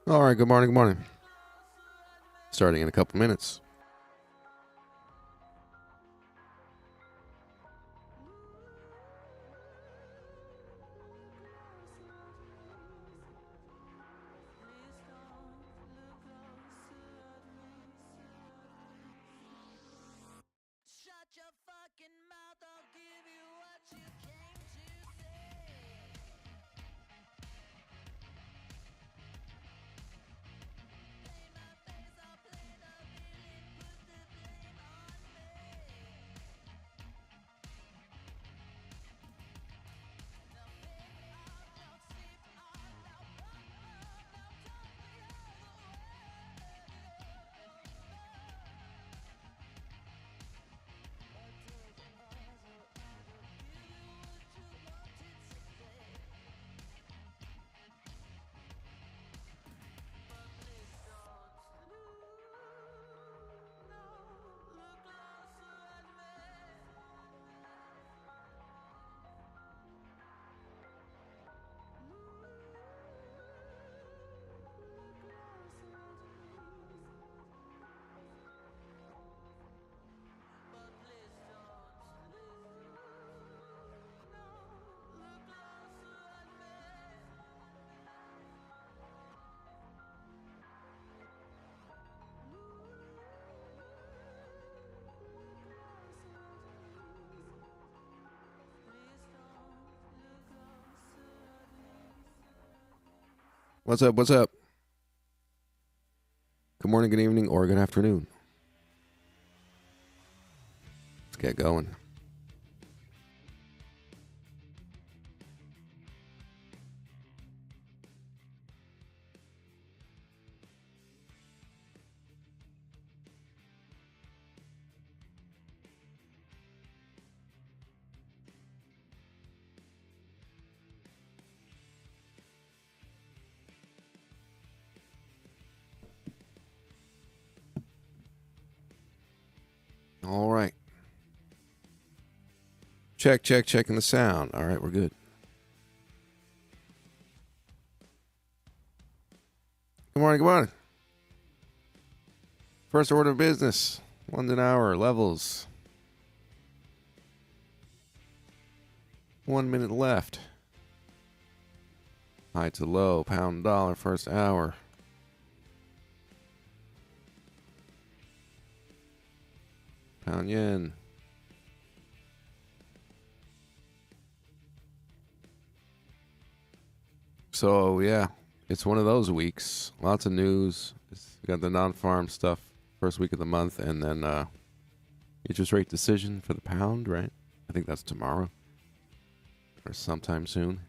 All right, good morning, good morning. Starting in a couple minutes. What's up? What's up? Good morning, good evening, or good afternoon. Let's get going. All right. Checking the sound. All right, we're good. Good morning, good morning. First order of business. London hour, levels. 1 minute left. High to low, pound dollar, first hour. Pound yen. So, yeah, it's one of those weeks. Lots of news. We got the non-farm stuff first week of the month, and then interest rate decision for the pound, right? I think that's tomorrow or sometime soon.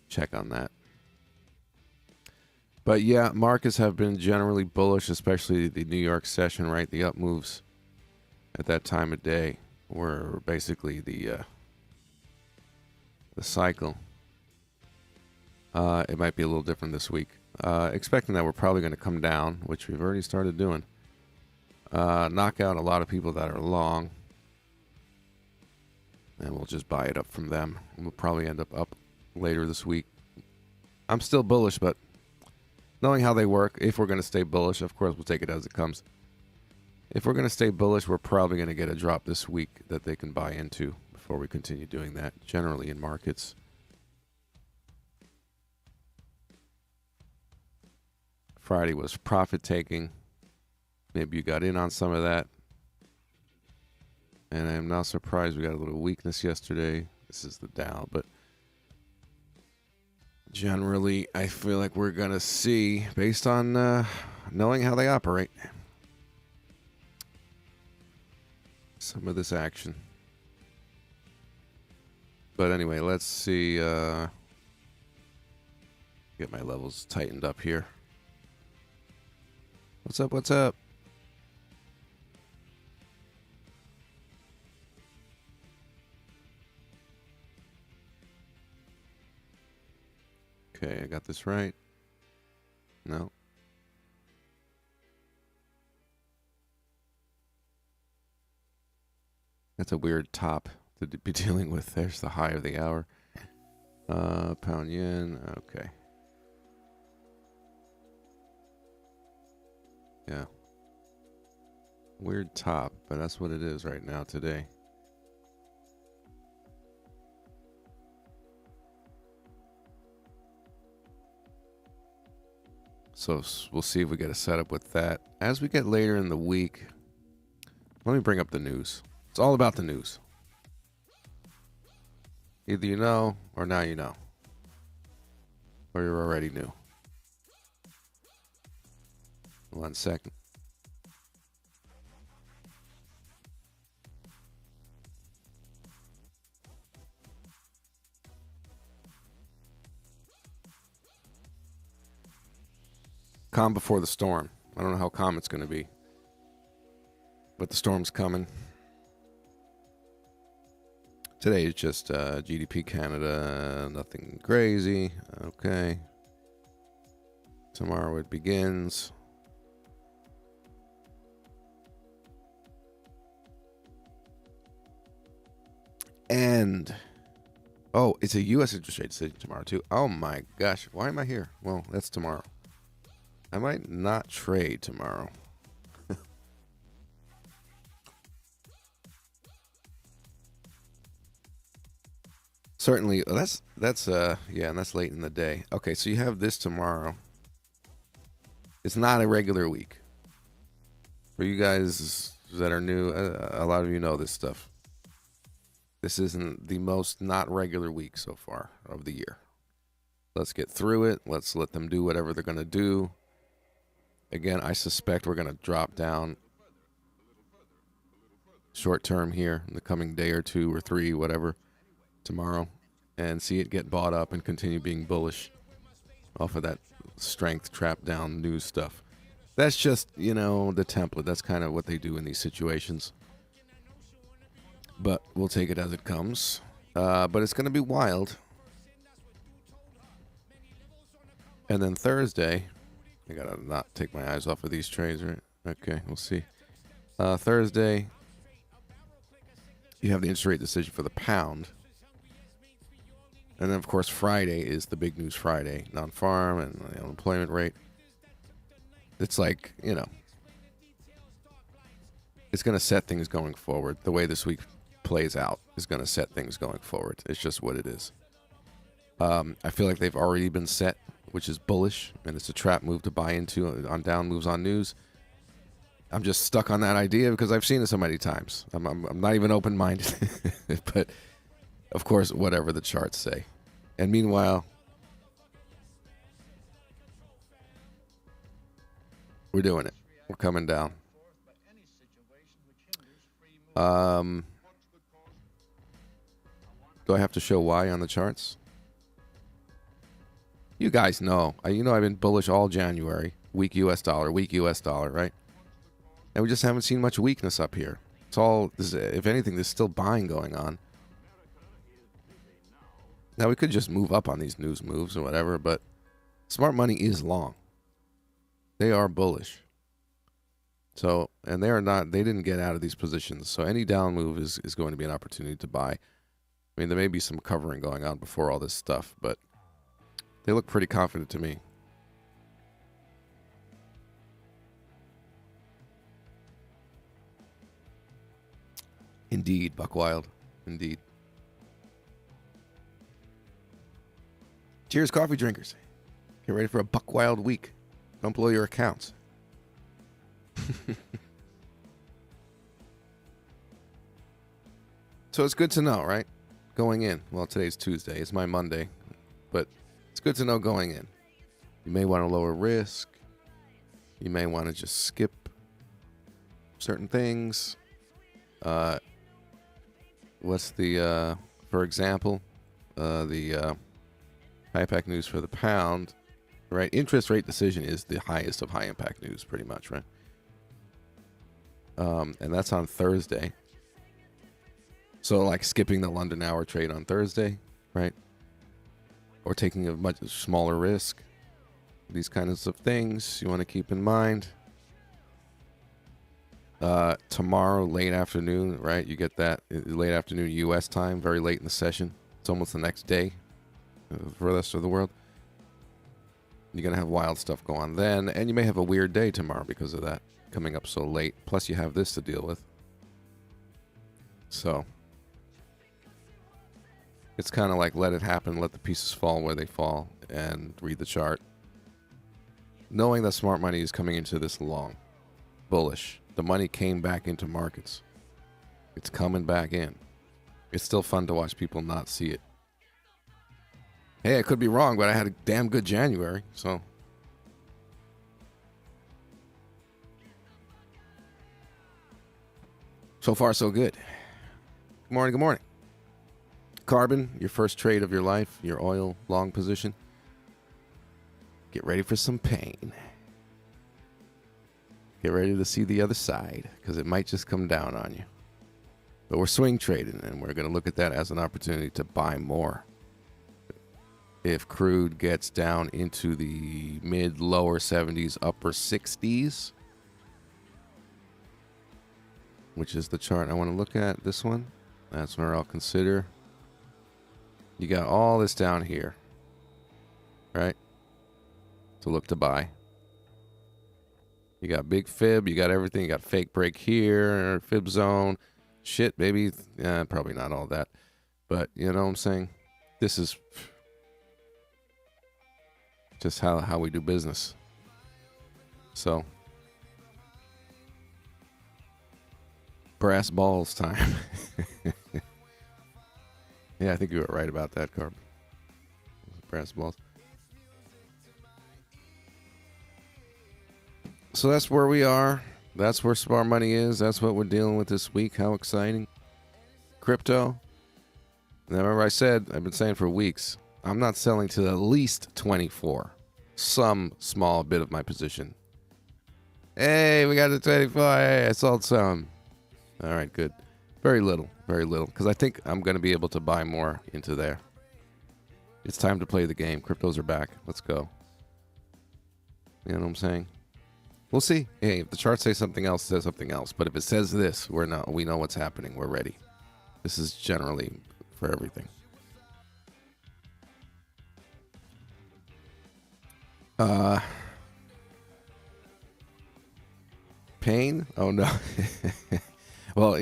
Check on that. But yeah, markets have been generally bullish, especially the New York session, right? The up moves at that time of day were basically the cycle. It might be a little different this week. Expecting that we're probably going to come down, which we've already started doing. Knock out a lot of people that are long, and we'll just buy it up from them. We'll probably end up later this week. I'm still bullish, but knowing how they work, if we're going to stay bullish, of course, we'll take it as it comes. If we're going to stay bullish, we're probably going to get a drop this week that they can buy into before we continue doing that, generally in markets. Friday was profit taking. Maybe you got in on some of that. And I'm not surprised we got a little weakness yesterday. This is the Dow, but generally, I feel like we're going to see, based on knowing how they operate, some of this action. But anyway, let's see. Get my levels tightened up here. What's up? What's up? Okay, I got this right. No. That's a weird top to be dealing with. There's the high of the hour. Pound yen. Okay. Yeah. Weird top, but that's what it is right now today. So we'll see if we get a setup with that. As we get later in the week, let me bring up the news. It's all about the news. Either you know, or now you know. Or you already knew. 1 second. Calm before the storm. I don't know how calm it's going to be. But the storm's coming. Today is just GDP Canada, nothing crazy. Okay. Tomorrow it begins. And, oh, it's a U.S. interest rate decision tomorrow, too. Oh, my gosh. Why am I here? Well, that's tomorrow. I might not trade tomorrow. Certainly, that's yeah, and that's late in the day. Okay, so you have this tomorrow. It's not a regular week. For you guys that are new, a lot of you know this stuff. This isn't the most not regular week so far of the year. Let's get through it. Let's let them do whatever they're going to do. Again, I suspect we're going to drop down short term here in the coming day or 2 or 3, whatever, tomorrow, and see it get bought up and continue being bullish off of that strength trap down news stuff. That's just, the template. That's kind of what they do in these situations. But we'll take it as it comes. But it's going to be wild. And then Thursday, I got to not take my eyes off of these trades, right? Okay, we'll see. Thursday, you have the interest rate decision for the pound. And then, of course, Friday is the big news Friday. Non-farm and the unemployment rate. It's like, it's going to set things going forward. The way this week plays out is going to set things going forward. It's just what it is. I feel like they've already been set, which is bullish, and it's a trap move to buy into on down moves on news. I'm just stuck on that idea because I've seen it so many times. I'm not even open-minded, but of course, whatever the charts say. And meanwhile, we're doing it. We're coming down. Do I have to show why on the charts? You guys know. I've been bullish all January. Weak U.S. dollar, right? And we just haven't seen much weakness up here. It's all, if anything, there's still buying going on. Now, we could just move up on these news moves or whatever, but smart money is long. They are bullish. So, and they didn't get out of these positions. So any down move is going to be an opportunity to buy. I mean, there may be some covering going on before all this stuff, but they look pretty confident to me. Indeed, Buck Wild. Indeed. Cheers, coffee drinkers. Get ready for a Buck Wild week. Don't blow your accounts. So it's good to know, right? Going in. Well, today's Tuesday. It's my Monday. But it's good to know going in. You may want to lower risk. You may want to just skip certain things. What's the, for example, the high impact news for the pound, right? Interest rate decision is the highest of high impact news, pretty much, right? And that's on Thursday. So, like skipping the London hour trade on Thursday, right? Or taking a much smaller risk. These kinds of things you want to keep in mind. Tomorrow, late afternoon, right? You get that late afternoon U.S. time, very late in the session. It's almost the next day for the rest of the world. You're going to have wild stuff go on then, and you may have a weird day tomorrow because of that coming up so late. Plus, you have this to deal with. So, it's kind of like let it happen, let the pieces fall where they fall, and read the chart. Knowing that smart money is coming into this long, bullish. The money came back into markets. It's coming back in. It's still fun to watch people not see it. Hey, I could be wrong, but I had a damn good January, so. So far, so good. Good morning, good morning. Carbon, your first trade of your life, your oil long position. Get ready for some pain. Get ready to see the other side, because it might just come down on you. But we're swing trading, and we're going to look at that as an opportunity to buy more. If crude gets down into the mid-lower 70s, upper 60s, which is the chart I want to look at, this one, that's where I'll consider. You got all this down here, right, to look to buy. You got big fib, you got everything, you got fake break here, fib zone, shit, baby, probably not all that, but you know what I'm saying? This is just how we do business. So, brass balls time. Yeah, I think you were right about that, Carbon. Brass balls. So that's where we are. That's where smart money is. That's what we're dealing with this week. How exciting. Crypto. Now, remember I said, I've been saying for weeks, I'm not selling to at least 24. Some small bit of my position. Hey, we got the 24. Hey, I sold some. All right, good. Very little, because I think I'm going to be able to buy more into there. It's time to play the game. Cryptos are back. Let's go. You know what I'm saying? We'll see. Hey, if the chart says something else, says something else. But if it says this, we know what's happening. We're ready. This is generally for everything. Pain? Oh, no. Well,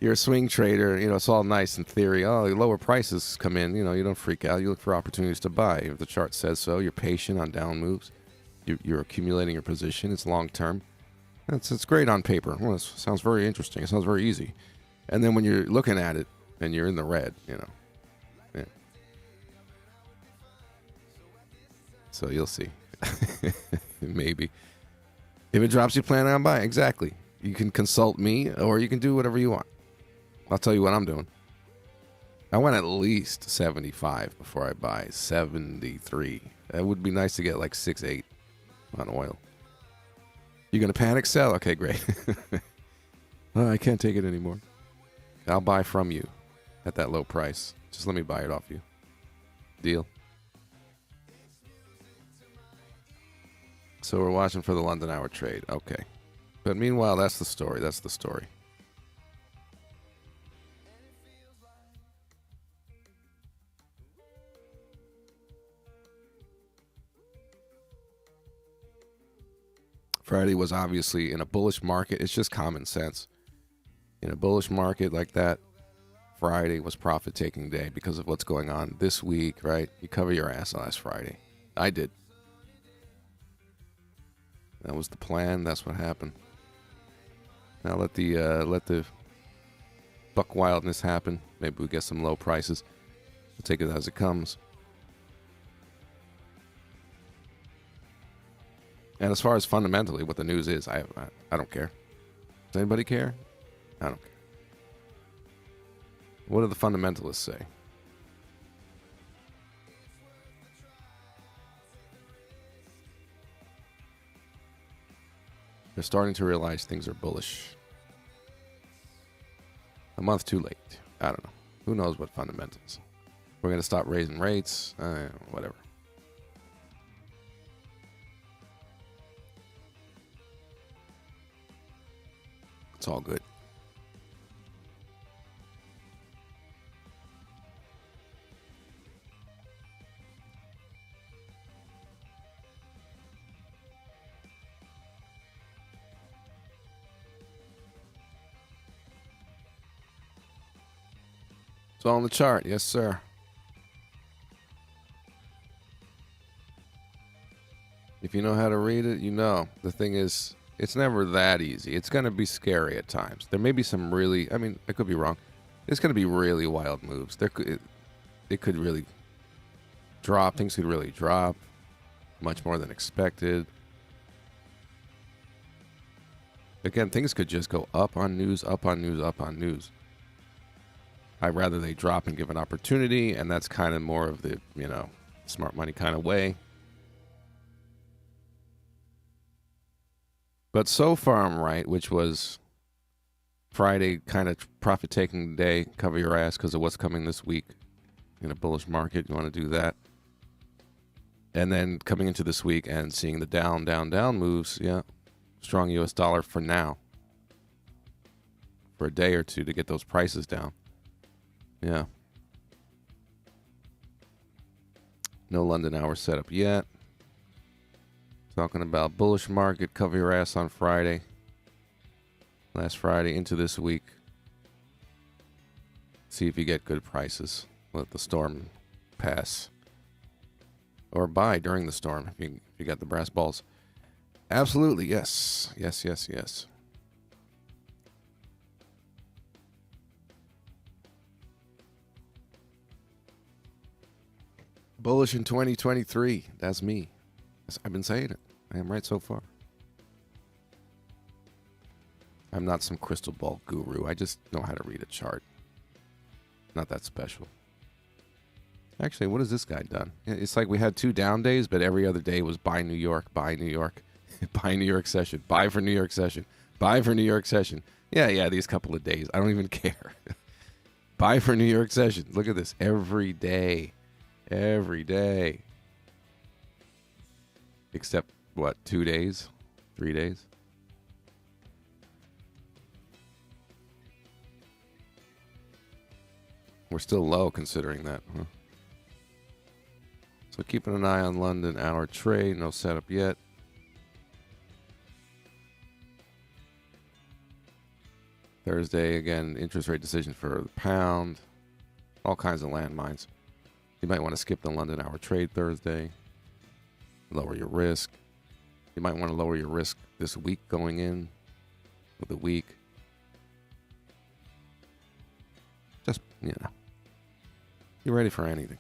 you're a swing trader. It's all nice in theory. Oh, lower prices come in. You don't freak out. You look for opportunities to buy. If the chart says so, you're patient on down moves. You're accumulating your position. It's long term. It's great on paper. Well, it sounds very interesting. It sounds very easy. And then when you're looking at it and you're in the red, yeah. So you'll see. Maybe. If it drops, you plan on buying. Exactly. You can consult me or you can do whatever you want. I'll tell you what I'm doing. I want at least 75 before I buy. 73. It would be nice to get like 6-8 on oil. You going to panic sell? Okay, great. Oh, I can't take it anymore. I'll buy from you at that low price. Just let me buy it off you. Deal? So we're watching for the London hour trade. Okay. But meanwhile, that's the story. That's the story. Friday was obviously in a bullish market. It's just common sense. In a bullish market like that, Friday was profit-taking day because of what's going on this week, right? You cover your ass last Friday. I did. That was the plan. That's what happened. Now let the buck wildness happen. Maybe we get some low prices. We'll take it as it comes. And as far as fundamentally what the news is, I don't care. Does anybody care? I don't care. What do the fundamentalists say? They're starting to realize things are bullish. A month too late. I don't know. Who knows what fundamentals? We're going to stop raising rates. Whatever. It's all good. It's all on the chart. Yes, sir. If you know how to read it, you know. The thing is, it's never that easy. It's going to be scary at times. There may be some really, I mean, I could be wrong. It's going to be really wild moves. It could really drop. Things could really drop much more than expected. Again, things could just go up on news, up on news, up on news. I'd rather they drop and give an opportunity, and that's kind of more of the, smart money kind of way. But so far I'm right, which was Friday kind of profit-taking day. Cover your ass because of what's coming this week in a bullish market. You want to do that. And then coming into this week and seeing the down moves, yeah. Strong U.S. dollar for now. For a day or two to get those prices down. Yeah. No London hour setup yet. Talking about bullish market. Cover your ass on Friday. Last Friday into this week. See if you get good prices. Let the storm pass. Or buy during the storm if you got the brass balls. Absolutely, yes. Yes. Bullish in 2023. That's me. I've been saying it. I am right so far. I'm not some crystal ball guru. I just know how to read a chart. Not that special. Actually, what has this guy done? It's like we had 2 down days, but every other day was buy New York, buy New York, buy New York session, buy for New York session, buy for New York session. Yeah, these couple of days. I don't even care. Buy for New York session. Look at this. Every day. Except, 2 days? 3 days? We're still low considering that, huh? So keeping an eye on London hour trade. No setup yet. Thursday, again, interest rate decision for the pound. All kinds of landmines. You might want to skip the London hour trade Thursday. Lower your risk. You might want to lower your risk this week going in with the week. Just, you're ready for anything.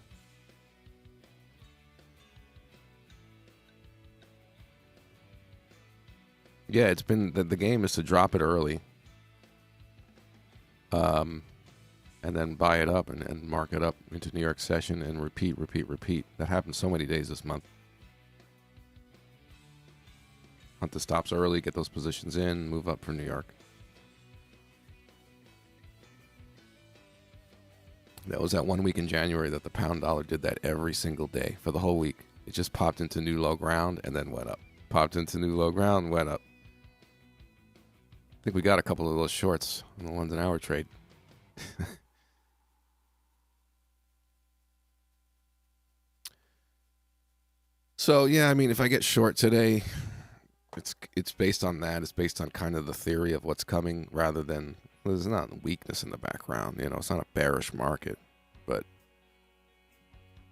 Yeah, it's been, the game is to drop it early. And then buy it up and mark it up into New York session and repeat. That happened so many days this month. Hunt the stops early, get those positions in, move up for New York. That was that 1 week in January that the pound dollar did that every single day for the whole week. It just popped into new low ground and then went up. Popped into new low ground, went up. I think we got a couple of those shorts on the London hour trade. So, yeah, I mean, if I get short today, it's based on that. It's based on kind of the theory of what's coming rather than, there's not weakness in the background. It's not a bearish market. But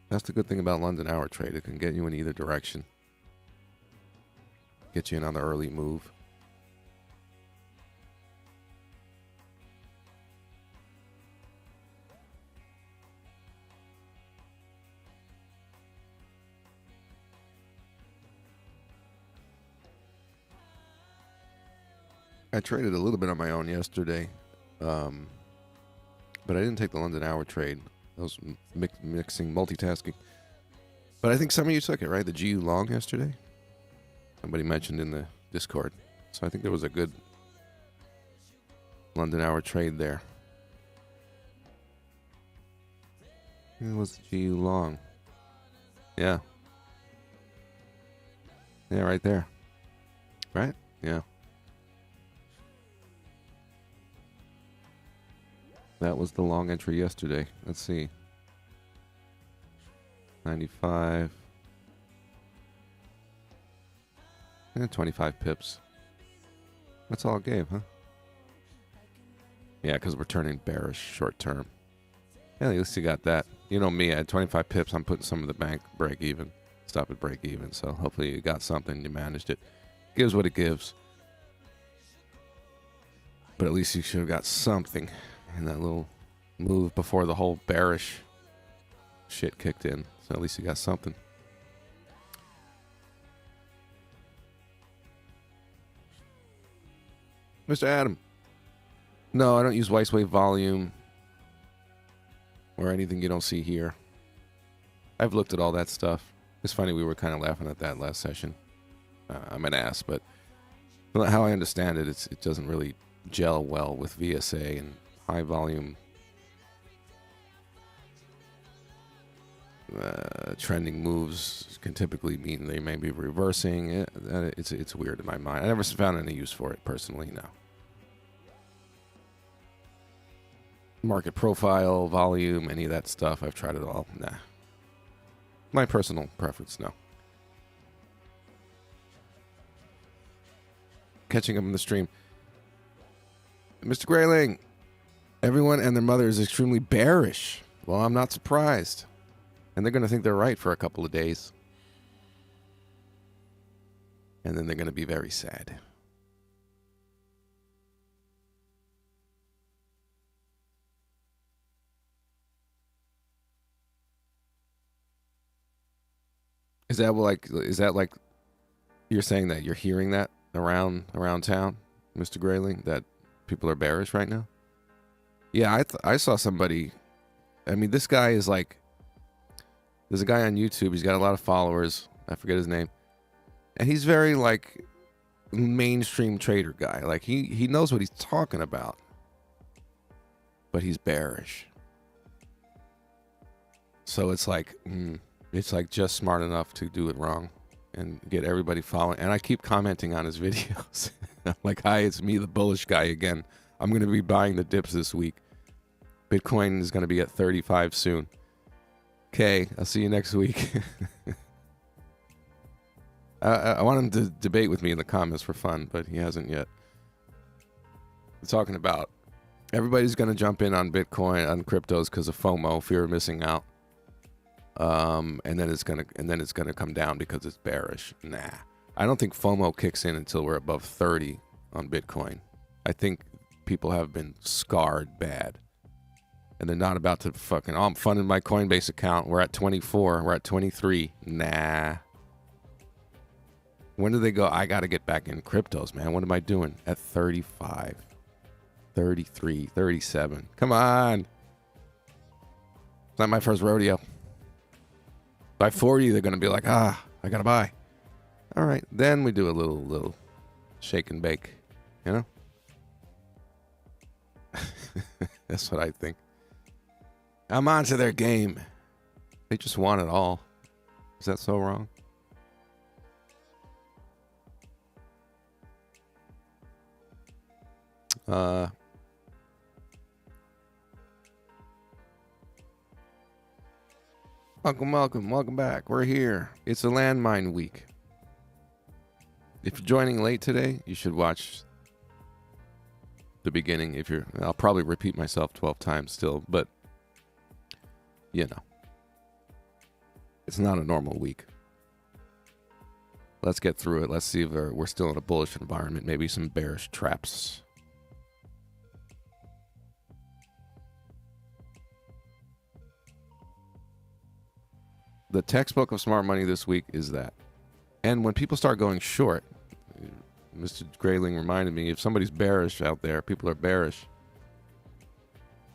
that's the good thing about London hour trade. It can get you in either direction. Get you in on the early move. I traded a little bit on my own yesterday, but I didn't take the London hour trade. I was mixing, multitasking. But I think some of you took it, right? The GU long yesterday? Somebody mentioned in the Discord. So I think there was a good London hour trade there. It was the GU long. Yeah. Yeah, right there. Right? Yeah. That was the long entry yesterday. Let's see. 95. And 25 pips. That's all it gave, huh? Yeah, because we're turning bearish short term. Yeah, at least you got that. You know me, at 25 pips, I'm putting some of the bank break even. Stop at break even. So hopefully you got something, you managed it. Gives what it gives. But at least you should have got something in that little move before the whole bearish shit kicked in. So at least you got something. Mr. Adam. No, I don't use Weiss wave volume or anything you don't see here. I've looked at all that stuff. It's funny, we were kind of laughing at that last session. I'm an ass, but how I understand it, it doesn't really gel well with VSA and high volume trending moves can typically mean they may be reversing. It's weird in my mind. I never found any use for it personally, no. Market profile, volume, any of that stuff, I've tried it all. Nah. My personal preference, no. Catching up in the stream. Mr. Grayling, everyone and their mother is extremely bearish. Well, I'm not surprised. And they're going to think they're right for a couple of days. And then they're going to be very sad. Is that like you're saying that you're hearing that around town, Mr. Grayling, that people are bearish right now? Yeah, I saw somebody. I mean, this guy is like, there's a guy on YouTube. He's got a lot of followers. I forget his name, and he's very like mainstream trader guy. Like he knows what he's talking about, but he's bearish. So it's like. It's like just smart enough to do it wrong and get everybody following. And I keep commenting on his videos. I'm like, hi, it's me, the bullish guy again. I'm going to be buying the dips this week. Bitcoin is going to be at 35 soon. Okay, I'll see you next week. I want him to debate with me in the comments for fun, but he hasn't yet. We're talking about everybody's going to jump in on Bitcoin, on cryptos because of FOMO, fear of missing out. And then it's gonna come down because it's bearish. Nah, I don't think FOMO kicks in until we're above 30 on Bitcoin. I think people have been scarred bad, and they're not about to fucking. Oh, I'm funding my Coinbase account. We're at 24. We're at 23. Nah. When do they go? I gotta get back in cryptos, man. What am I doing at 35, 33, 37? Come on. It's not my first rodeo. By 40, they're going to be like, I got to buy. All right. Then we do a little shake and bake, you know? That's what I think. I'm onto their game. They just want it all. Is that so wrong? Welcome back. We're here. It's a landmine week. If you're joining late today, you should watch the beginning. I'll probably repeat myself 12 times still, but you know, it's not a normal week. Let's get through it. Let's see if we're still in a bullish environment. Maybe some bearish traps. The textbook of smart money this week is that. And when people start going short, Mr. Grayling reminded me, if somebody's bearish out there, people are bearish,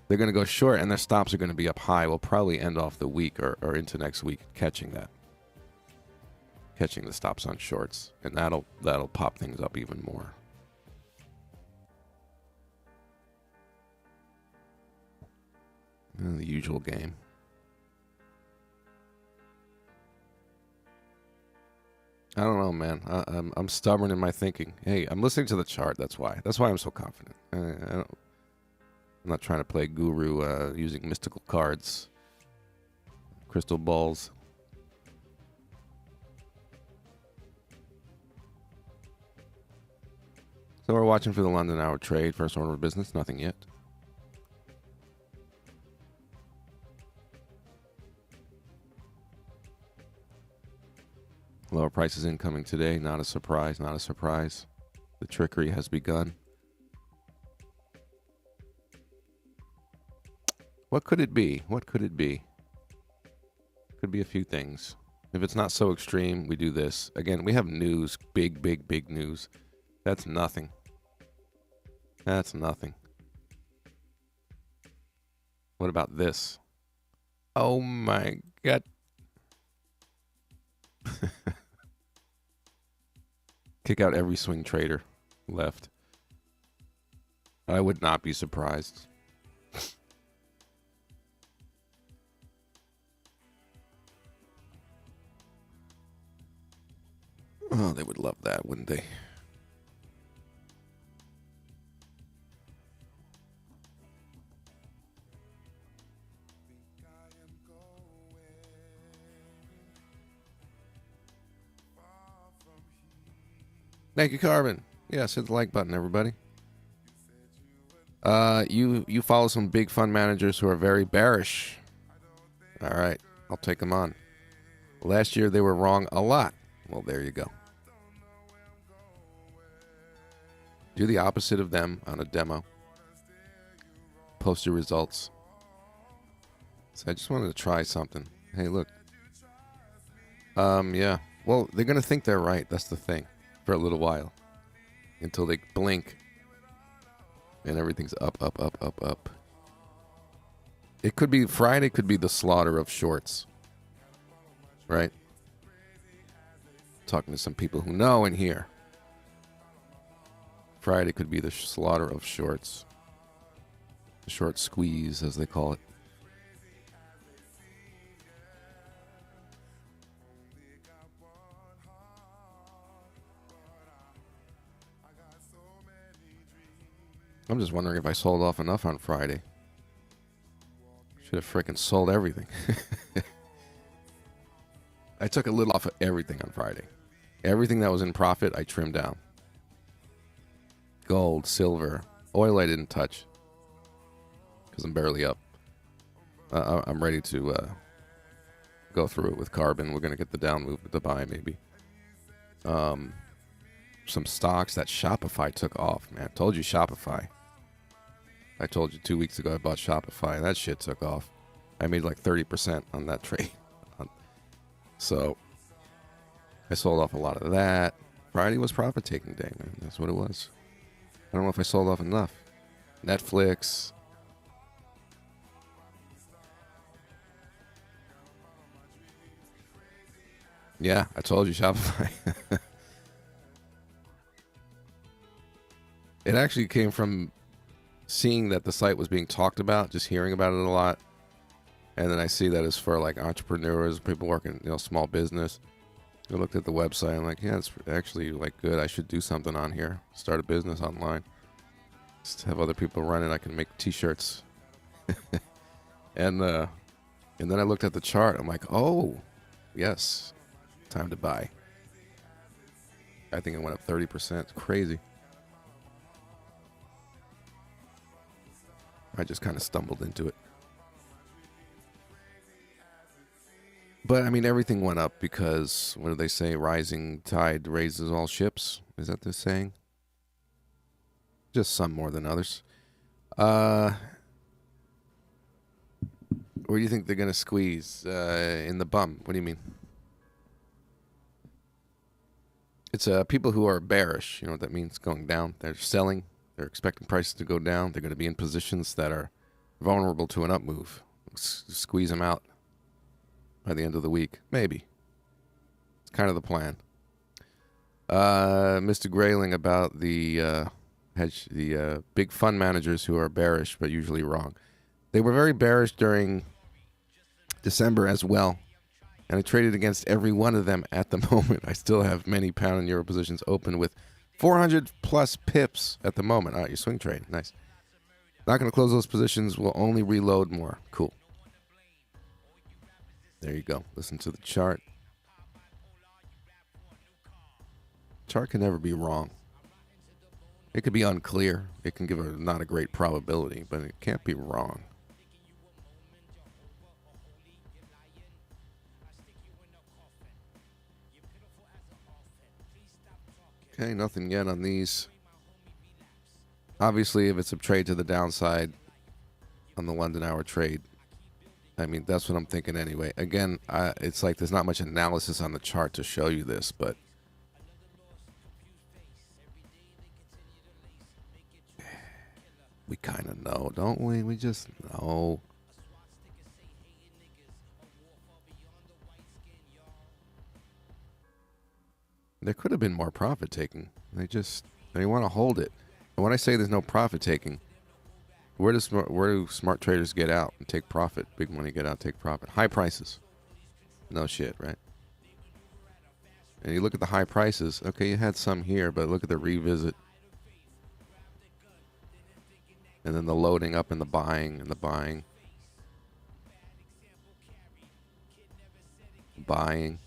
they're going to go short and their stops are going to be up high. We'll probably end off the week or into next week catching that. Catching the stops on shorts. And that'll pop things up even more. The usual game. I don't know, man. I'm stubborn in my thinking. Hey, I'm listening to the chart. That's why. That's why I'm so confident. I'm not trying to play guru using mystical cards, crystal balls. So we're watching for the London hour trade. First order of business. Nothing yet. Lower prices incoming today. Not a surprise. Not a surprise. The trickery has begun. What could it be? What could it be? Could be a few things. If it's not so extreme, we do this. Again, we have news. Big, big, big news. That's nothing. That's nothing. What about this? Oh my God. Kick out every swing trader left. I would not be surprised. Oh, they would love that, wouldn't they? Thank you, Carbon. Yes, hit the like button, everybody. You follow some big fund managers who are very bearish. All right, I'll take them on. Last year they were wrong a lot. Well, there you go. Do the opposite of them on a demo. Post your results. So I just wanted to try something. Hey, look. Yeah. Well, they're going to think they're right. That's the thing. For a little while. Until they blink. And everything's up, up, up, up, up. It could be, Friday could be the slaughter of shorts. Right? Talking to some people who know and hear. Friday could be the slaughter of shorts. The short squeeze, as they call it. I'm just wondering if I sold off enough on Friday. Should have frickin' sold everything. I took a little off of everything on Friday. Everything that was in profit, I trimmed down. Gold, silver, oil I didn't touch. Because I'm barely up. I'm ready to go through it with carbon. We're going to get the down move to buy, maybe. Some stocks that Shopify took off, man. I told you Shopify. I told you 2 weeks ago I bought Shopify. That shit took off. I made like 30% on that trade. So, I sold off a lot of that. Friday was profit-taking day, man. That's what it was. I don't know if I sold off enough. Netflix. Yeah, I told you Shopify. It actually came from seeing that the site was being talked about, just hearing about it a lot. And then I see that it's for like entrepreneurs, people working, small business. I looked at the website. I'm like, yeah, it's actually like good. I should do something on here. Start a business online. Just have other people run it. I can make T-shirts. and then I looked at the chart. I'm like, oh, yes, time to buy. I think it went up 30%. It's crazy. I just kind of stumbled into it. But, I mean, everything went up because, what do they say? Rising tide raises all ships. Is that the saying? Just some more than others. Where do you think they're going to squeeze? In the bum. What do you mean? It's people who are bearish. You know what that means? Going down. They're selling. They're expecting prices to go down. They're going to be in positions that are vulnerable to an up move. Squeeze them out by the end of the week. Maybe. It's kind of the plan. Mr. Grayling about the big fund managers who are bearish but usually wrong. They were very bearish during December as well. And I traded against every one of them at the moment. I still have many pound and euro positions open with 400 plus pips at the moment. All right, your swing trade. Nice. Not going to close those positions. We'll only reload more. Cool. There you go. Listen to the chart. Chart can never be wrong. It could be unclear. It can give not a great probability, but it can't be wrong. Okay, nothing yet on these. Obviously, if it's a trade to the downside on the London hour trade, I mean, that's what I'm thinking anyway. Again, it's like there's not much analysis on the chart to show you this, but we kind of know, don't we? We just know. There could have been more profit taking. They want to hold it. And when I say there's no profit taking, where do smart traders get out and take profit? Big money get out, take profit. High prices. No shit, right? And you look at the high prices. Okay, you had some here, but look at the revisit. And then the loading up and the buying and the buying. Buying.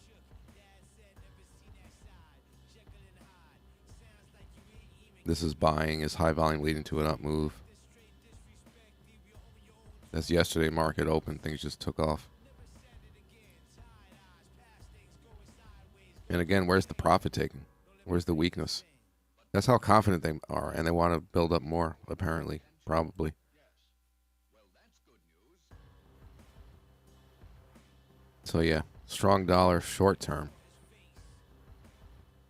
This is buying, is high volume leading to an up move. As yesterday market opened, things just took off. And again, where's the profit taking? Where's the weakness? That's how confident they are, and they want to build up more, apparently, probably. So yeah, strong dollar short term.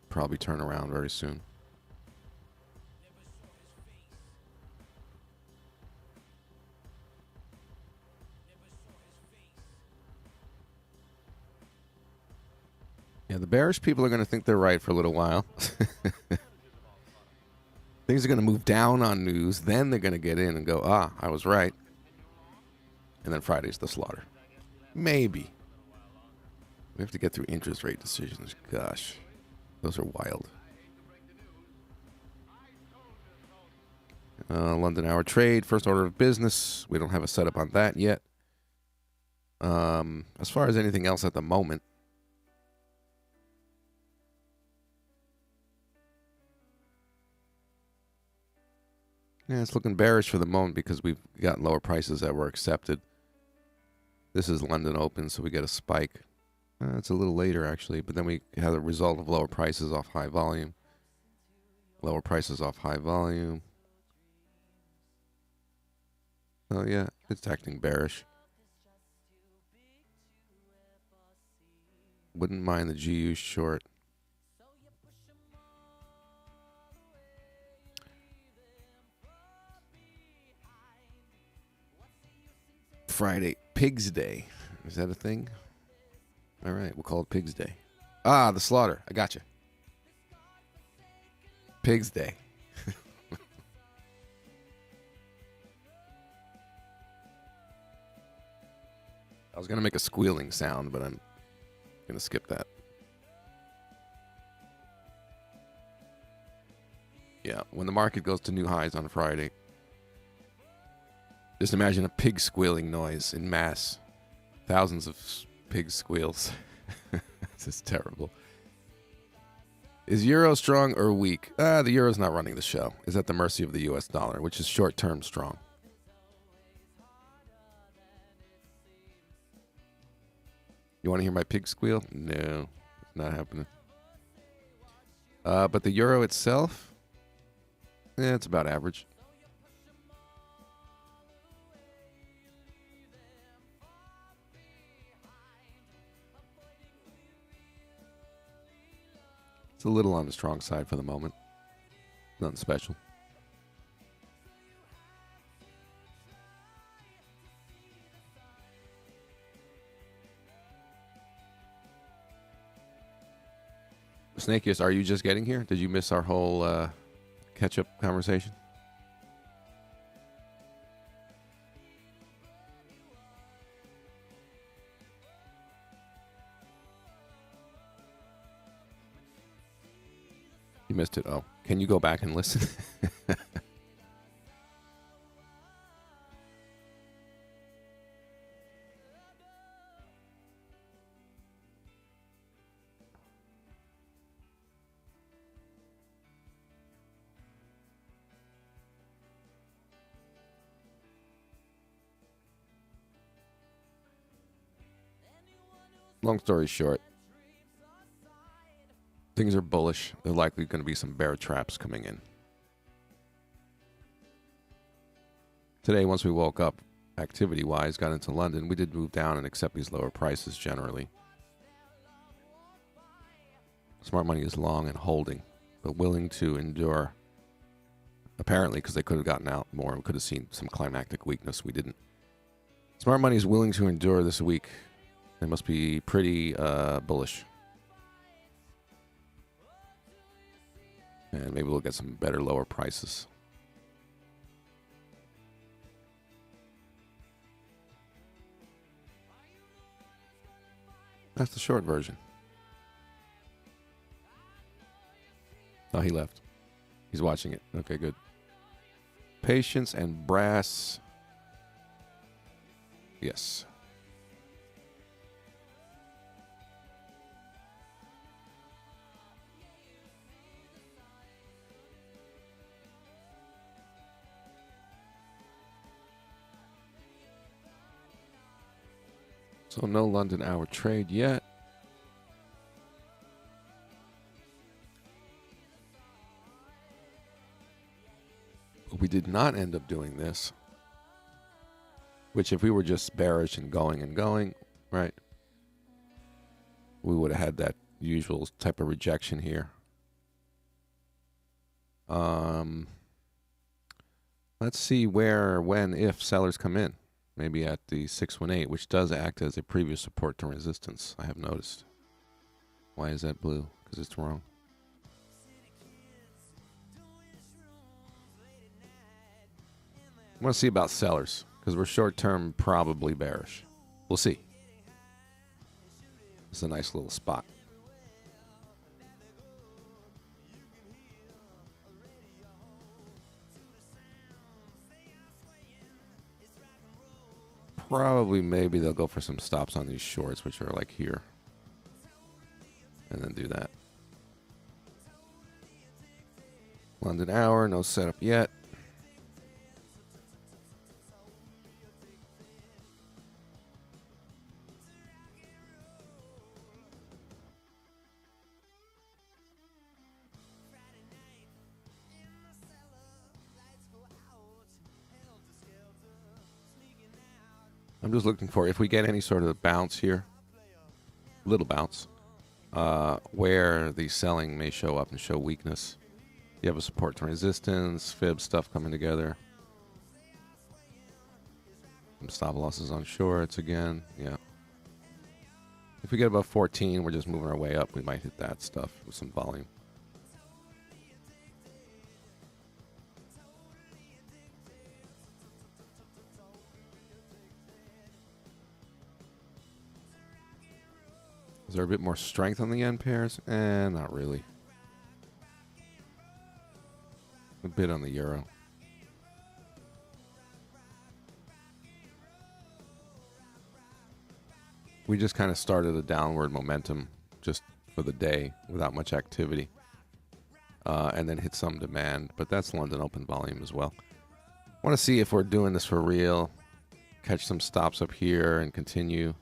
Probably turn around very soon. Yeah, the bearish people are going to think they're right for a little while. Things are going to move down on news. Then they're going to get in and go, I was right. And then Friday's the slaughter. Maybe. We have to get through interest rate decisions. Gosh, those are wild. London hour trade, first order of business. We don't have a setup on that yet. As far as anything else at the moment, yeah, it's looking bearish for the moment because we've got lower prices that were accepted. This is London open, so we get a spike. It's a little later, actually, but then we have the result of lower prices off high volume. Lower prices off high volume. Oh, yeah, it's acting bearish. Wouldn't mind the GU short. Friday, Pigs Day. Is that a thing? All right, we'll call it Pigs Day. The slaughter. I gotcha. Pigs Day. I was going to make a squealing sound, but I'm going to skip that. Yeah, when the market goes to new highs on Friday, just imagine a pig squealing noise in mass. Thousands of pig squeals. This is terrible. Is euro strong or weak? The euro's not running the show. It's at the mercy of the US dollar, which is short-term strong. You want to hear my pig squeal? No, it's not happening. But the euro itself, it's about average. It's a little on the strong side for the moment. Nothing special. Snakius, are you just getting here? Did you miss our whole catch-up conversation? You missed it. Oh, can you go back and listen? Long story short, Things are bullish. There are likely going to be some bear traps coming in. Today, once we woke up, activity-wise, got into London, we did move down and accept these lower prices generally. Smart money is long and holding, but willing to endure. Apparently, because they could have gotten out more. We could have seen some climactic weakness. We didn't. Smart money is willing to endure this week. They must be pretty bullish. And maybe we'll get some better, lower prices. That's the short version. Oh, he left. He's watching it. Okay, good. Patience and brass. Yes. So no London hour trade yet. But we did not end up doing this. Which if we were just bearish and going, right? We would have had that usual type of rejection here. Let's see where, when, if sellers come in. Maybe at the 618, which does act as a previous support to resistance, I have noticed. Why is that blue? Because it's wrong. I want to see about sellers, because we're short-term probably bearish. We'll see. It's a nice little spot. Probably, maybe they'll go for some stops on these shorts, which are like here. And then do that. London hour, no setup yet. I'm just looking for, if we get any sort of bounce here, little bounce, where the selling may show up and show weakness. You have a support to resistance, fib stuff coming together. Some stop losses on shorts again, yeah. If we get above 14, we're just moving our way up. We might hit that stuff with some volume. Is there a bit more strength on the yen pairs? Not really. A bit on the euro. We just kind of started a downward momentum just for the day without much activity. And then hit some demand. But that's London open volume as well. I want to see if we're doing this for real. Catch some stops up here and continue.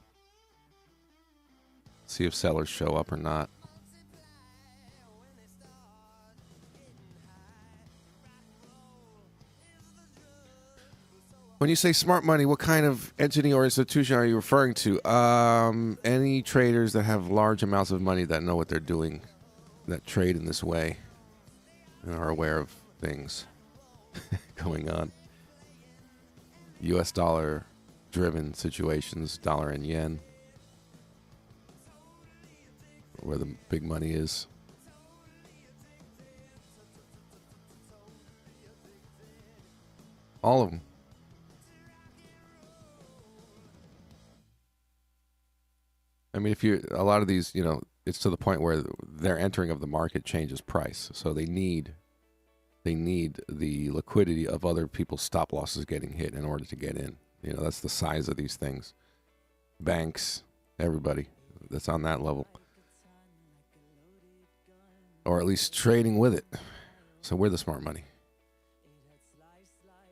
See if sellers show up or not. When you say smart money, what kind of entity or institution are you referring to? Any traders that have large amounts of money that know what they're doing, that trade in this way, and are aware of things going on. U.S. dollar driven situations, dollar and yen, where the big money is. All of them. I mean, a lot of these, it's to the point where their entering of the market changes price. So they need the liquidity of other people's stop losses getting hit in order to get in. That's the size of these things. Banks, everybody that's on that level. Or at least trading with it. So we're the smart money.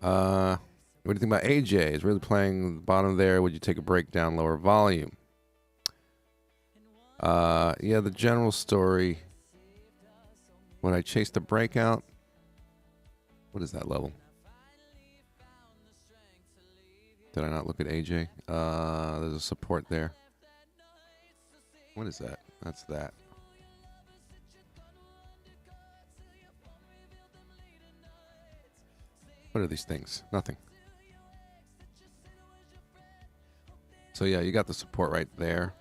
What do you think about AJ? Is really playing the bottom there. Would you take a break down, lower volume? Yeah, the general story When I chase the breakout, what is that level? Did I not look at AJ? There's a support there. What is that? That's that. What are these things? Nothing. So yeah, you got the support right there.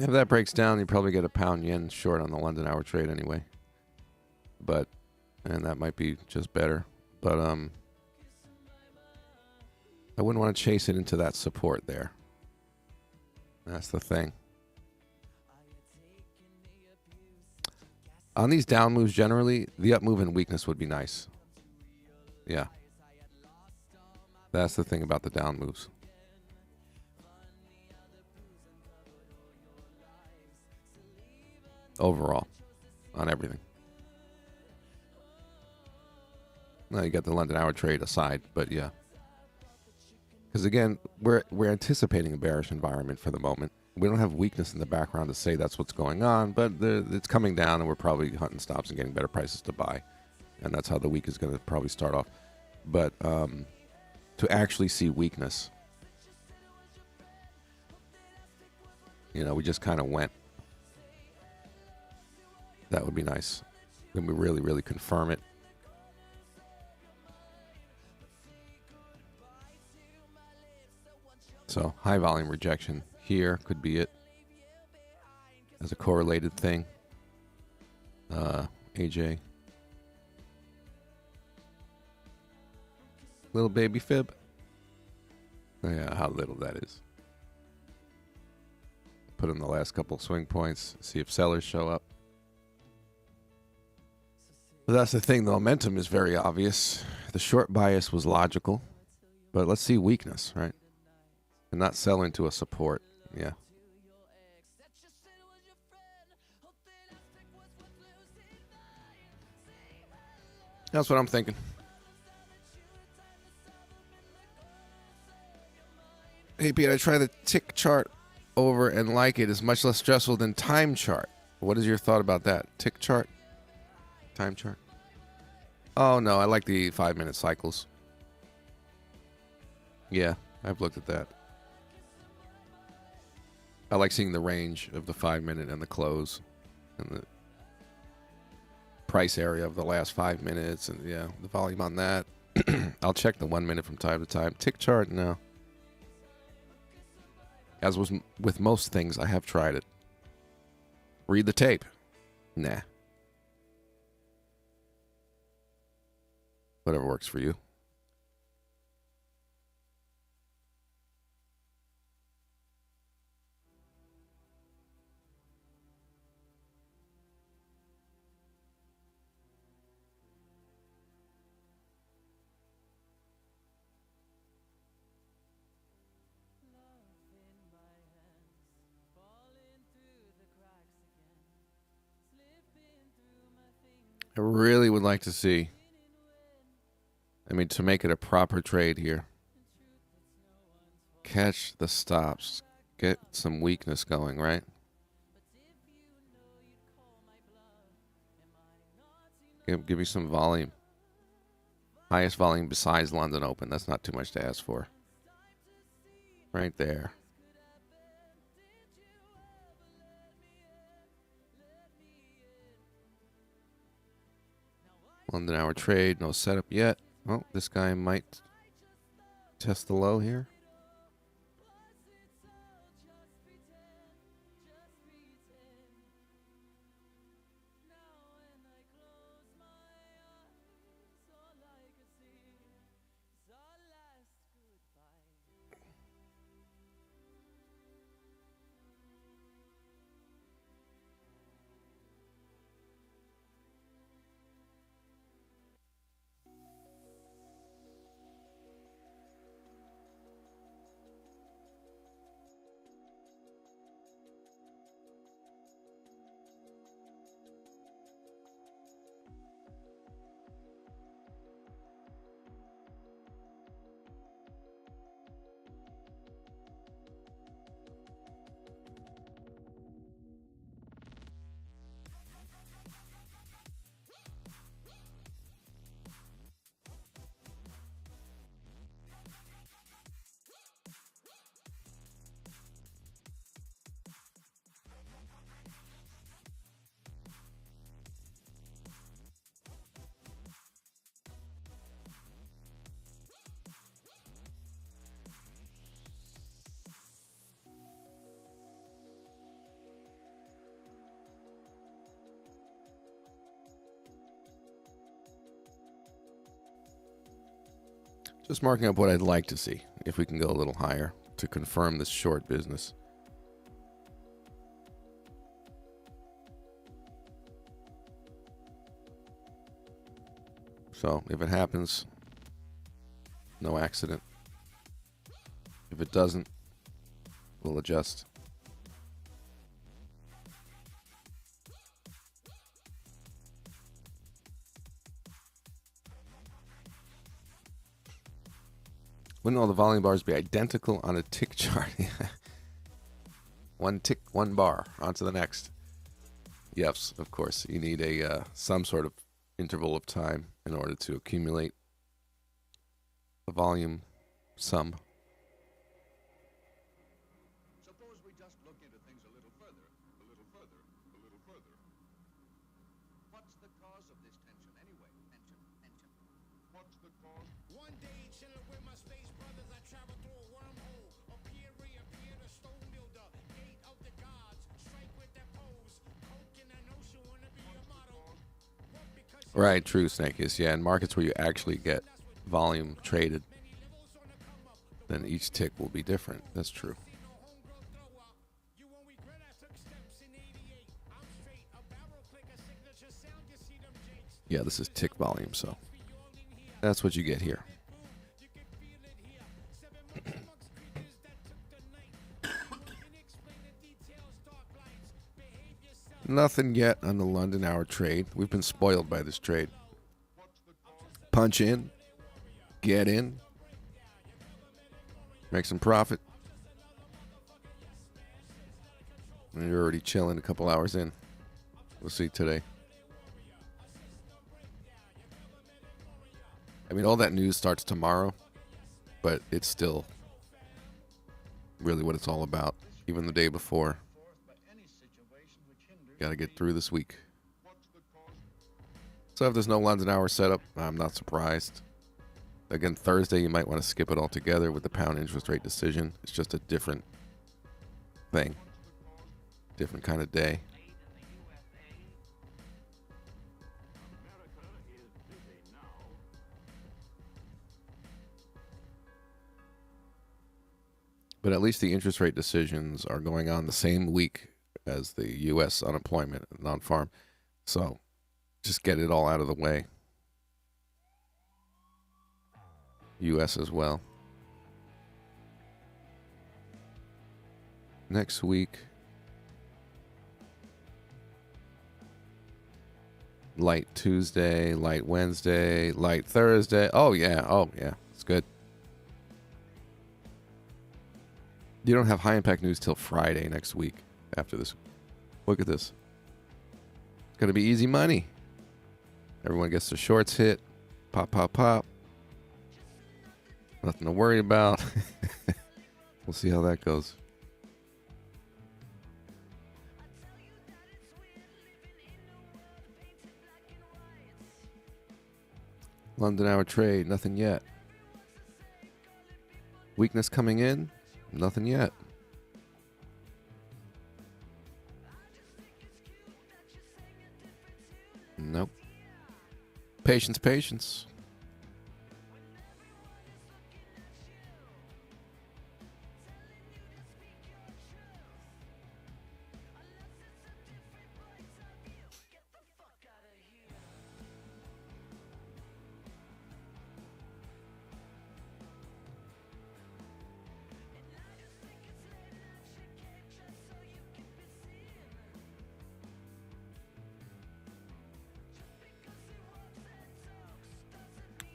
If that breaks down, you probably get a pound yen short on the London hour trade anyway. And that might be just better. But I wouldn't want to chase it into that support there. That's the thing. On these down moves, generally, the up move and weakness would be nice. Yeah. That's the thing about the down moves. Overall, on everything. Now you got the London hour trade aside, but yeah. Because again, we're anticipating a bearish environment for the moment. We don't have weakness in the background to say that's what's going on, but it's coming down, and we're probably hunting stops and getting better prices to buy, and that's how the week is going to probably start off. But to actually see weakness, we just kind of went. That would be nice. Then we really, really confirm it. So high volume rejection here could be it as a correlated thing. AJ. Little baby fib. Oh, yeah, how little that is. Put in the last couple swing points. See if sellers show up. But that's the thing. The momentum is very obvious. The short bias was logical. But let's see weakness, right? And not sell into a support. Yeah. That's what I'm thinking. Hey, Pete, I tried the tick chart over and like it. It's much less stressful than time chart. What is your thought about that? Tick chart? Time chart? Oh, no. I like the 5-minute cycles. Yeah, I've looked at that. I like seeing the range of the 5-minute and the close and the price area of the last 5 minutes and, yeah, the volume on that. I'll check the 1 minute from time to time. Tick chart, no. As was with most things, I have tried it. Read the tape. Nah. Whatever works for you. I really would like to see, to make it a proper trade here. Catch the stops. Get some weakness going, right? Give me some volume. Highest volume besides London Open. That's not too much to ask for. Right there. London hour trade, no setup yet. Oh, this guy might test the low here. Just marking up what I'd like to see, if we can go a little higher to confirm this short business. So if it happens, no accident. If it doesn't, we'll adjust. Wouldn't all the volume bars be identical on a tick chart? One tick, one bar, on to the next. Yes, of course. You need a some sort of interval of time in order to accumulate the volume sum. Suppose we just look into things a little further. What's the cause of this tension anyway? Tension. What's the cause? One day, chilling with my space brothers, I traveled through a wormhole. Appear, reappear, the stone builder, gate of the gods. Strike with that pose. Coke in an ocean, wanna be a model. Right, true, Snake is. Yeah, in markets where you actually get volume traded, then each tick will be different. That's true. Yeah, this is tick volume, so that's what you get here. Nothing yet on the London hour trade. We've been spoiled by this trade. Punch in, get in, make some profit. And you're already chilling a couple hours in. We'll see today. I mean, all that news starts tomorrow, but it's still really what it's all about. Even the day before. Got to get through this week. So if there's no London hour setup, I'm not surprised. Again, Thursday, you might want to skip it altogether with the pound interest rate decision. It's just a different thing. Different kind of day. But at least the interest rate decisions are going on the same week as the U.S. unemployment non-farm. So just get it all out of the way. U.S. as well. Next week, light Tuesday, light Wednesday, light Thursday. Oh, yeah. It's good. You don't have high impact news till Friday next week after this. Look at this. It's going to be easy money. Everyone gets their shorts hit. Pop, pop, pop. Nothing to worry about. We'll see how that goes. London hour trade, nothing yet. Weakness coming in, nothing yet. Nope. Patience.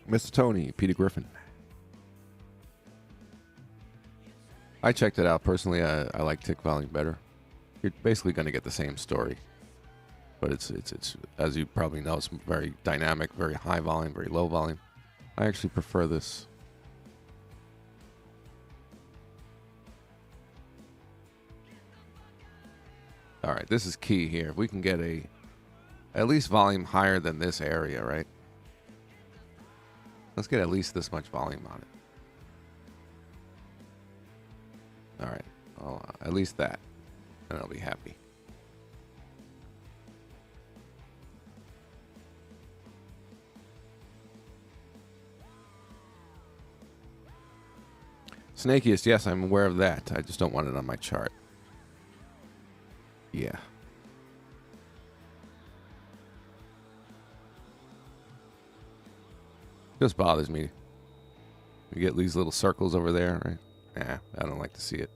Mr. Tony, Peter Griffin. I checked it out. Personally, I like tick volume better. You're basically going to get the same story. But it's as you probably know, it's very dynamic, very high volume, very low volume. I actually prefer this. All right, this is key here. If we can get at least volume higher than this area, right? Let's get at least this much volume on it. All right. Well, at least that. And I'll be happy. Snakiest, yes, I'm aware of that. I just don't want it on my chart. Yeah. Just bothers me. You get these little circles over there, right? Nah, I don't like to see it.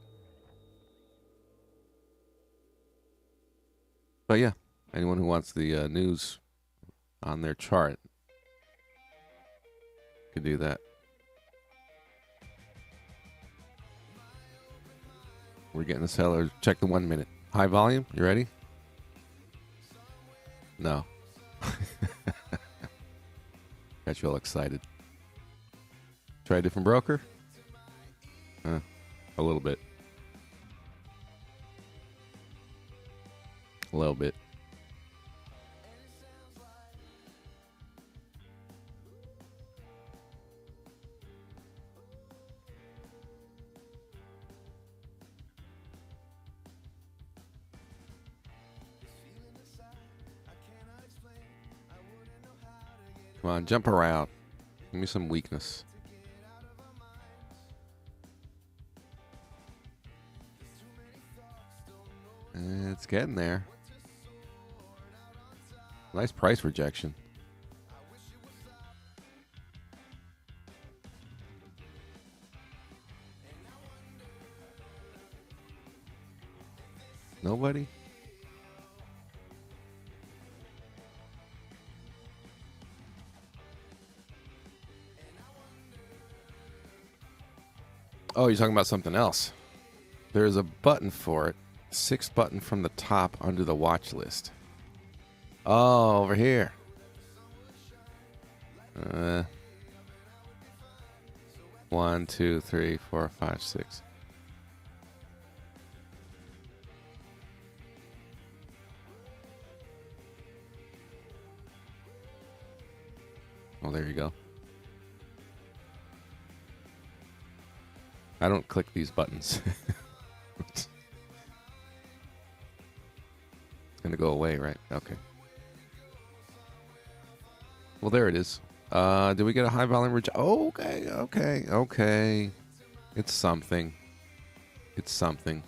But yeah, anyone who wants the news on their chart could do that. We're getting the seller. Check the 1 minute. High volume. You ready? No. Got you all excited. Try a different broker? A little bit. A little bit. Come on, jump around. Give me some weakness. It's getting there. Nice price rejection. Nobody? Oh, you're talking about something else. There's a button for it. Sixth button from the top under the watch list. Oh, over here. 1, 2, 3, 4, 5, 6. Oh, there you go. I don't click these buttons. It's going to go away, right? Okay. Well, there it is. Did we get a high volume rejection? Oh, okay. It's something. It's something.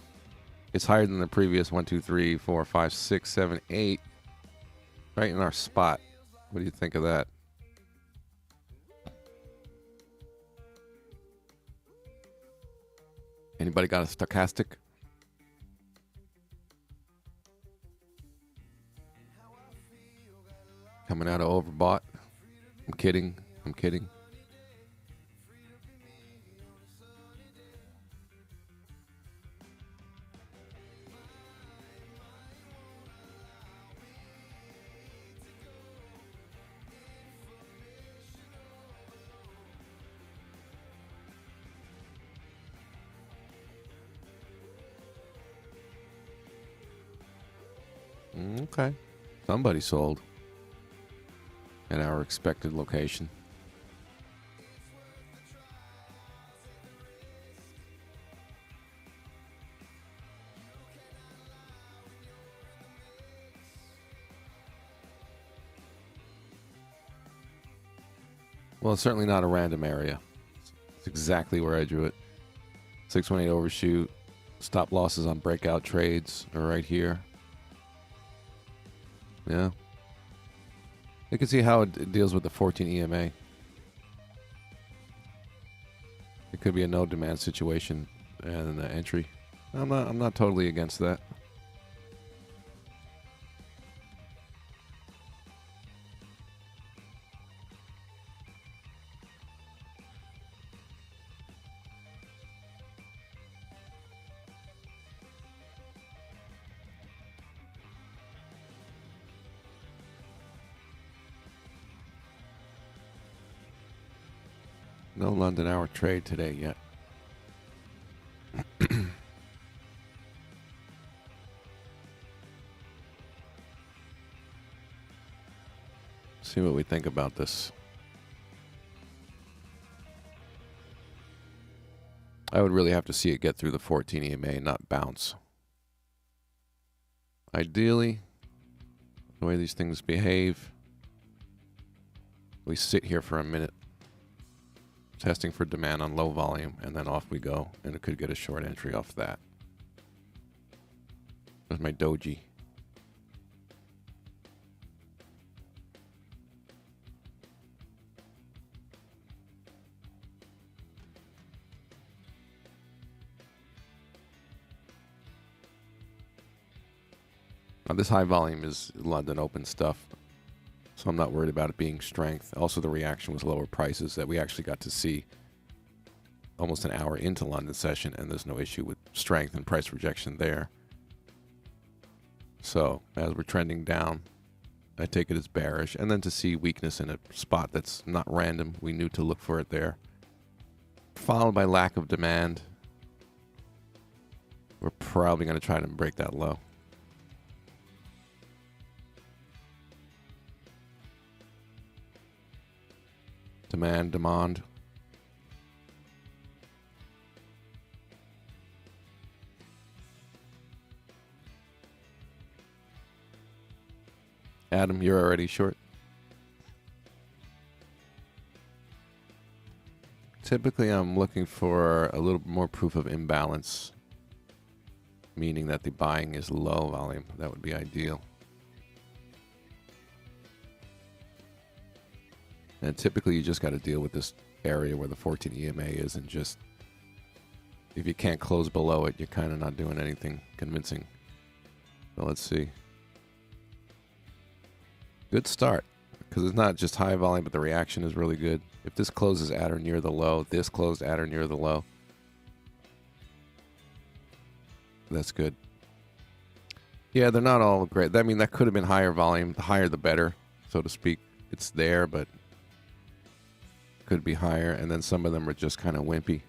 It's higher than the previous 1, 2, 3, 4, 5, 6, 7, 8. Right in our spot. What do you think of that? Anybody got a stochastic? Coming out of overbought? I'm kidding. Okay. Somebody sold at our expected location. Well, it's certainly not a random area. It's exactly where I drew it. 618 overshoot. Stop losses on breakout trades are right here. Yeah. You can see how it deals with the 14 EMA. It could be a no demand situation and an entry. I'm not totally against that. No London hour trade today yet. See what we think about this. I would really have to see it get through the 14 EMA, not bounce. Ideally, the way these things behave, we sit here for a minute. testing for demand on low volume, and then off we go, and it could get a short entry off that. There's my doji. Now this high volume is London open stuff, so I'm not worried about it being strength. Also, the reaction was lower prices that we actually got to see almost an hour into London session, and there's no issue with strength and price rejection there. So as we're trending down, I take it as bearish, and then to see weakness in a spot that's not random, we knew to look for it there. Followed by lack of demand. We're probably going to try to break that low. Demand. Adam, you're already short. Typically, I'm looking for a little more proof of imbalance, meaning that the buying is low volume. That would be ideal. And typically, you just got to deal with this area where the 14 EMA is, and just, if you can't close below it, you're kind of not doing anything convincing. So let's see. Good start, because it's not just high volume, but the reaction is really good. If this closes at or near the low, this closed at or near the low, that's good. Yeah, they're not all great. I mean, that could have been higher volume. The higher, the better, so to speak. It's there, but could be higher. And then some of them are just kind of wimpy.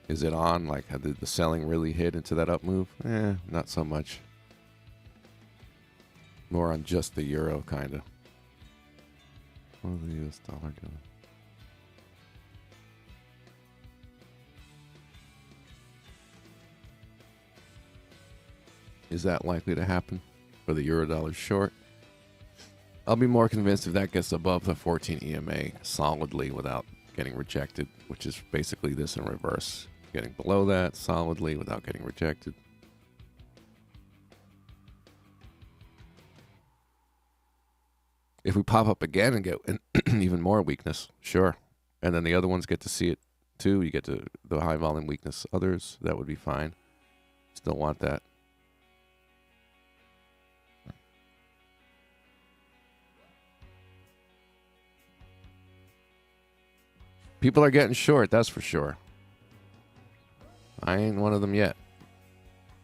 Is it on? Like, did the selling really hit into that up move? Not so much. More on just the euro, kind of. What is the US dollar doing? Is that likely to happen for the euro dollar short? I'll be more convinced if that gets above the 14 EMA solidly without getting rejected, which is basically this in reverse. Getting below that solidly without getting rejected. If we pop up again and get even more weakness, sure. And then the other ones get to see it too. You get to the high volume weakness. Others, that would be fine. Still want that. People are getting short, that's for sure. I ain't one of them yet.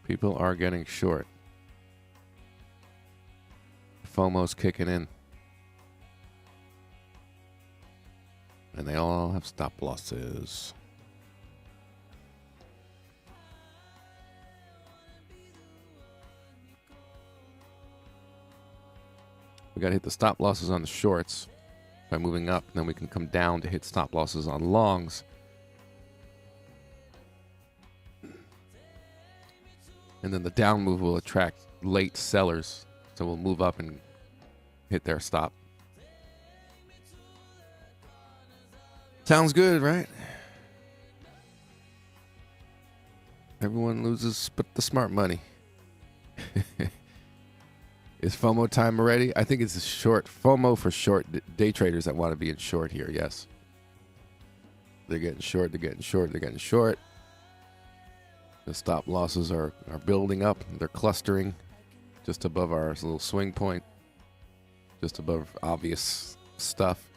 People are getting short. FOMO's kicking in. And they all have stop losses. We got to hit the stop losses on the shorts by moving up. Then we can come down to hit stop losses on longs. And then the down move will attract late sellers. So we'll move up and hit their stop. Sounds good, right? Everyone loses but the smart money. Is FOMO time already? I think it's a short. FOMO for short day traders that want to be in short here, yes. They're getting short, they're getting short, they're getting short. The stop losses are building up. They're clustering just above our little swing point. Just above obvious stuff.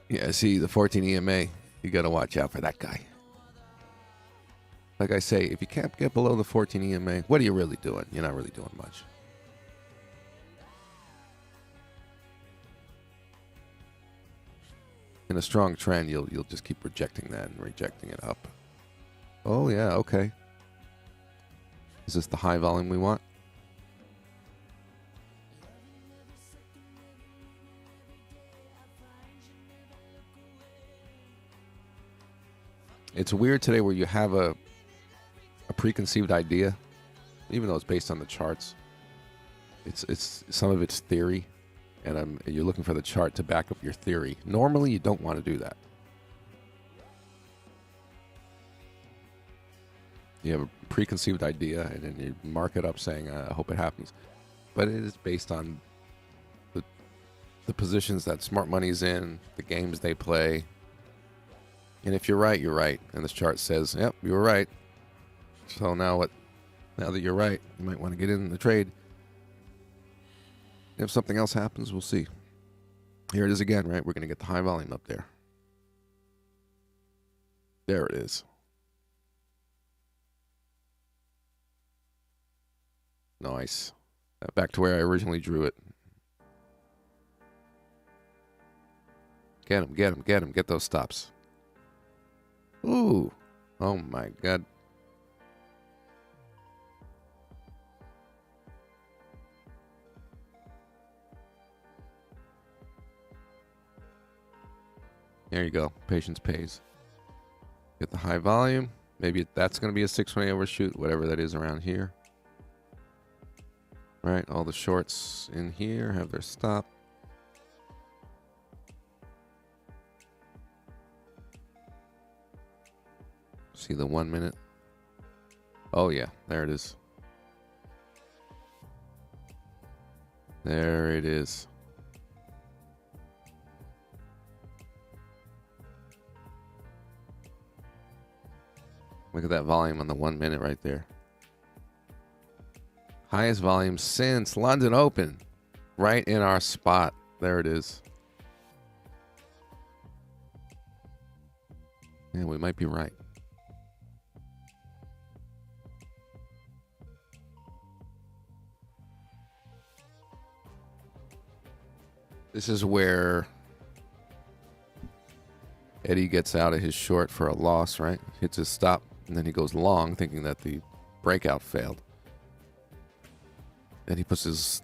Yeah, see, the 14 EMA, you got to watch out for that guy. Like I say, if you can't get below the 14 EMA, what are you really doing? You're not really doing much. In a strong trend, you'll just keep rejecting that and rejecting it up. Oh, yeah, okay. Is this the high volume we want? It's weird today where you have a preconceived idea, even though it's based on the charts. It's some of it's theory, and you're looking for the chart to back up your theory. Normally, you don't want to do that. You have a preconceived idea, and then you mark it up saying, I hope it happens. But it is based on the positions that smart money's in, the games they play. And if you're right, you're right. And this chart says, yep, you were right. So now what? Now that you're right, you might want to get in the trade. If something else happens, we'll see. Here it is again, right? We're going to get the high volume up there. There it is. Nice. Back to where I originally drew it. Get him, get him, get him. Get those stops. Ooh. Oh, my God. There you go. Patience pays. Get the high volume. Maybe that's going to be a 620 overshoot, whatever that is around here. Right, all the shorts in here have their stop. See the 1 minute? Oh yeah, there it is. There it is. Look at that volume on the 1 minute right there. Highest volume since London Open. Right in our spot. There it is. Yeah, we might be right. This is where Eddie gets out of his short for a loss, right? Hits his stop, and then he goes long, thinking that the breakout failed. Then he puts his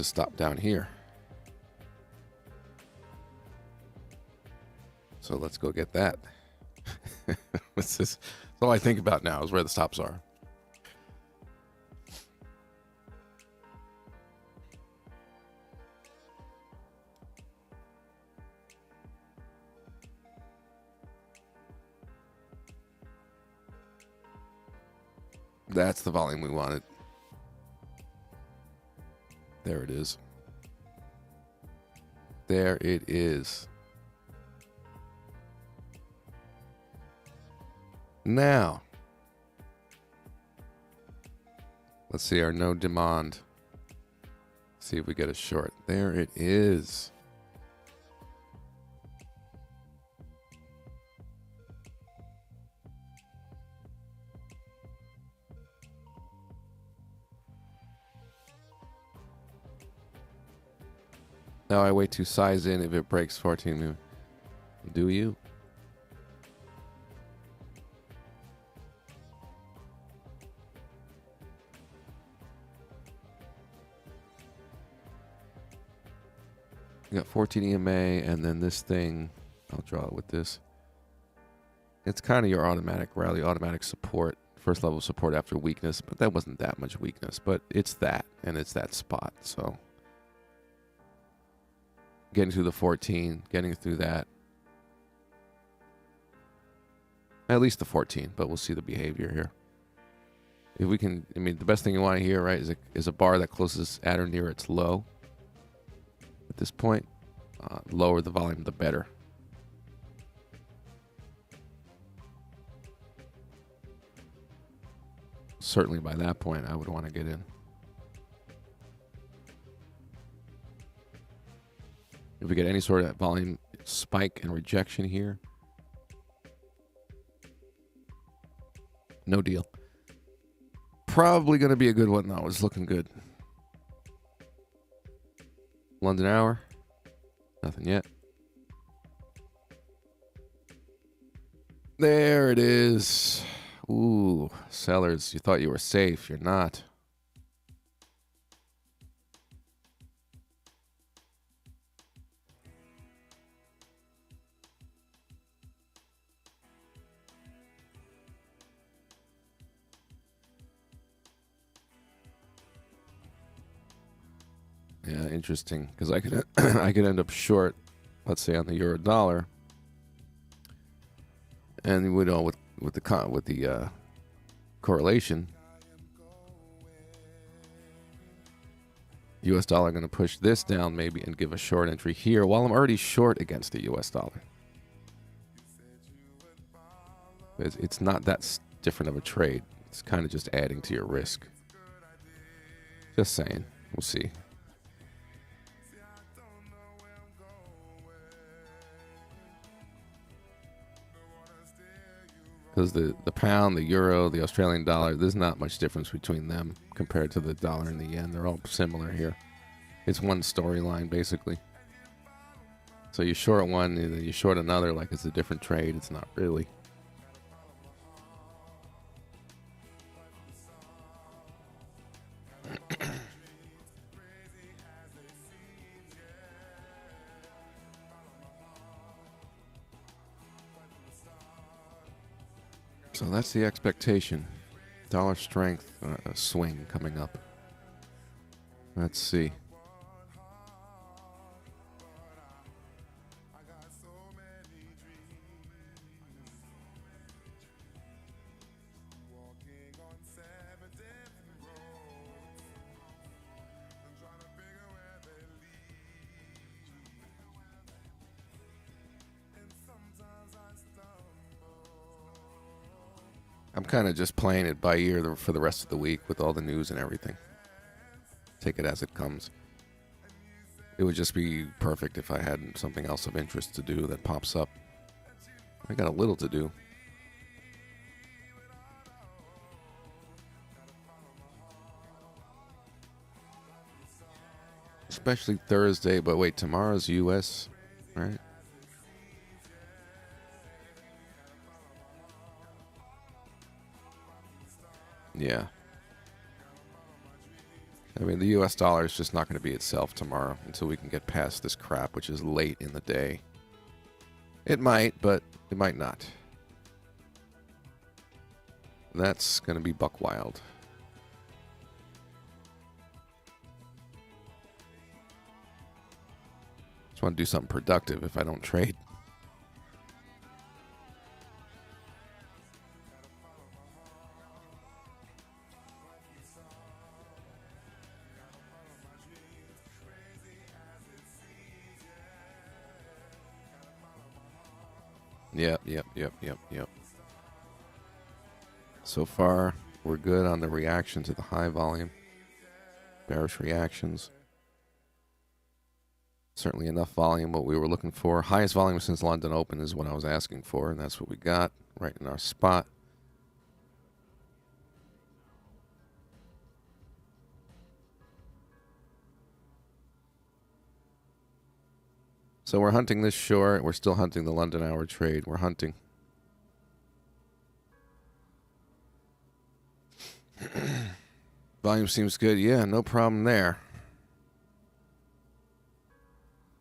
stop down here. So let's go get that. That's all I think about now is where the stops are. That's the volume we wanted. There it is. There it is. Now, let's see our no demand. See if we get a short. There it is. Now I wait to size in if it breaks 14. Do you? You got 14 EMA, and then this thing, I'll draw it with this. It's kind of your automatic rally, automatic support, first level support after weakness, but that wasn't that much weakness, but it's that, and it's that spot, so. Getting through the 14, getting through that. At least the 14, but we'll see the behavior here. If we can, I mean, the best thing you want to hear, right, is a bar that closes at or near its low. At this point, lower the volume, the better. Certainly by that point, I would want to get in. If we get any sort of volume spike and rejection here, no deal. Probably going to be a good one, though. It's looking good. London hour. Nothing yet. There it is. Ooh, sellers, you thought you were safe. You're not. Yeah, interesting. Because I could I could end up short, let's say on the euro dollar, and we know with the correlation, U.S. dollar going to push this down maybe and give a short entry here while I'm already short against the U.S. dollar. It's not that different of a trade. It's kind of just adding to your risk. Just saying. We'll see. Because the pound, the euro, the Australian dollar, there's not much difference between them compared to the dollar and the yen. They're all similar here. It's one storyline, basically. So you short one, and then you short another like it's a different trade. It's not really. So that's the expectation. Dollar strength swing coming up. Let's see. I'm kind of just playing it by ear for the rest of the week with all the news and everything. Take it as it comes. It would just be perfect if I had something else of interest to do that pops up. I got a little to do. Especially Thursday, but wait, tomorrow's U.S., right? Yeah. I mean, the U.S. dollar is just not going to be itself tomorrow until we can get past this crap, which is late in the day. It might, but it might not. That's going to be buck wild. Just want to do something productive if I don't trade. Yep. So far, we're good on the reaction to the high volume. Bearish reactions. Certainly enough volume, what we were looking for. Highest volume since London Open is what I was asking for, and that's what we got right in our spot. So we're hunting this short. We're still hunting the London hour trade. We're hunting. Volume seems good. Yeah, no problem there.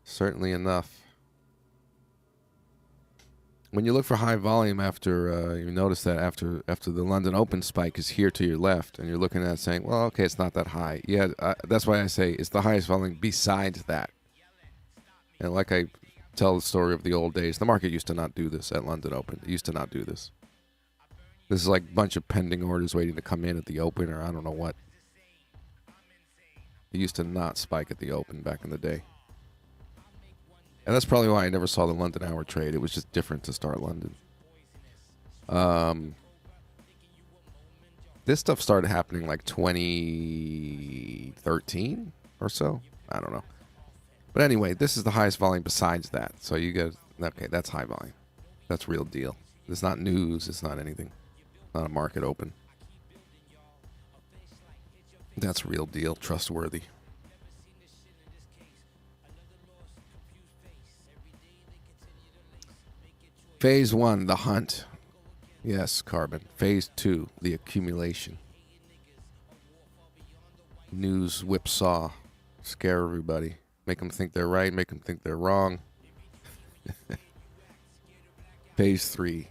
Certainly enough. When you look for high volume after, you notice that after the London Open spike is here to your left, and you're looking at it saying, well, okay, it's not that high. Yeah, that's why I say it's the highest volume besides that. And like I tell the story of the old days, the market used to not do this at London Open. It used to not do this. This is like a bunch of pending orders waiting to come in at the Open, or I don't know what. It used to not spike at the Open back in the day. And that's probably why I never saw the London hour trade. It was just different to start London. This stuff started happening like 2013 or so. I don't know. But anyway, this is the highest volume besides that. So you guys, okay, that's high volume. That's real deal. It's not news. It's not anything. Not a market open. That's real deal. Trustworthy. Phase 1, the hunt. Yes, carbon. Phase 2, the accumulation. News whipsaw. Scare everybody. Make them think they're right. Make them think they're wrong. Phase 3,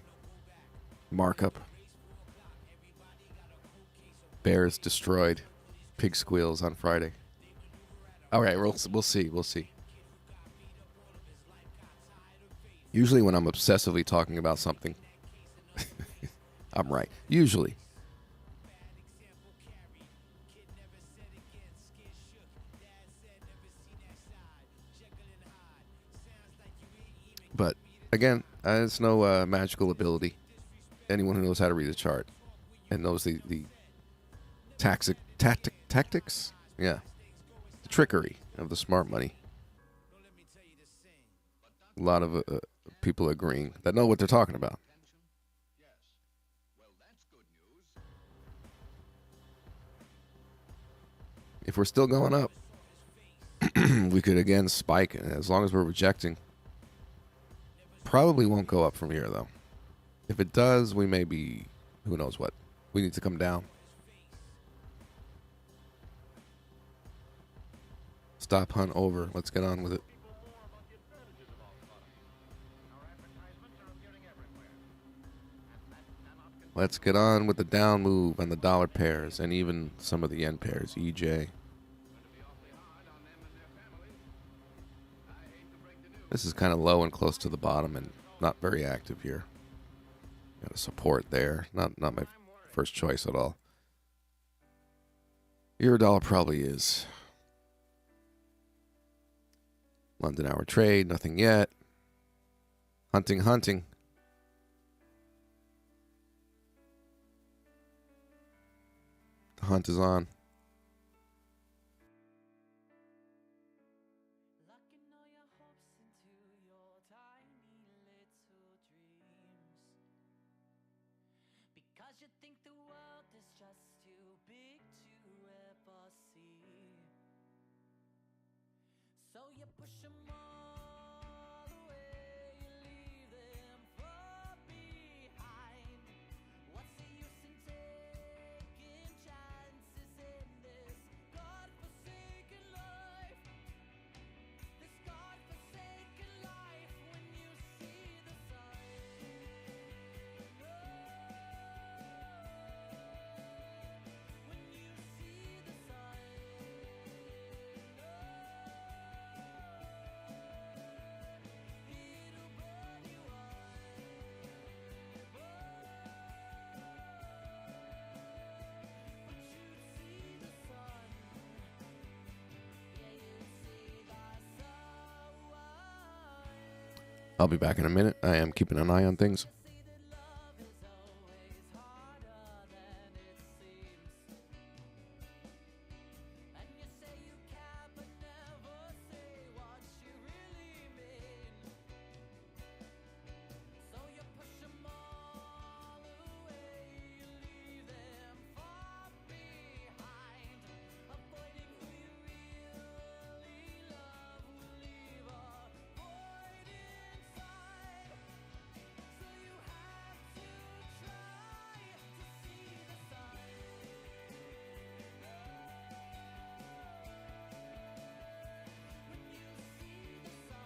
markup. Bears destroyed. Pig squeals on Friday. All right, we'll see. We'll see. Usually, when I'm obsessively talking about something, I'm right. Usually. But again, it's no magical ability. Anyone who knows how to read a chart and knows the tactics, yeah, the trickery of the smart money. A lot of people agreeing that know what they're talking about. Yes. Well, that's good news. If we're still going up, we could again spike, and as long as we're rejecting, probably won't go up from here though. If it does, we may be, who knows what. We need to come down. Stop hunt over. Let's get on with it. People more about the advantages of alt-products. Our advertisements are appearing everywhere. And that cannot continue. Let's get on with the down move on the dollar pairs and even some of the yen pairs. EJ. Going to be awfully hard on them and their families. I hate to break the news. This is kind of low and close to the bottom and not very active here. Got a support there. Not my first choice at all. Eurodollar probably is. London hour trade, nothing yet. Hunting. The hunt is on. Locking all your hopes into your tiny little dreams. Because you think the world is just too big to ever see. So you push them all away, you leave them far behind. What's the use in taking chances in this godforsaken life? This godforsaken life when you see the sign. When you see the sign. It'll burn you but you'd see the sun. Yeah, you'd see the sun. I'll be back in a minute. I am keeping an eye on things. Say that love is always harder than it seems. And you say you can, but never say what you really mean. So you push them all away, you leave them far behind. Avoiding who you really love will leave a void inside. So you have to try to see the sign. When you see the sign, it'll burn you but you'd see the sign. Yeah, you'd see the sign.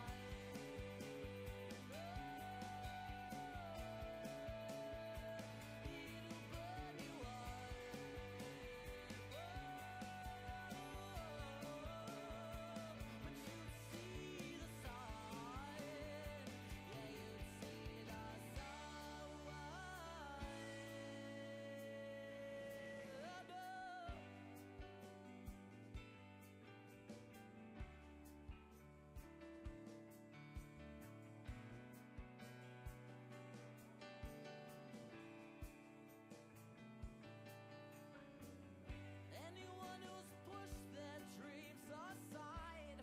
Anyone who's pushed their dreams aside,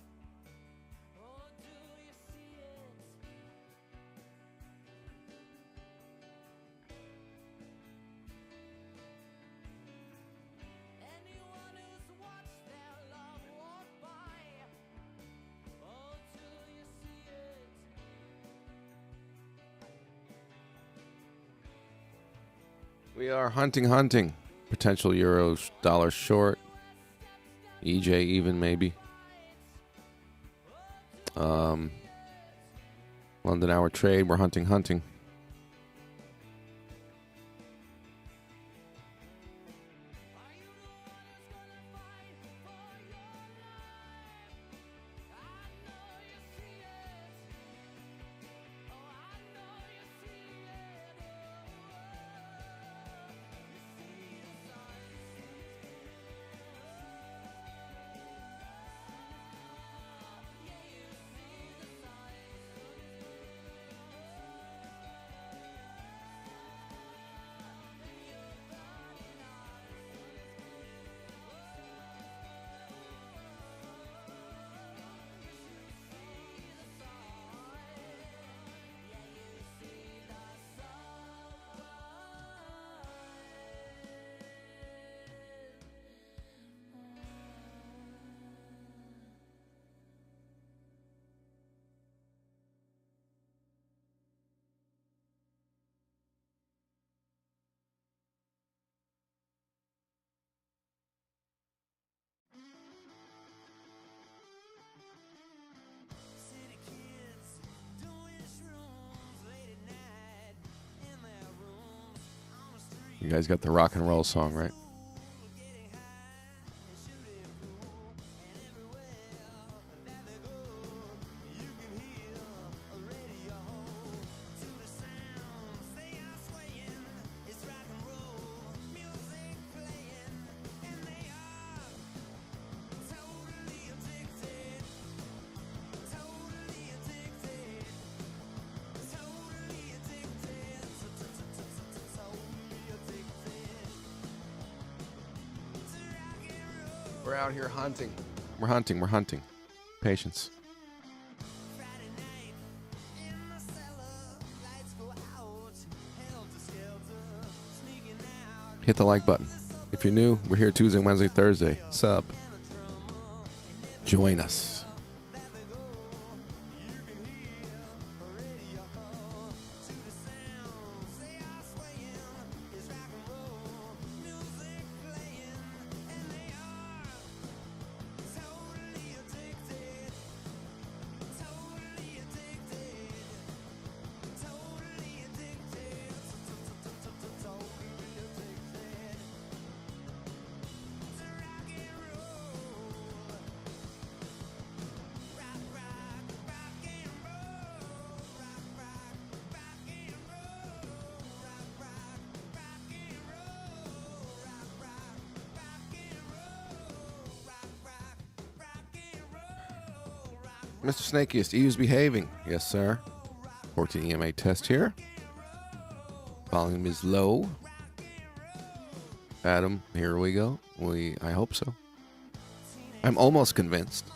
oh, do you see it? Anyone who's watched their love walk by, oh, do you see it? We are hunting. Potential euro dollar short. EJ even maybe. London hour trade. We're hunting. Are you the one who's gonna fight for your life? You guys got the rock and roll song, right? We're out here hunting. We're hunting. Patience. Hit the like button. If you're new, we're here Tuesday, Wednesday, Thursday. Sub. Join us. Mr. Snakiest, EU's behaving. Yes, sir. 14 EMA test here. Volume is low. Adam, here we go. I hope so. I'm almost convinced.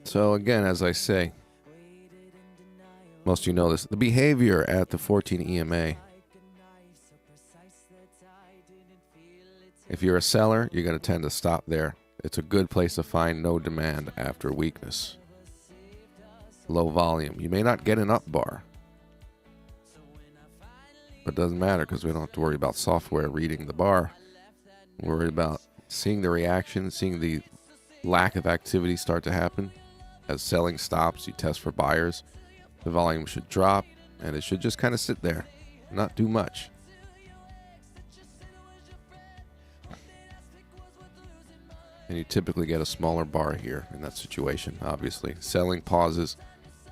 So again, as I say, most of you know this, the behavior at the 14 EMA, if you're a seller, you're going to tend to stop there. It's a good place to find no demand after weakness. Low volume. You may not get an up bar, but it doesn't matter because we don't have to worry about software reading the bar. We're worried about seeing the reaction, seeing the lack of activity start to happen. As selling stops, you test for buyers. The volume should drop, and it should just kind of sit there, not do much. And you typically get a smaller bar here in that situation, obviously. Selling pauses,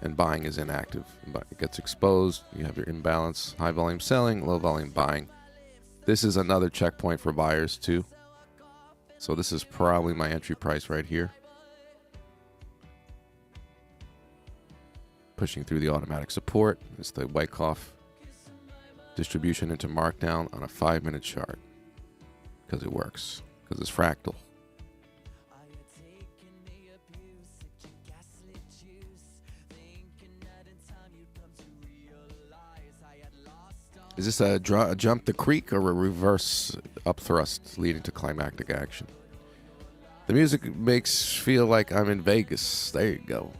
and buying is inactive. It gets exposed, you have your imbalance, high volume selling, low volume buying. This is another checkpoint for buyers too. So this is probably my entry price right here. Pushing through the automatic support. It's the Wyckoff distribution into markdown on a 5-minute chart. Because it works. Because it's fractal. Is this a jump the creek or a reverse up thrust leading to climactic action? The music makes feel like I'm in Vegas. There you go.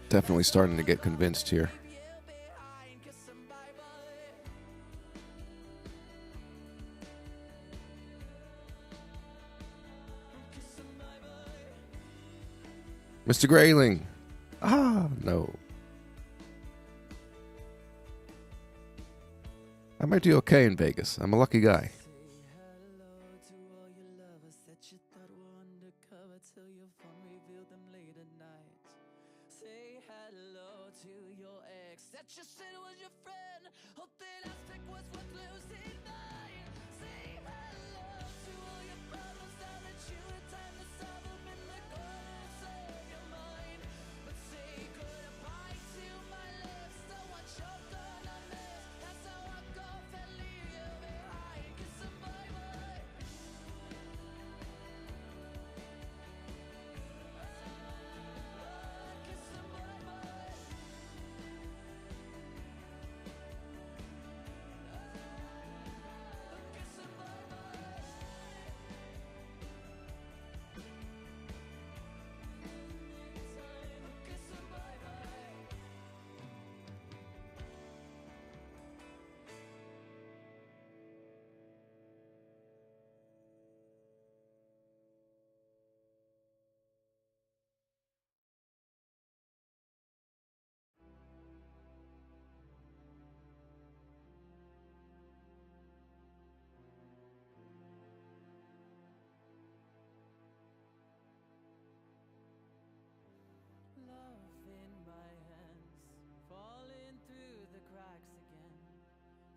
Definitely starting to get convinced here. Mr. Grayling. Ah, no. I might do okay in Vegas. I'm a lucky guy. Say hello to all your lovers that you thought were undercover till your phone revealed them late at night. Say hello to your ex that you said was your friend. Hope that last pick was worth losing nine. Say hello to all your problems now that you had time to solve them in the corners of your mind. But say goodbye to my lips, the one you're gonna miss. That's how I go and leave you behind. Kiss and bye bye. Kiss and bye bye. Kiss and bye bye. Kiss and bye bye. Love in my hands, falling through the cracks again,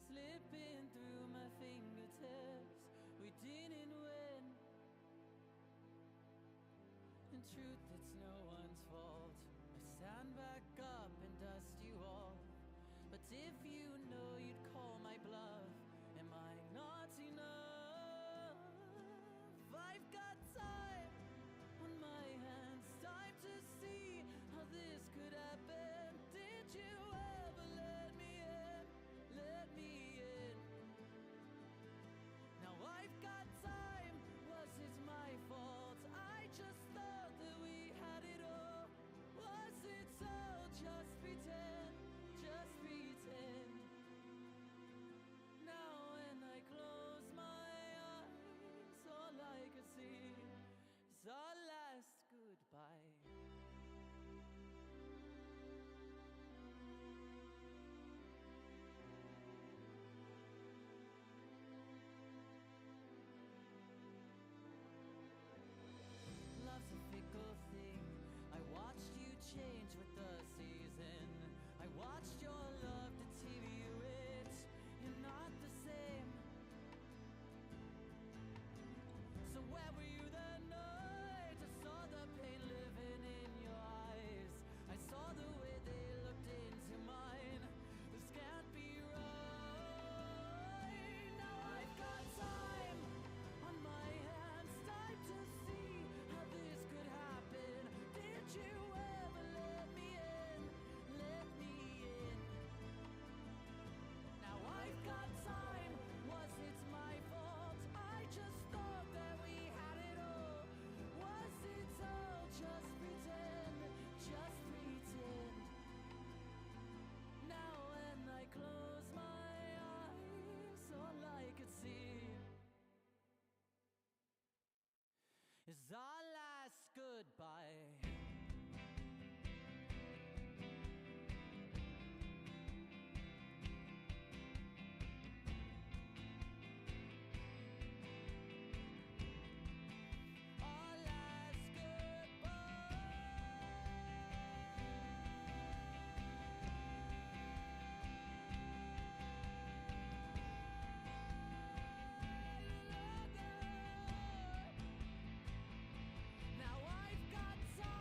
slipping through my fingertips. We didn't win. In truth, it's no one's fault. I stand back up and dust you off. But if you know you'd call my bluff, am I not enough? I've got time on my hands, time to see how this could happen. Did you ever let me in? Let me in. Now I've got time. Was it my fault? I just thought that we had it all. Was it all just pretend? Just pretend. Now when I close my eyes, all I could see is our last goodbye. Love's a fickle thing. I watched you change with the season. I watched your love deteriorate. You're not the same. So where were you that night? I saw the pain living in your eyes. I saw the way they looked into mine. This can't be right. Now I've got time on my hands, time to see how this could happen. Did you ever let me in? Let me in. Now I've got time. Was it my fault? I just thought that we had it all. Was it all just pretend? Just pretend. Now when I close my eyes, all I could see is our last goodbye. Our last goodbye. Now I've got time.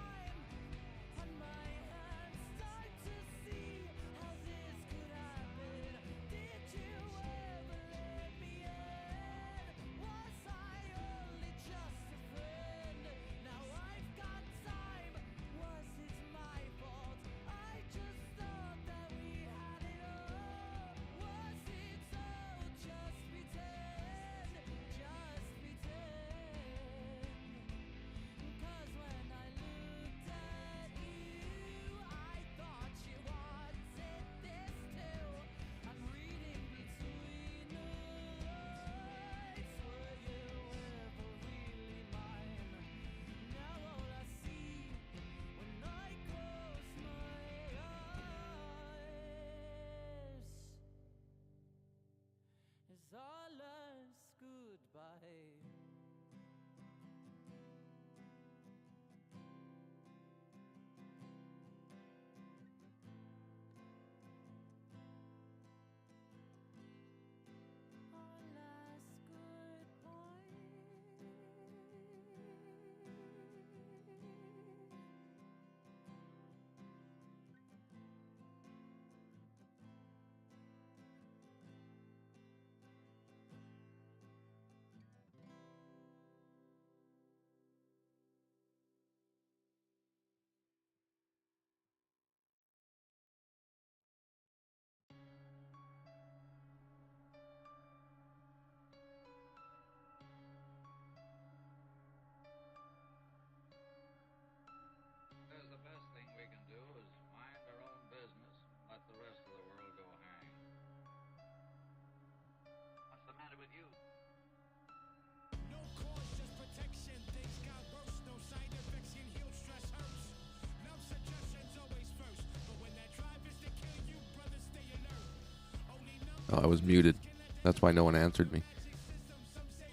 Oh, I was muted. That's why no one answered me.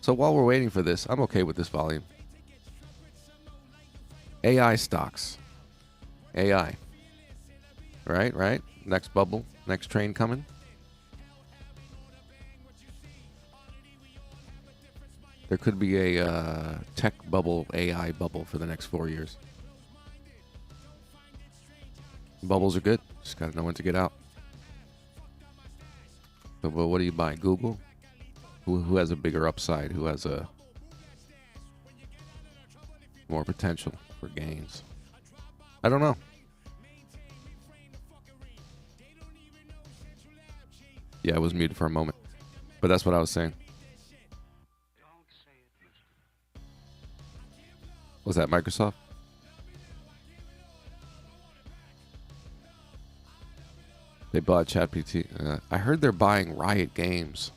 So while we're waiting for this, I'm okay with this volume. AI stocks. AI. Right? Next bubble. Next train coming. There could be a tech bubble, AI bubble for the next 4 years. Bubbles are good. Just got to know when to get out. But what do you buy? Google? Who has a bigger upside? Who has a more potential for gains? I don't know. Yeah, I was muted for a moment. But that's what I was saying. Was that Microsoft? They bought ChatGPT. I heard they're buying Riot Games.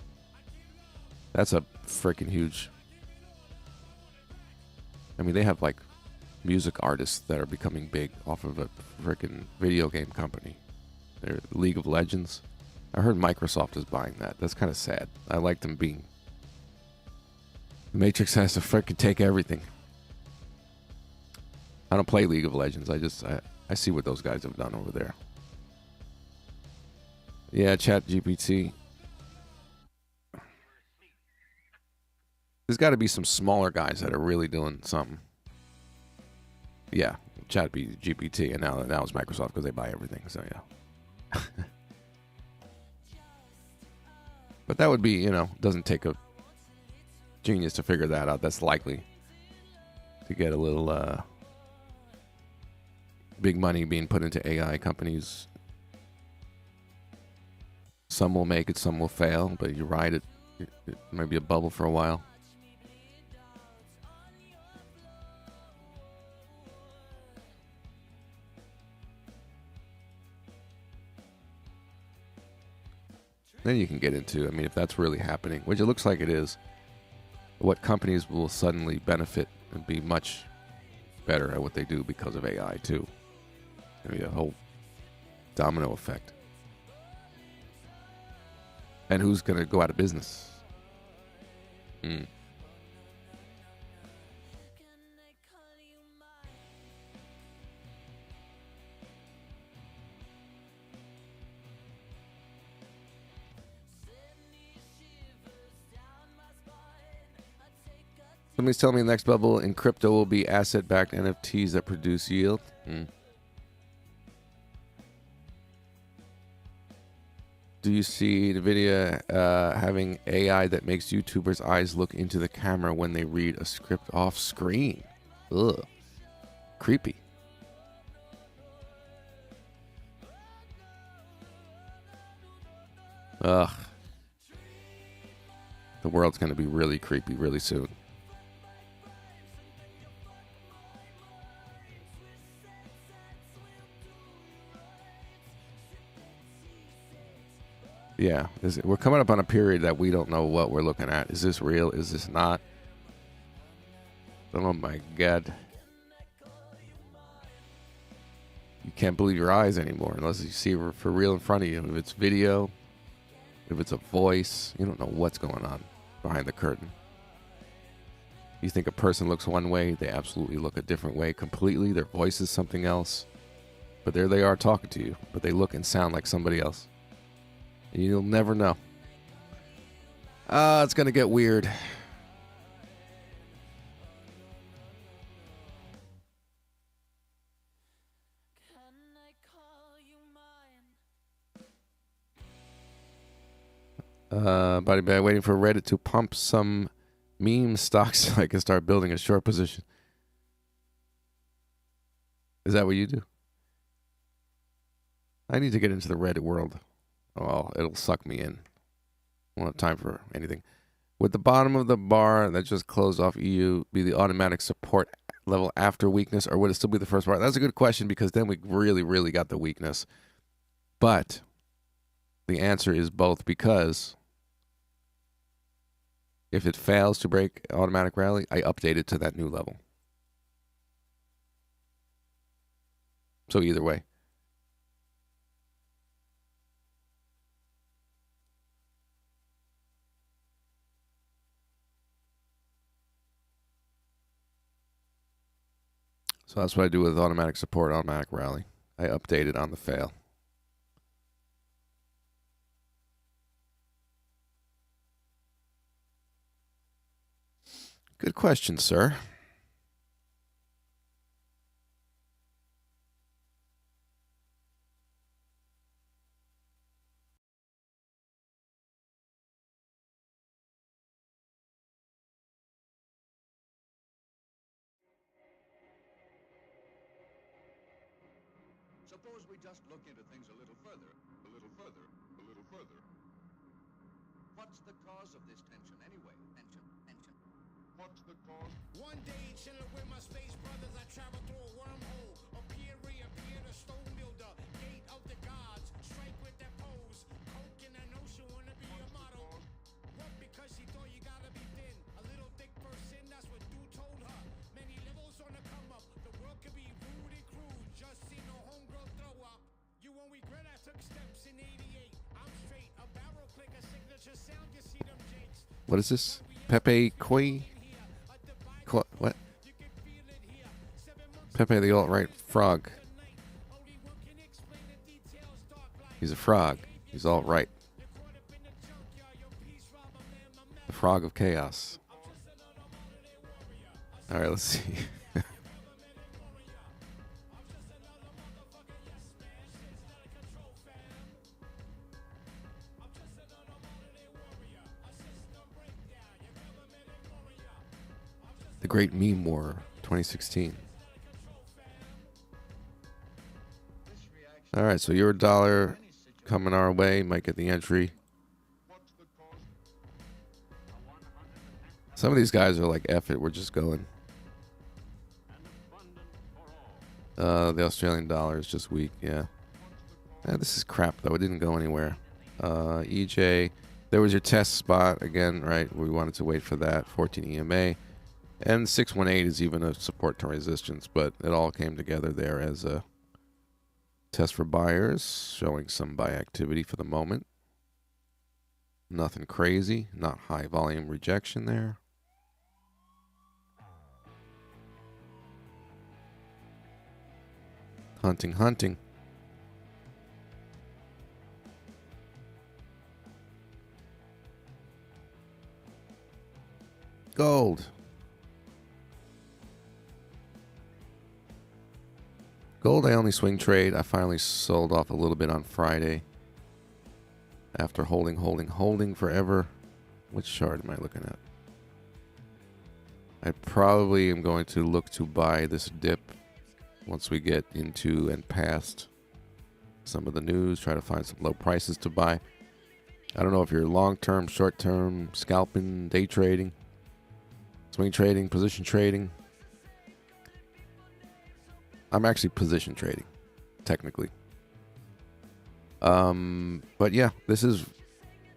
That's a freaking huge. I mean, they have like music artists that are becoming big off of a freaking video game company. They're League of Legends. I heard Microsoft is buying that. That's kind of sad. I like them being. The Matrix has to freaking take everything. I don't play League of Legends. I see what those guys have done over there. Yeah, ChatGPT. There's got to be some smaller guys that are really doing something. Yeah, ChatGPT, and now it's Microsoft because they buy everything. So yeah. But that would be, doesn't take a genius to figure that out. That's likely to get a little big money being put into AI companies. Some will make it, some will fail, but you're right, it might be a bubble for a while. Then you can get into, if that's really happening, which it looks like it is, what companies will suddenly benefit and be much better at what they do because of AI too. Maybe a whole domino effect. And who's going to go out of business? Somebody's telling me the next bubble in crypto will be asset-backed NFTs that produce yield. Do you see NVIDIA having AI that makes YouTubers' eyes look into the camera when they read a script off screen? Ugh. Creepy. Ugh. The world's going to be really creepy really soon. Yeah, we're coming up on a period that we don't know what we're looking at. Is this real? Is this not? Oh my God. You can't believe your eyes anymore unless you see it for real in front of you. If it's video, if it's a voice, you don't know what's going on behind the curtain. You think a person looks one way, they absolutely look a different way completely. Their voice is something else. But there they are talking to you, but they look and sound like somebody else. And you'll never know. It's going to get weird. Buddy, waiting for Reddit to pump some meme stocks so I can start building a short position. Is that what you do? I need to get into the Reddit world. Well, it'll suck me in. I won't have time for anything. Would the bottom of the bar that just closed off EU be the automatic support level after weakness, or would it still be the first bar? That's a good question because then we really, really got the weakness. But the answer is both, because if it fails to break automatic rally, I update it to that new level. So either way. So that's what I do with automatic support, automatic rally. I update it on the fail. Good question, sir. Suppose we just look into things a little further, a little further, a little further. What's the cause of this tension anyway? Tension. What's the cause? One day, chilling with my space brothers, I traveled through a wormhole. Appear, reappear, the stone builder, gate of the gods. Strike with that pose. Coke in that notion, wanna be a model. What? Because she thought you gotta be thin. A little thick person, that's what dude told her. Many levels on the come up. The world could be rude and crude. Just see no homegirl throw up. You won't regret I took steps in 88. I'm straight, a barrel click, a signature sound, you see them jakes. What is this? Pepe Koi? What? Pepe the alt-right frog. He's a frog. He's alt-right. The frog of chaos. All right, let's see. The Great Meme War, 2016. All right, so Eurodollar coming our way. Might get the entry. Some of these guys are like, F it, we're just going. The Australian dollar is just weak, yeah. This is crap, though. It didn't go anywhere. EJ, there was your test spot again, right? We wanted to wait for that. 14 EMA. And 618 is even a support to resistance, but it all came together there as a test for buyers, showing some buy activity for the moment. Nothing crazy, not high volume rejection there. Hunting. Gold. Gold, I only swing trade. I finally sold off a little bit on Friday. After holding forever. Which chart am I looking at? I probably am going to look to buy this dip once we get into and past some of the news. Try to find some low prices to buy. I don't know if you're long-term, short-term, scalping, day trading, swing trading, position trading. I'm actually position trading, technically. But yeah, this is,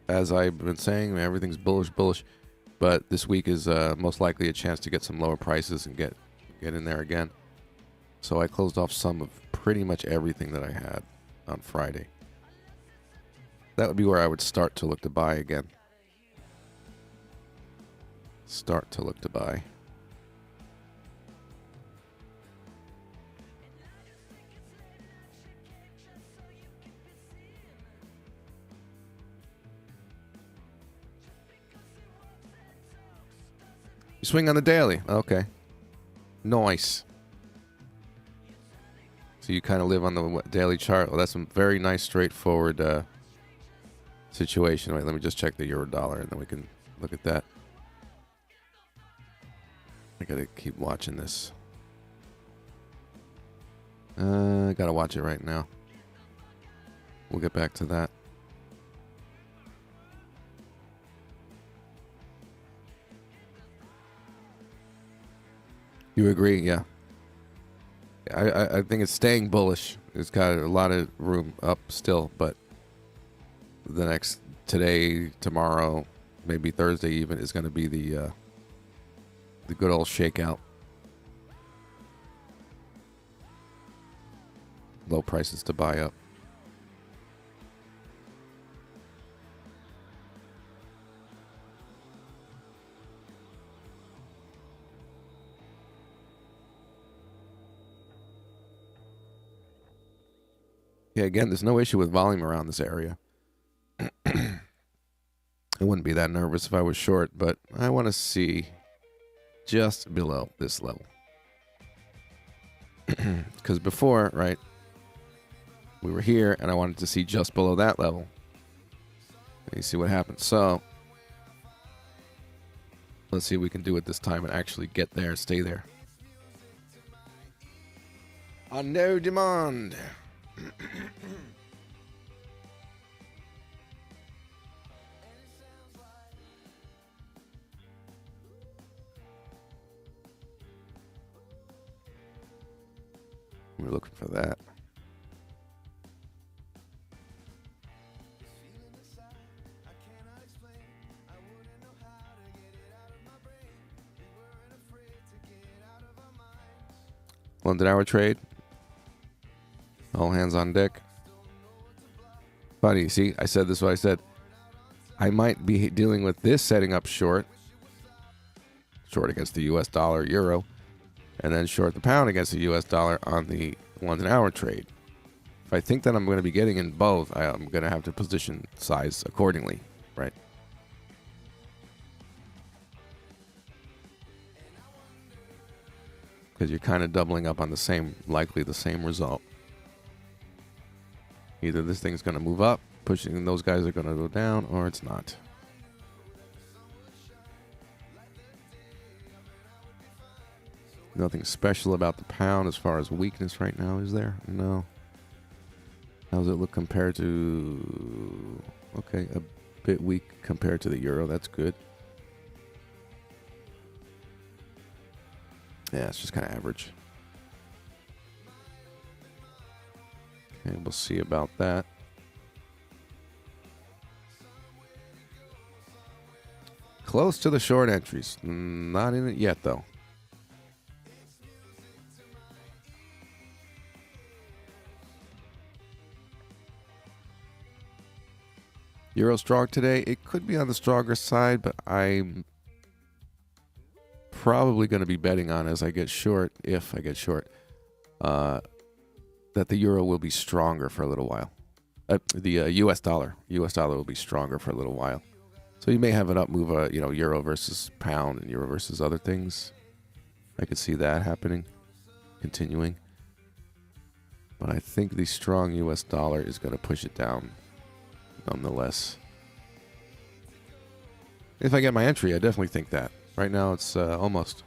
as I've been saying, everything's bullish. But this week is most likely a chance to get some lower prices and get in there again. So I closed off some of pretty much everything that I had on Friday. That would be where I would start to look to buy again. You swing on the daily. Okay. Nice. So you kind of live on the daily chart. Well, that's a very nice, straightforward situation. Wait, let me just check the euro dollar, and then we can look at that. I gotta keep watching this. I gotta watch it right now. We'll get back to that. You agree? Yeah. I think it's staying bullish. It's got a lot of room up still, but the next today, tomorrow, maybe Thursday even is going to be the good old shakeout. Low prices to buy up. Yeah, again, there's no issue with volume around this area. I wouldn't be that nervous if I was short, but I want to see just below this level. Because before, right, we were here, and I wanted to see just below that level. And you see what happens. So, let's see if we can do it this time and actually get there and stay there. On no demand. We're looking for that. London hour trade. All hands on deck. Funny, see, I said this is what I said. I might be dealing with this setting up short against the US dollar, euro, and then short the pound against the US dollar on the London hour trade. If I think that I'm going to be getting in both, I'm going to have to position size accordingly, right? Because you're kind of doubling up on the same, likely the same result. Either this thing's going to move up, pushing those guys are going to go down, or it's not. Nothing special about the pound as far as weakness right now, is there? No. How does it look compared to... Okay, a bit weak compared to the euro. That's good. Yeah, it's just kind of average. Okay, we'll see about that. Close to the short entries. Not in it yet, though. Euro strong today. It could be on the stronger side, but I'm probably going to be betting on as I get short, if I get short, that the euro will be stronger for a little while. The U.S. dollar will be stronger for a little while. So you may have an up move, euro versus pound and euro versus other things. I could see that happening, continuing. But I think the strong U.S. dollar is going to push it down nonetheless. If I get my entry, I definitely think that. Right now, it's almost.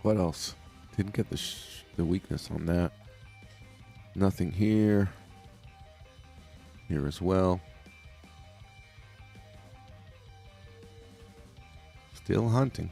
What else? Didn't get the weakness on that. Nothing here. Here as well. Still hunting.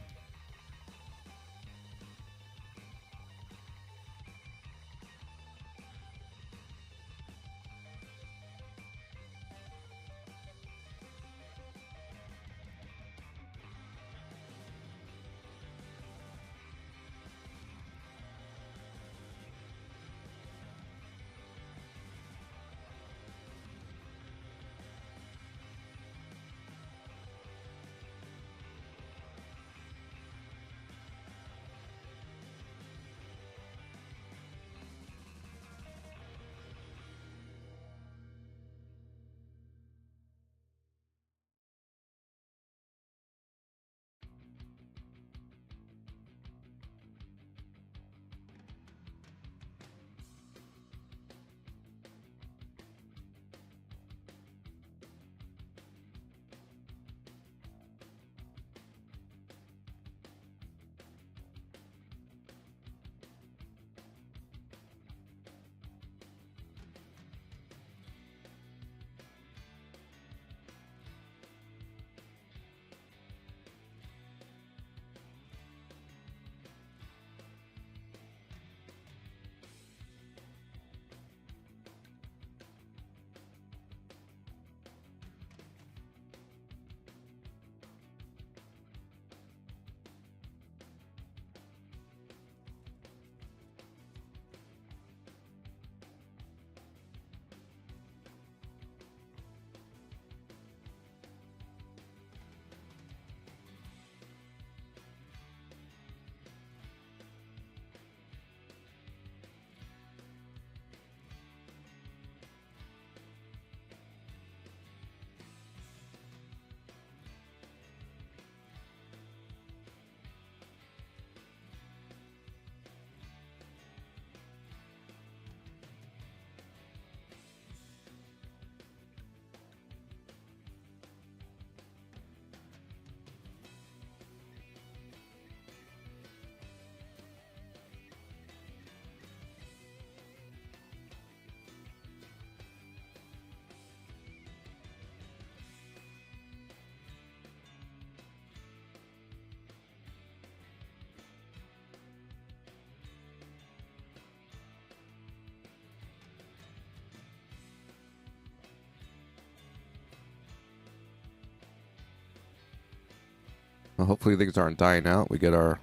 Well, hopefully things aren't dying out. We get our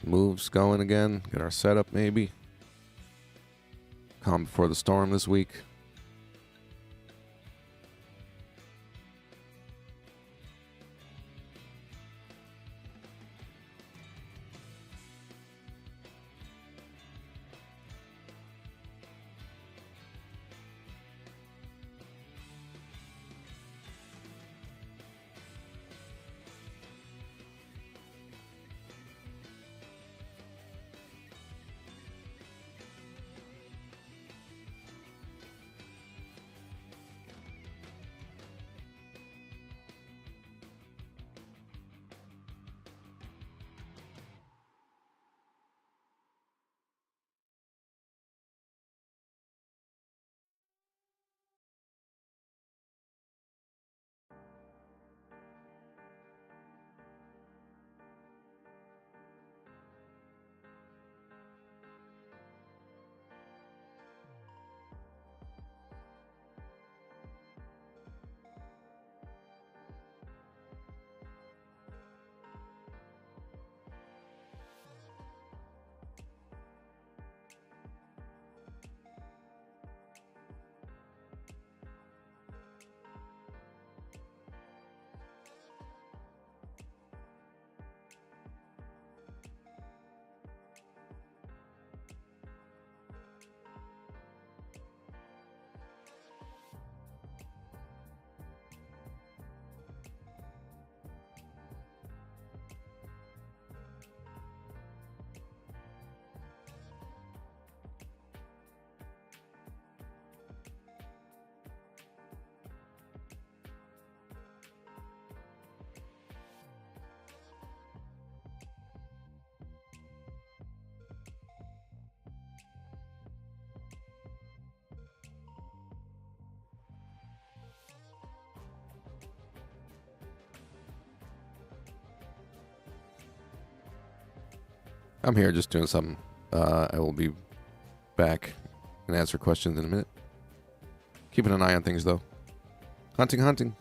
moves going again. Get our setup maybe. Calm before the storm this week. I'm here just doing something. I will be back and answer questions in a minute. Keeping an eye on things, though. Hunting, hunting.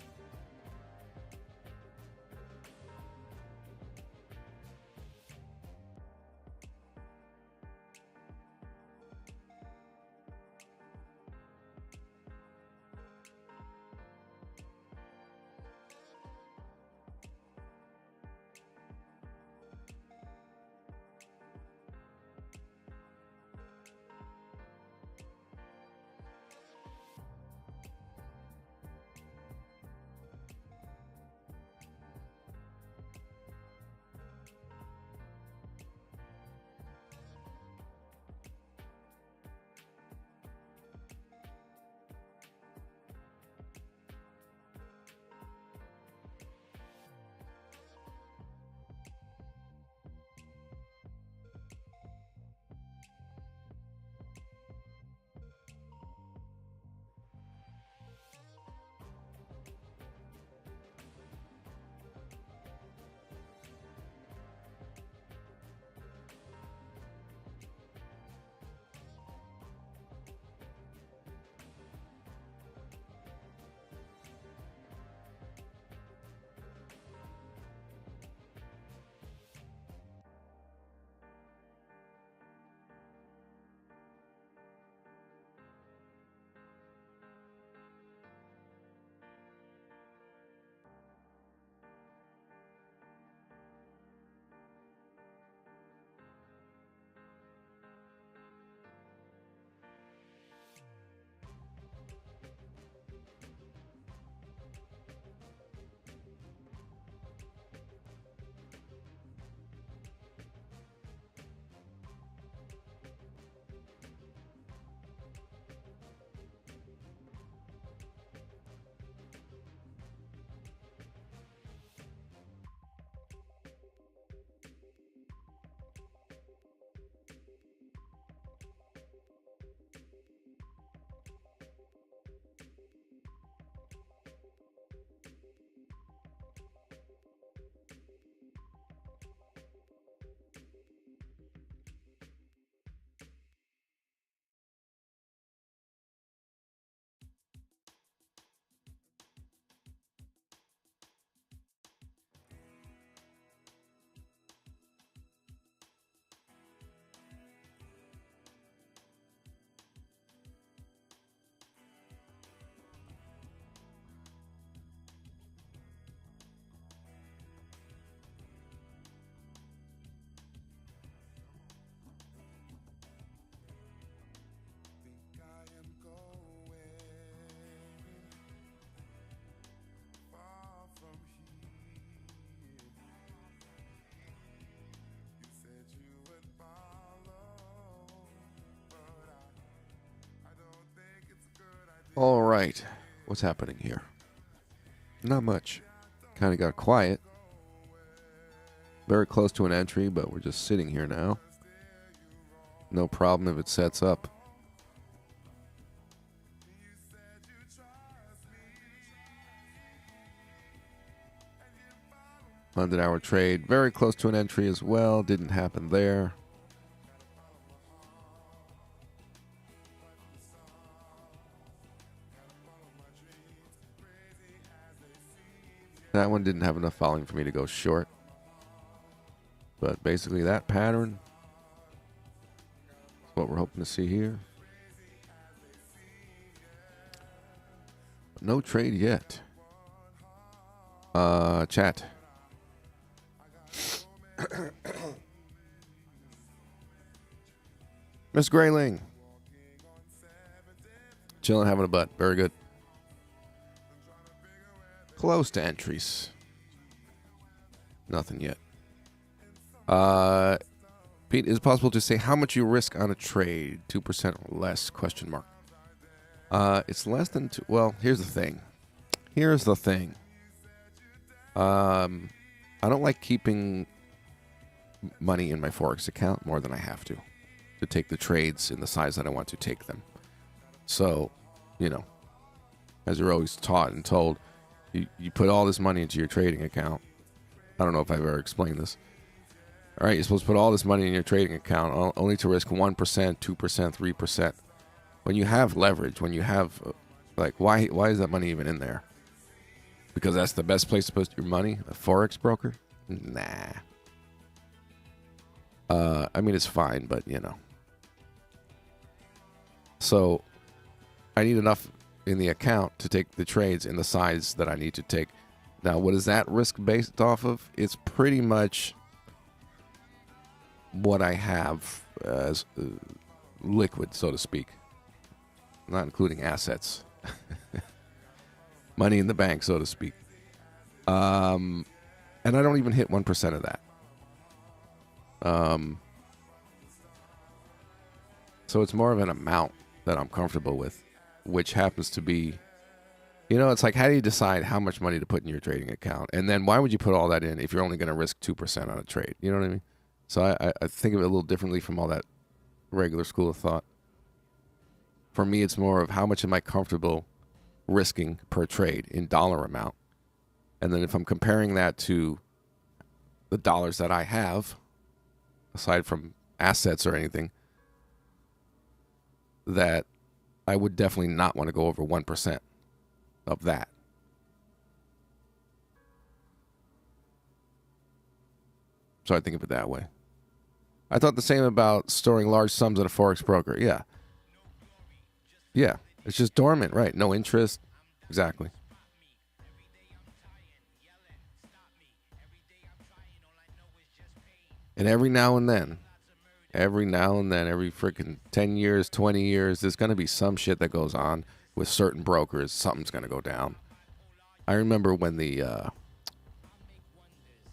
All right. What's happening here? Not much. Kind of got quiet. Very close to an entry, but we're just sitting here now. No problem if it sets up. $100-hour trade. Very close to an entry as well. Didn't happen there. That one didn't have enough volume for me to go short. But basically that pattern is what we're hoping to see here. No trade yet. Chat. Miss Grayling. Chilling, having a butt. Very good. Close to entries. Nothing yet. Pete, is it possible to say how much you risk on a trade? 2% or less? Question mark. It's less than 2. Well, here's the thing. I don't like keeping money in my Forex account more than I have to take the trades in the size that I want to take them. So, as you're always taught and told, you put all this money into your trading account. I don't know if I've ever explained this. All right, you're supposed to put all this money in your trading account only to risk 1%, 2%, 3%. When you have leverage, when you have, why is that money even in there? Because that's the best place to put your money? A Forex broker? Nah. I mean, it's fine, but, So, I need enough in the account to take the trades in the size that I need to take. Now, what is that risk based off of? It's pretty much what I have as liquid, so to speak. Not including assets. Money in the bank, so to speak. And I don't even hit 1% of that. So it's more of an amount that I'm comfortable with, which happens to be, it's like, how do you decide how much money to put in your trading account? And then why would you put all that in if you're only going to risk 2% on a trade? You know what I mean? So I think of it a little differently from all that regular school of thought. For me, it's more of how much am I comfortable risking per trade in dollar amount. And then if I'm comparing that to the dollars that I have, aside from assets or anything, that I would definitely not want to go over 1% of that. So I think of it that way. I thought the same about storing large sums at a Forex broker. Yeah. Yeah. It's just dormant, right? No interest. Exactly. And every now and then, every freaking 10 years, 20 years, there's going to be some shit that goes on with certain brokers. Something's going to go down. I remember when the,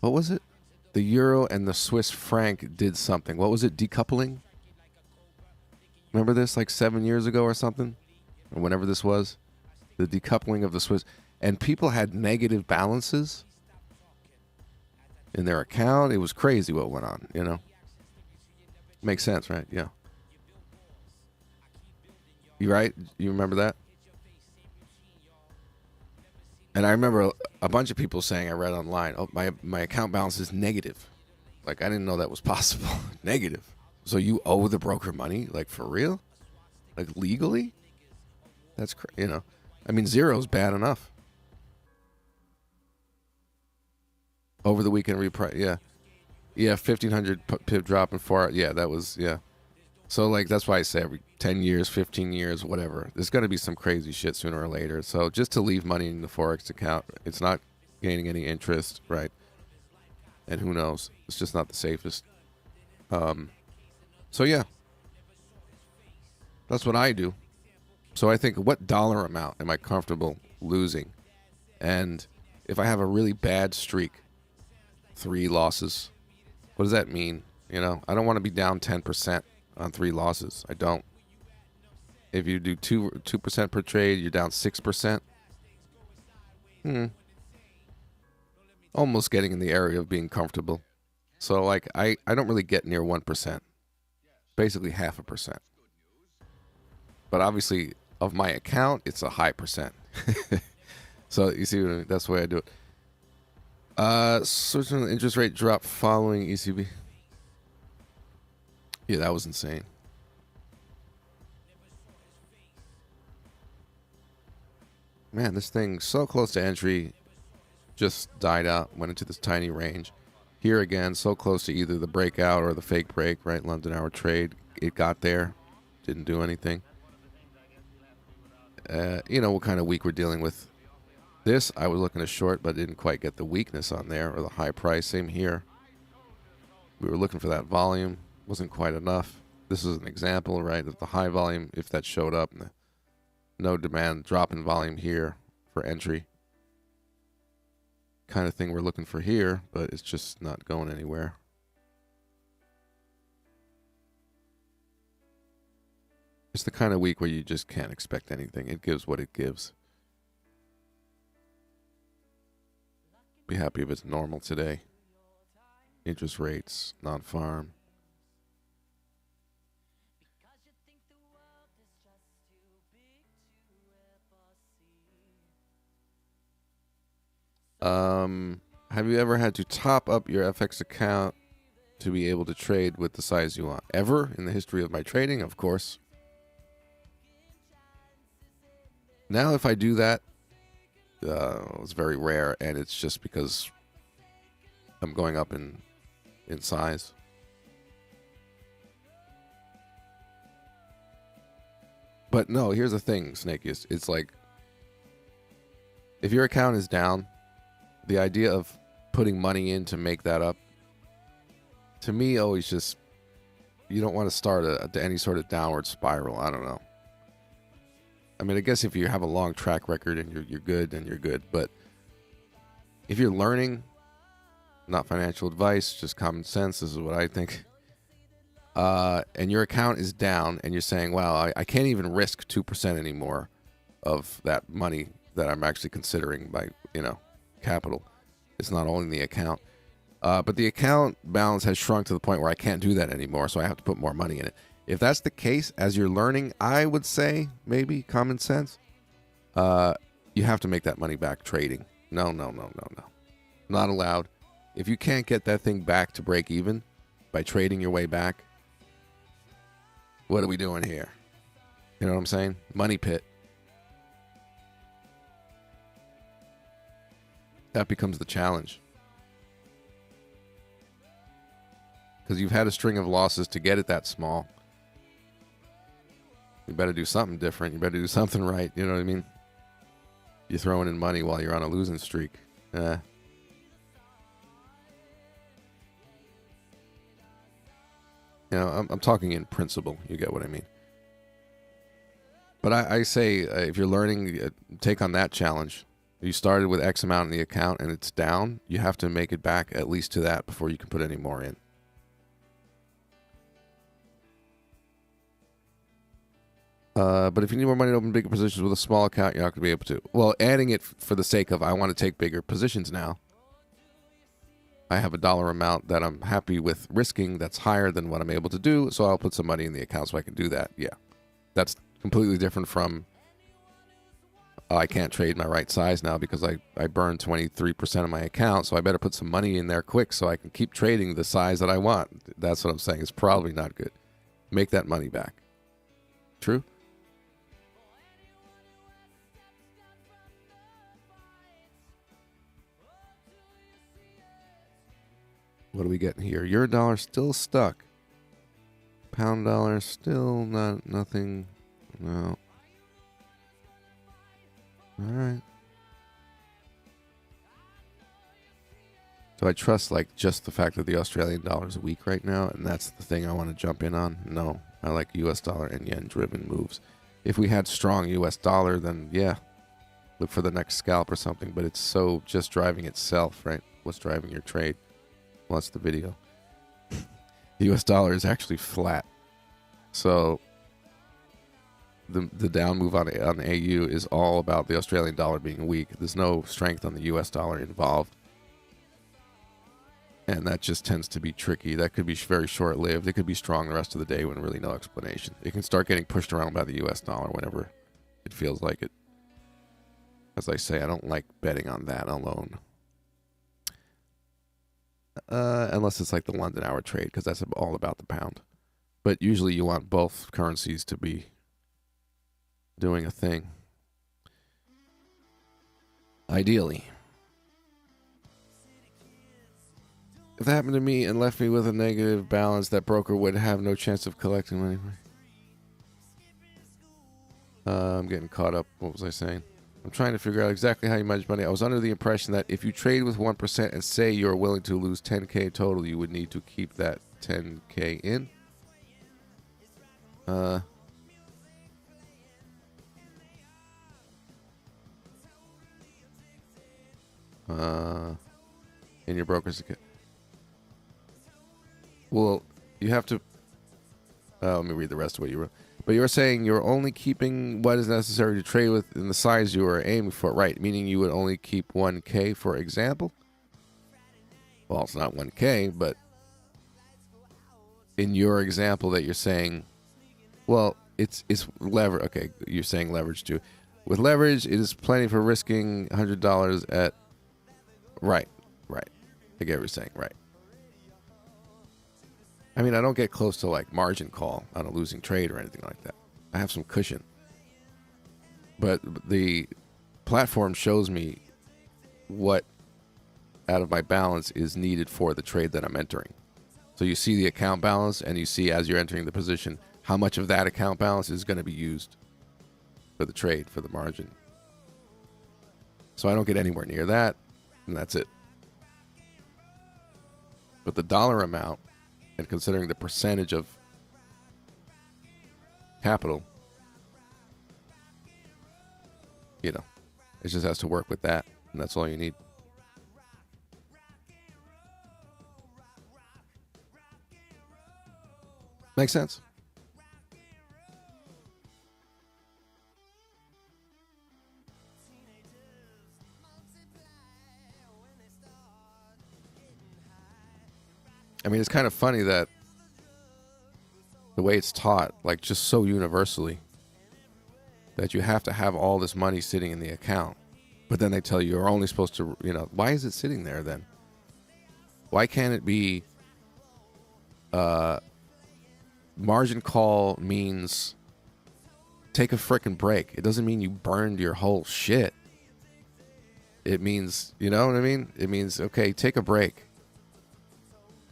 what was it? The euro and the Swiss franc did something. What was it? Decoupling? Remember this like 7 years ago or something? Or whenever this was? The decoupling of the Swiss. And people had negative balances in their account. It was crazy what went on, Makes sense, right? Yeah. You right? You remember that? And I remember a bunch of people saying, I read online, oh, my account balance is negative. Like, I didn't know that was possible. Negative. So you owe the broker money? Like, for real? Like, legally? That's, I mean, zero's bad enough. Over the weekend reprice, yeah. Yeah, 1,500 pip drop and 4, yeah, that was, yeah. So, that's why I say every 10 years, 15 years, whatever. There's going to be some crazy shit sooner or later. So, just to leave money in the Forex account, it's not gaining any interest, right? And who knows? It's just not the safest. So, yeah. That's what I do. So, I think, what dollar amount am I comfortable losing? And if I have a really bad streak, 3 losses, what does that mean? I don't want to be down 10% on 3 losses. I don't. If you do 2% per trade, you're down 6%. Almost getting in the area of being comfortable. So like I don't really get near 1%. Basically 0.5%. But obviously of my account, it's a high percent. So you see, that's the way I do it. Certain interest rate drop following ECB. Yeah, that was insane. Man, this thing so close to entry just died out, went into this tiny range. Here again, so close to either the breakout or the fake break, right? London hour trade. It got there, didn't do anything. You know what kind of week we're dealing with. This, I was looking to short, but didn't quite get the weakness on there or the high price. Same here. We were looking for that volume. Wasn't quite enough. This is an example, right, of the high volume. If that showed up, no demand, drop in volume here for entry. Kind of thing we're looking for here, but it's just not going anywhere. It's the kind of week where you just can't expect anything. It gives what it gives. Be happy if it's normal today. Interest rates, non-farm. Have you ever had to top up your FX account to be able to trade with the size you want? Ever in the history of my trading? Of course. Now if I do that, it's very rare, and it's just because I'm going up in size. But no, here's the thing, Snakey. It's like, if your account is down, the idea of putting money in to make that up, to me, always just, you don't want to start any sort of downward spiral. I don't know. I mean, I guess if you have a long track record and you're good, then you're good. But if you're learning, not financial advice, just common sense, this is what I think, and your account is down and you're saying, wow, I can't even risk 2% anymore of that money that I'm actually considering by, capital. It's not only the account. But the account balance has shrunk to the point where I can't do that anymore, so I have to put more money in it. If that's the case, as you're learning, I would say, maybe, common sense, you have to make that money back trading. No. Not allowed. If you can't get that thing back to break even by trading your way back, what are we doing here? You know what I'm saying? Money pit. That becomes the challenge. Because you've had a string of losses to get it that small. You better do something different. You better do something right. You know what I mean? You're throwing in money while you're on a losing streak. I'm talking in principle. You get what I mean. But I say, if you're learning, take on that challenge. You started with X amount in the account and it's down. You have to make it back at least to that before you can put any more in. But if you need more money to open bigger positions with a small account, you're not going to be able to. Well, adding it for the sake of, I want to take bigger positions now. I have a dollar amount that I'm happy with risking that's higher than what I'm able to do, so I'll put some money in the account so I can do that. Yeah. That's completely different from, I can't trade my right size now because I burned 23% of my account, so I better put some money in there quick so I can keep trading the size that I want. That's what I'm saying. It's probably not good. Make that money back. True? What are we getting here? Euro dollar still stuck. Pound dollar still nothing. No. All right. So I trust just the fact that the Australian dollar is weak right now, and that's the thing I want to jump in on. No, I like US dollar and yen driven moves. If we had strong US dollar, then yeah, look for the next scalp or something, but it's so just driving itself, right? What's driving your trade? Well, that's the video. The US dollar is actually flat. So the down move on AU is all about the Australian dollar being weak. There's no strength on the US dollar involved. And that just tends to be tricky. That could be very short-lived. It could be strong the rest of the day when really no explanation. It can start getting pushed around by the US dollar whenever it feels like it. As I say, I don't like betting on that alone. Unless it's like the London hour trade, because that's all about the pound. But usually you want both currencies to be doing a thing. Ideally. If that happened to me and left me with a negative balance, that broker would have no chance of collecting money. I'm getting caught up. What was I saying? I'm trying to figure out exactly how you manage money. I was under the impression that if you trade with 1% and say you're willing to lose 10K total, you would need to keep that 10K in. In your broker's account. Well, you have to... let me read the rest of what you wrote. But you're saying you're only keeping what is necessary to trade with in the size you are aiming for, right? Meaning you would only keep 1K, for example? Well, it's not 1K, but in your example that you're saying, well, it's leverage. Okay, you're saying leverage too. With leverage, it is plenty for risking $100 at... Right. I get what you're saying, right. I mean, I don't get close to like margin call on a losing trade or anything like that. I have some cushion. But the platform shows me what out of my balance is needed for the trade that I'm entering. So you see the account balance, and you see as you're entering the position how much of that account balance is going to be used for the trade, for the margin. So I don't get anywhere near that, and that's it. But the dollar amount, and considering the percentage of capital, it just has to work with that, and that's all you need. Makes sense? I mean, it's kind of funny that the way it's taught, like just so universally, that you have to have all this money sitting in the account. But then they tell you you're only supposed to, why is it sitting there then? Why can't it be margin call means take a frickin' break. It doesn't mean you burned your whole shit. It means, you know what I mean? It means, okay, take a break.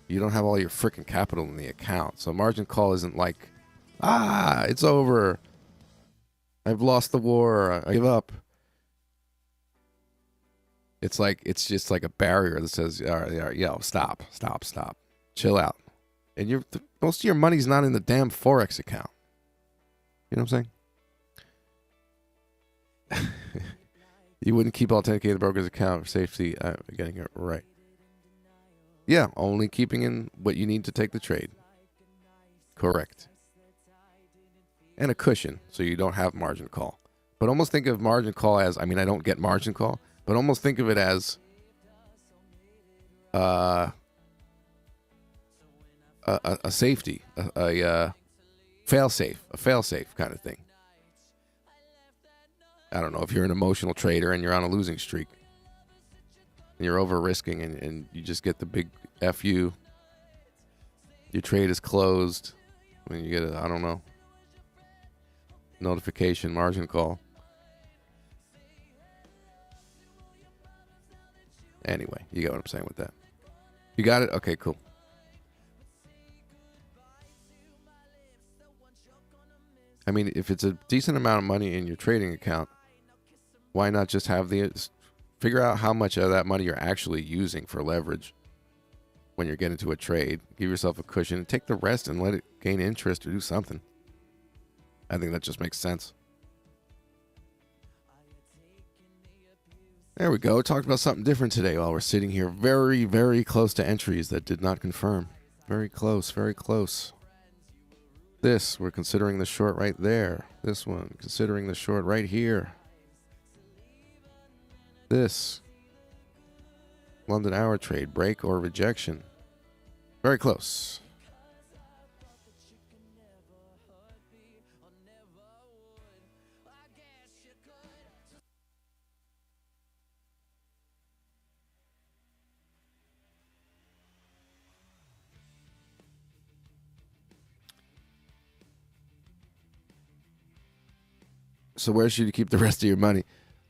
You don't have all your freaking capital in the account. So margin call isn't like, it's over. I've lost the war. I give up. It's just like a barrier that says, all right, yo, stop. Chill out. And most of your money's not in the damn FOREX account. You know what I'm saying? You wouldn't keep all 10K in the broker's account for safety. I'm getting it right. Yeah, only keeping in what you need to take the trade. Correct. And a cushion, so you don't have margin call. But almost think of margin call as, I don't get margin call, but almost think of it as a safety, a fail-safe kind of thing. I don't know, if you're an emotional trader and you're on a losing streak, and you're over risking and you just get the big FU. Your trade is closed. When you get notification, margin call. Anyway, you get what I'm saying with that. You got it? Okay, cool. I mean, if it's a decent amount of money in your trading account, why not just figure out how much of that money you're actually using for leverage when you're getting into a trade. Give yourself a cushion and take the rest and let it gain interest or do something. I think that just makes sense. There we go. Talked about something different today while we're sitting here very, very close to entries that did not confirm. Very close, very close. This, we're considering the short right there. This one, considering the short right here. This, London hour trade, break or rejection. Very close. So where should you keep the rest of your money?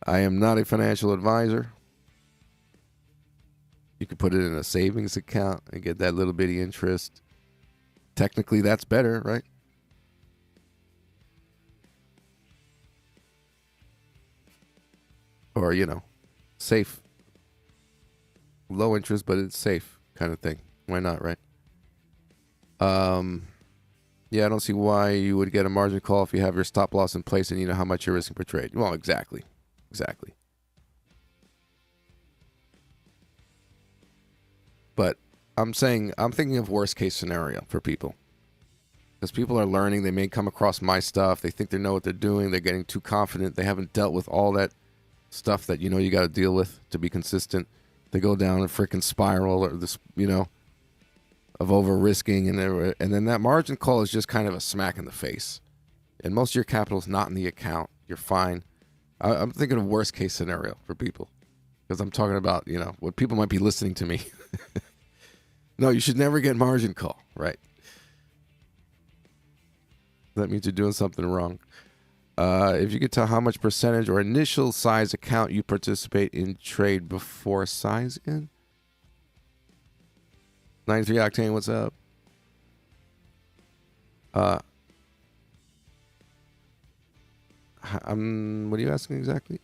I am not a financial advisor. You could put it in a savings account and get that little bitty interest. Technically, that's better, right? Or, you know, safe. Low interest, but it's safe kind of thing. Why not, right? Yeah, I don't see why you would get a margin call if you have your stop loss in place and you know how much you're risking per trade. Well, exactly. Exactly. But I'm thinking of worst case scenario for people. Because people are learning, they may come across my stuff, they think they know what they're doing, they're getting too confident, they haven't dealt with all that stuff that you got to deal with to be consistent. They go down a freaking spiral or this, of over risking, and then that margin call is just kind of a smack in the face. And most of your capital is not in the account. You're fine. I'm thinking of worst case scenario for people because I'm talking about what people might be listening to me. No, you should never get margin call, right? That means you're doing something wrong. If you could tell how much percentage or initial size account you participate in trade before size in. 93 Octane, what's up? What are you asking exactly?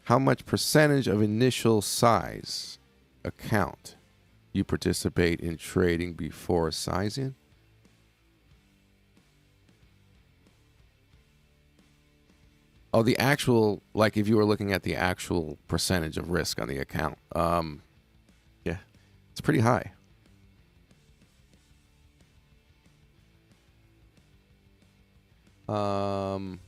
How much percentage of initial size account you participate in trading before size in? Oh, the actual, like if you were looking at the actual percentage of risk on the account. Yeah, it's pretty high. I'm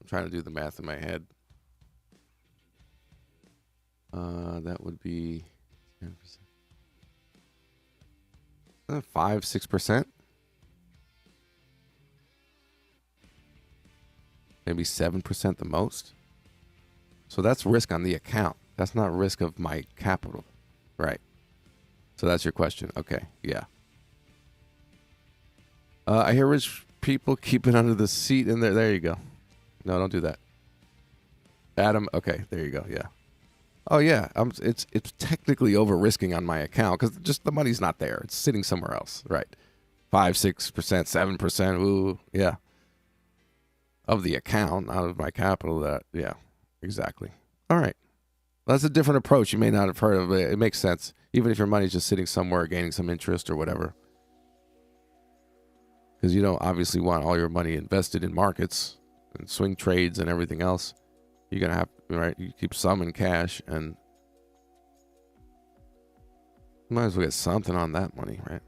trying to do the math in my head. That would be 10%. 5-6%. Maybe 7% the most. So that's risk on the account. That's not risk of my capital. Right. So that's your question. Okay. Yeah. I hear rich people keep it under the seat in there. There you go. No, don't do that. Adam. Okay. There you go. Yeah. Oh yeah. It's technically over risking on my account because just the money's not there. It's sitting somewhere else. Right. 5-6%, 7%. Ooh. Yeah. Of the account, not of my capital. That. Yeah. Exactly. All right. That's a different approach you may not have heard of. It makes sense. Even if your money's just sitting somewhere gaining some interest or whatever. Because you don't obviously want all your money invested in markets and swing trades and everything else. You're going to have, right? You keep some in cash and might as well get something on that money, right?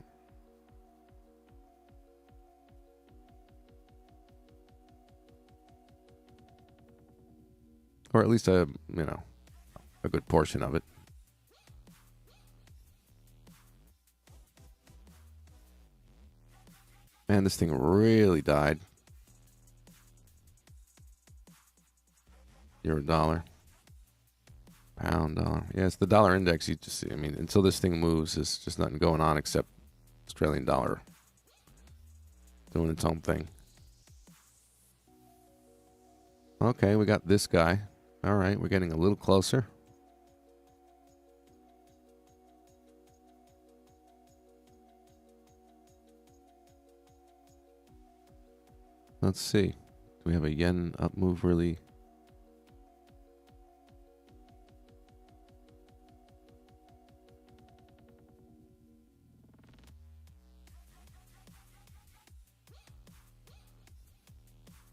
Or at least a good portion of it. Man, this thing really died. Euro dollar. Pound dollar. Yeah, it's the dollar index. You just see, until this thing moves, there's just nothing going on except Australian dollar doing its own thing. Okay, we got this guy. All right, we're getting a little closer. Let's see. Do we have a yen up move really?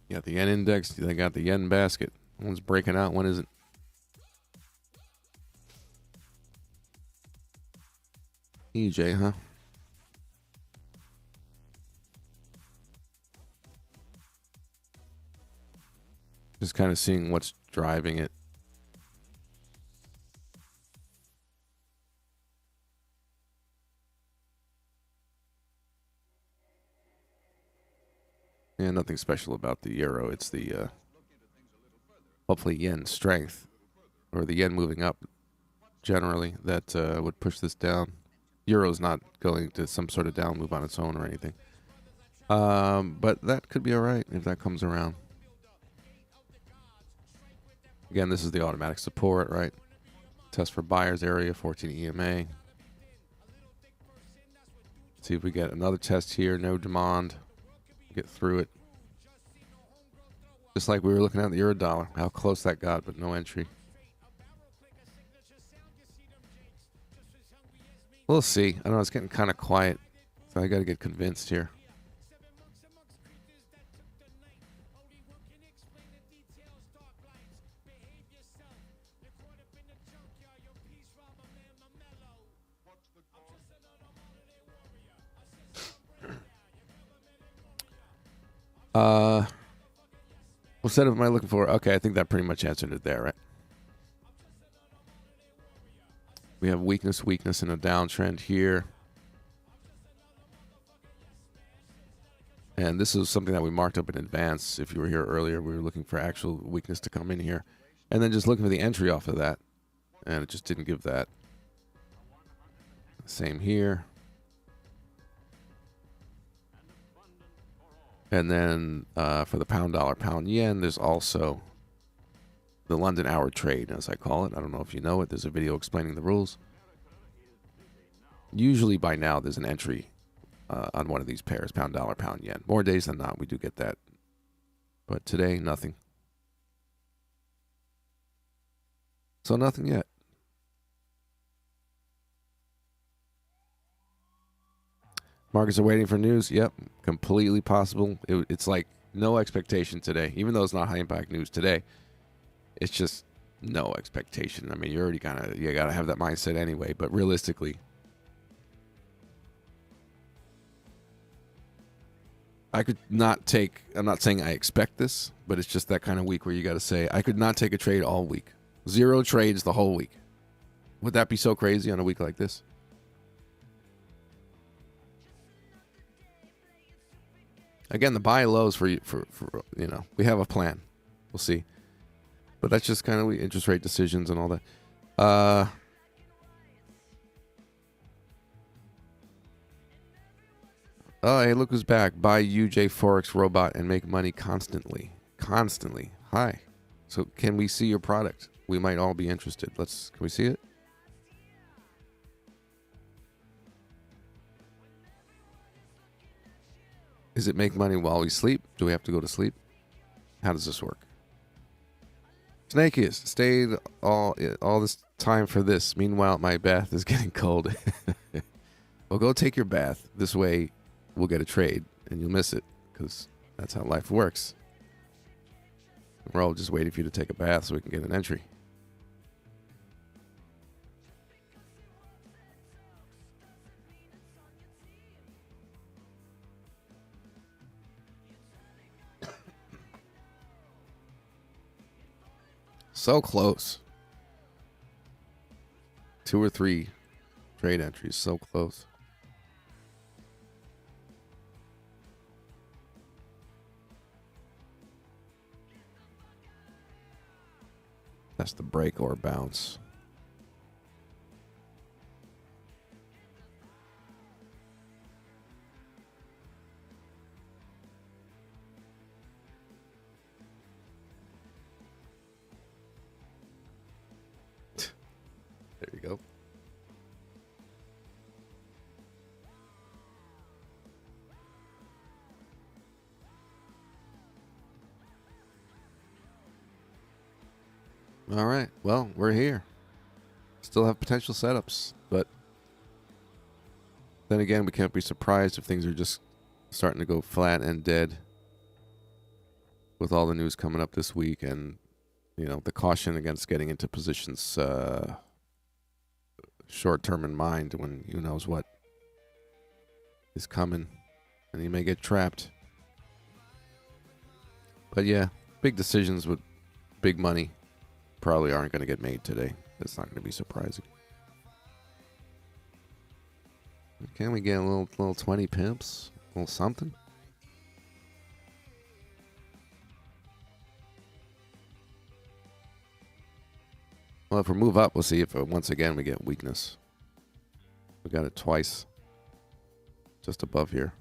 You got the yen index. They got the yen basket. One's breaking out, one isn't. EJ, huh? Just kind of seeing what's driving it. Yeah, nothing special about the euro. It's the hopefully yen strength, or the yen moving up generally, that would push this down. Euro's not going to some sort of down move on its own or anything. But that could be all right if that comes around. Again, this is the automatic support, right? Test for buyer's area, 14 EMA. See if we get another test here. No demand. Get through it. Just like we were looking at the euro dollar. How close that got, but no entry. We'll see. I don't know. It's getting kind of quiet. So I got to get convinced here. What setup am I looking for? Okay, I think that pretty much answered it there, right? We have weakness, weakness, and a downtrend here. And this is something that we marked up in advance. If you were here earlier, we were looking for actual weakness to come in here. And then just looking for the entry off of that. And it just didn't give that. Same here. And then for the pound dollar, pound yen, there's also the London hour trade, as I call it. I don't know if you know it. There's a video explaining the rules. Usually by now there's an entry on one of these pairs, pound dollar, pound yen. More days than not, we do get that. But today, nothing. So nothing yet. Markets are waiting for news. Yep, completely possible. It's like no expectation today, even though it's not high impact news today. It's just no expectation. I mean, you gotta have that mindset anyway. But realistically, I could not take. I'm not saying I expect this, but it's just that kind of week where you got to say I could not take a trade all week. 0 trades the whole week. Would that be so crazy on a week like this? Again, the buy lows for we have a plan. We'll see. But that's just kind of interest rate decisions and all that. Oh, hey, look who's back. Buy UJ FOREX robot and make money constantly. Constantly. Hi. So can we see your product? We might all be interested. Can we see it? Is it make money while we sleep? Do we have to go to sleep? How does this work? Snake is stayed all this time for this. Meanwhile, my bath is getting cold. Well, go take your bath. This way, we'll get a trade, and you'll miss it, because that's how life works. We're all just waiting for you to take a bath so we can get an entry. So close. 2 or 3 trade entries. So close. That's the break or bounce. There you go. All right. Well, we're here. Still have potential setups, but then again, we can't be surprised if things are just starting to go flat and dead with all the news coming up this week, and the caution against getting into positions short term in mind when who knows what is coming, and you may get trapped. But yeah, big decisions with big money probably aren't going to get made today. That's not going to be surprising. Can we get a little 20 pips? A little something? Well, if we move up, we'll see if once again we get weakness. We got it twice. Just above here.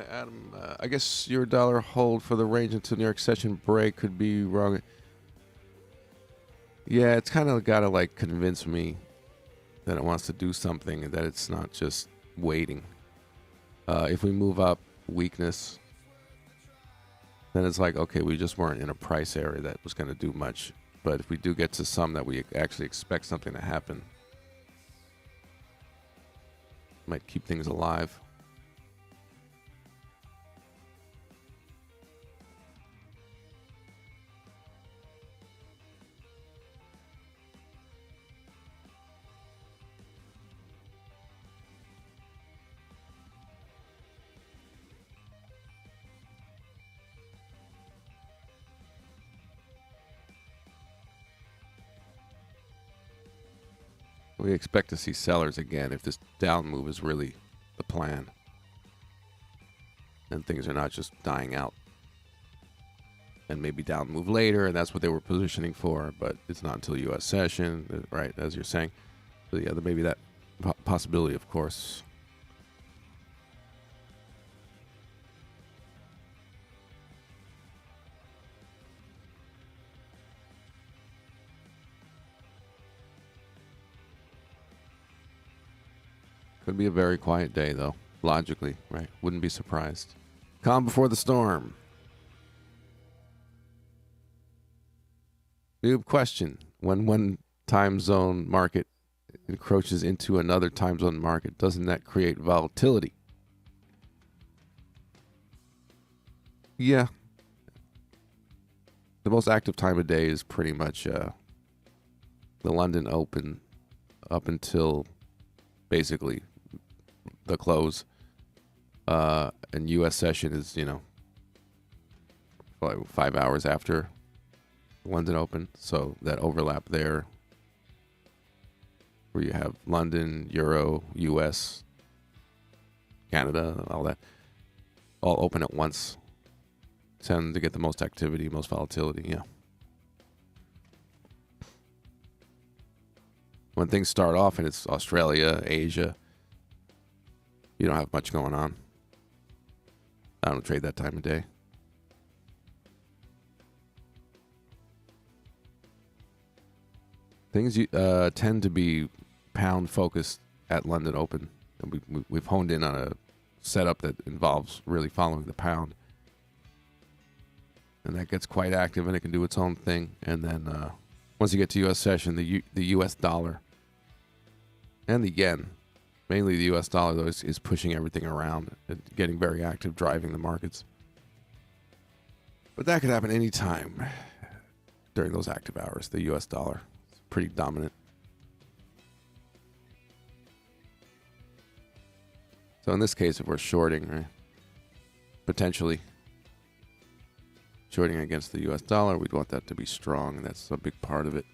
Adam, I guess your dollar hold for the range until New York session break could be wrong. Yeah, it's kind of got to like convince me that it wants to do something and that it's not just waiting. If we move up weakness, then it's like, okay, we just weren't in a price area that was going to do much. But if we do get to some that we actually expect something to happen, might keep things alive. We expect to see sellers again if this down move is really the plan. And things are not just dying out. And maybe down move later, and that's what they were positioning for, but it's not until U.S. session, right, as you're saying. So yeah, there may be that possibility, of course. Could be a very quiet day, though. Logically, right? Wouldn't be surprised. Calm before the storm. New question. When one time zone market encroaches into another time zone market, doesn't that create volatility? Yeah. The most active time of day is pretty much the London Open up until basically the close, and U.S. session is, like 5 hours after London Open. So that overlap there, where you have London, Euro, U.S., Canada, all that, all open at once. Tend to get the most activity, most volatility. Yeah. When things start off and it's Australia, Asia, you don't have much going on. I don't trade that time of day. Things tend to be pound focused at London Open. We've honed in on a setup that involves really following the pound. And that gets quite active and it can do its own thing. And then once you get to U.S. session, the U.S. dollar and the yen, mainly the U.S. dollar, though, is pushing everything around and getting very active, driving the markets. But that could happen any time during those active hours. The U.S. dollar is pretty dominant. So in this case, if we're shorting, right, potentially shorting against the U.S. dollar, we'd want that to be strong, and that's a big part of it.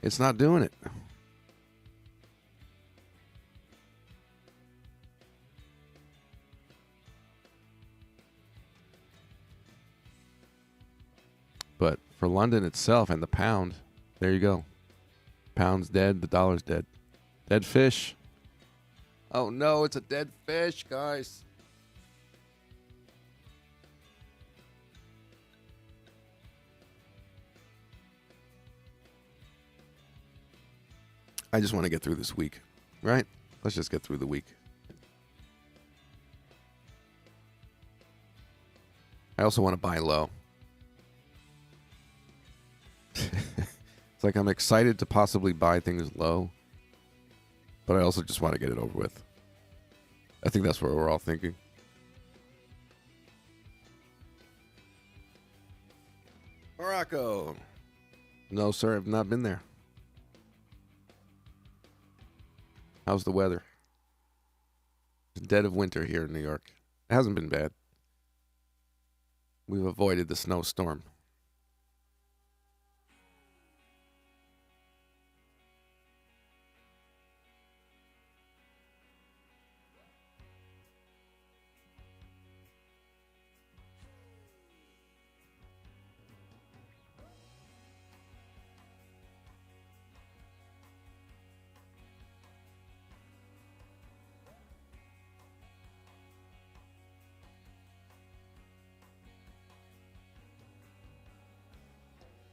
It's not doing it. But for London itself and the pound, there you go. Pound's dead, the dollar's dead. Dead fish. Oh no, it's a dead fish, guys. I just want to get through this week, right? Let's just get through the week. I also want to buy low. It's like I'm excited to possibly buy things low, but I also just want to get it over with. I think that's what we're all thinking. Morocco. No, sir, I've not been there. How's the weather? It's dead of winter here in New York. It hasn't been bad. We've avoided the snowstorm.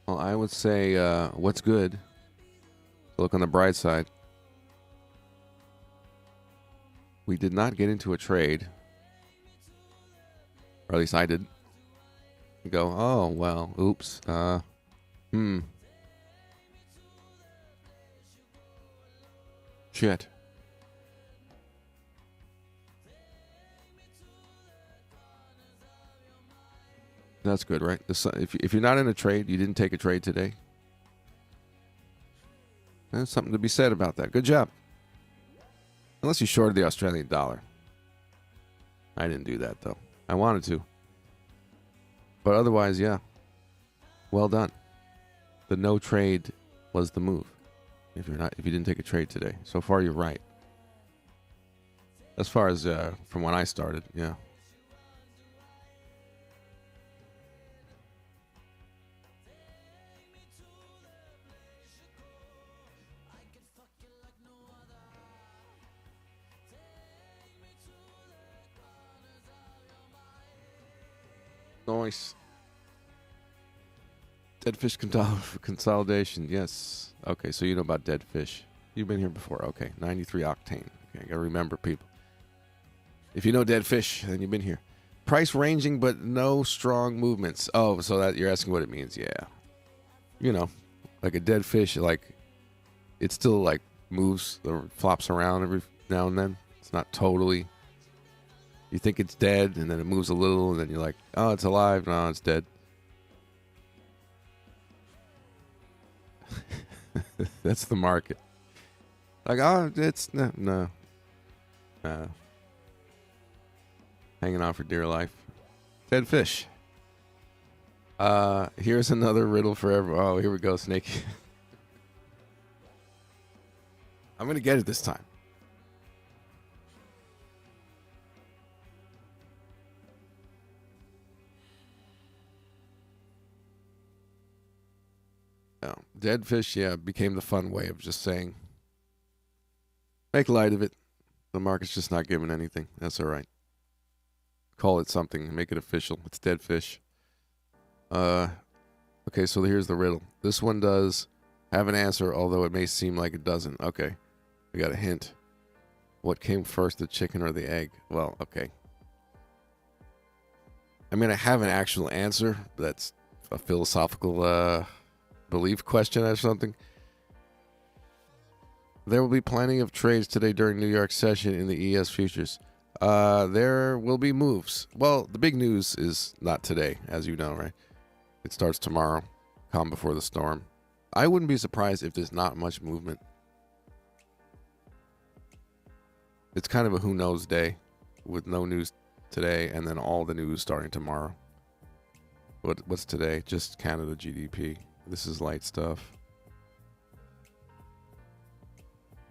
Well, I would say what's good. Look on the bright side. We did not get into a trade. Or at least I did. Go, oh, well, oops. Shit. That's good, right? If you're not in a trade, you didn't take a trade today. There's something to be said about that. Good job. Unless you shorted the Australian dollar. I didn't do that, though. I wanted to. But otherwise, yeah. Well done. The no trade was the move. If you didn't take a trade today. So far, you're right. As far as from when I started, yeah. Nice. Dead fish consolidation. Yes. Okay, so you know about dead fish. You've been here before. Okay, 93 octane. Okay, I gotta remember, people. If you know dead fish, then you've been here. Price ranging, but no strong movements. Oh, so that you're asking what it means? Yeah. You know, like a dead fish, like it still like moves or flops around every now and then. It's not totally. You think it's dead, and then it moves a little, and then you're like, oh, it's alive. No, it's dead. That's the market. Like, oh, it's no. Hanging on for dear life. Dead fish. Here's another riddle for everyone. Oh, here we go, Snake. I'm going to get it this time. Dead fish, yeah, became the fun way of just saying, make light of it. The market's just not giving anything. That's all right. Call it something. Make it official. It's dead fish. Okay, so here's the riddle. This one does have an answer, although it may seem like it doesn't. Okay, we got a hint. What came first, the chicken or the egg? Well, okay. I mean, I have an actual answer. That's a philosophical belief question or something. There will be plenty of trades today during New York session in the ES futures. There will be moves. Well, the big news is not today, as you know, right? It starts tomorrow. Calm before the storm. I wouldn't be surprised if there's not much movement. It's kind of a who knows day with no news today and then all the news starting tomorrow. What's today? Just Canada GDP. This is light stuff.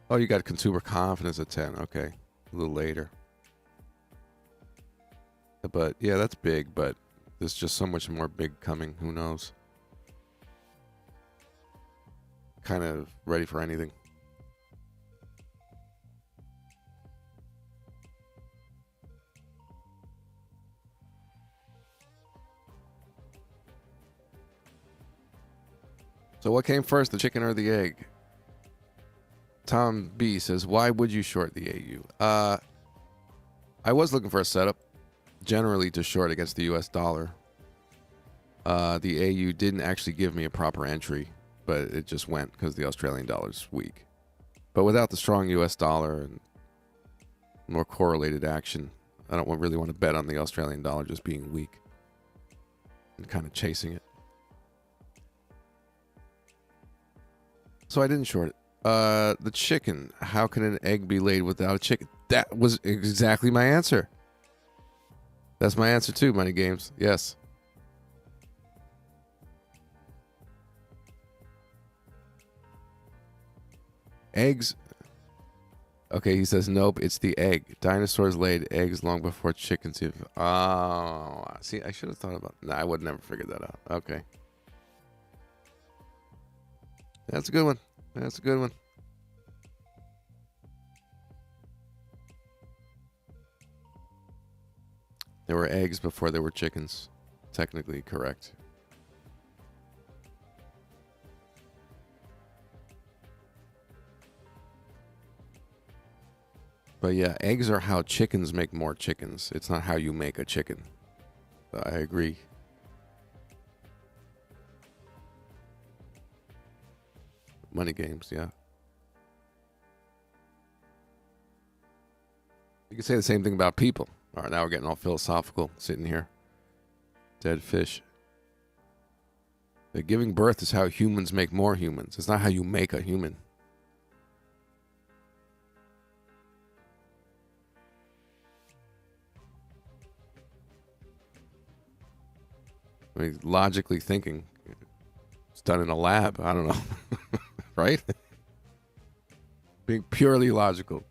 Oh, you got consumer confidence at 10. Okay. A little later. But yeah, that's big, but there's just so much more big coming. Who knows? Kind of ready for anything. So what came first, the chicken or the egg? Tom B says, why would you short the AU? I was looking for a setup, generally to short against the US dollar. The AU didn't actually give me a proper entry, but it just went because the Australian dollar's weak. But without the strong US dollar and more correlated action, I don't really want to bet on the Australian dollar just being weak and kind of chasing it. So I didn't short it. The chicken. How can an egg be laid without a chicken? That was exactly my answer. That's my answer too, Money Games. Yes. Eggs. Okay, he says nope, it's the egg. Dinosaurs laid eggs long before chickens. Oh, see, I should have thought about. Nah, I would never figure that out. Okay. That's a good one. That's a good one. There were eggs before there were chickens. Technically correct. But yeah, eggs are how chickens make more chickens. It's not how you make a chicken. I agree. Money Games, yeah. You can say the same thing about people. All right, now we're getting all philosophical sitting here. Dead fish. The giving birth is how humans make more humans. It's not how you make a human. I mean, logically thinking, it's done in a lab. I don't know. Right? Being purely logical.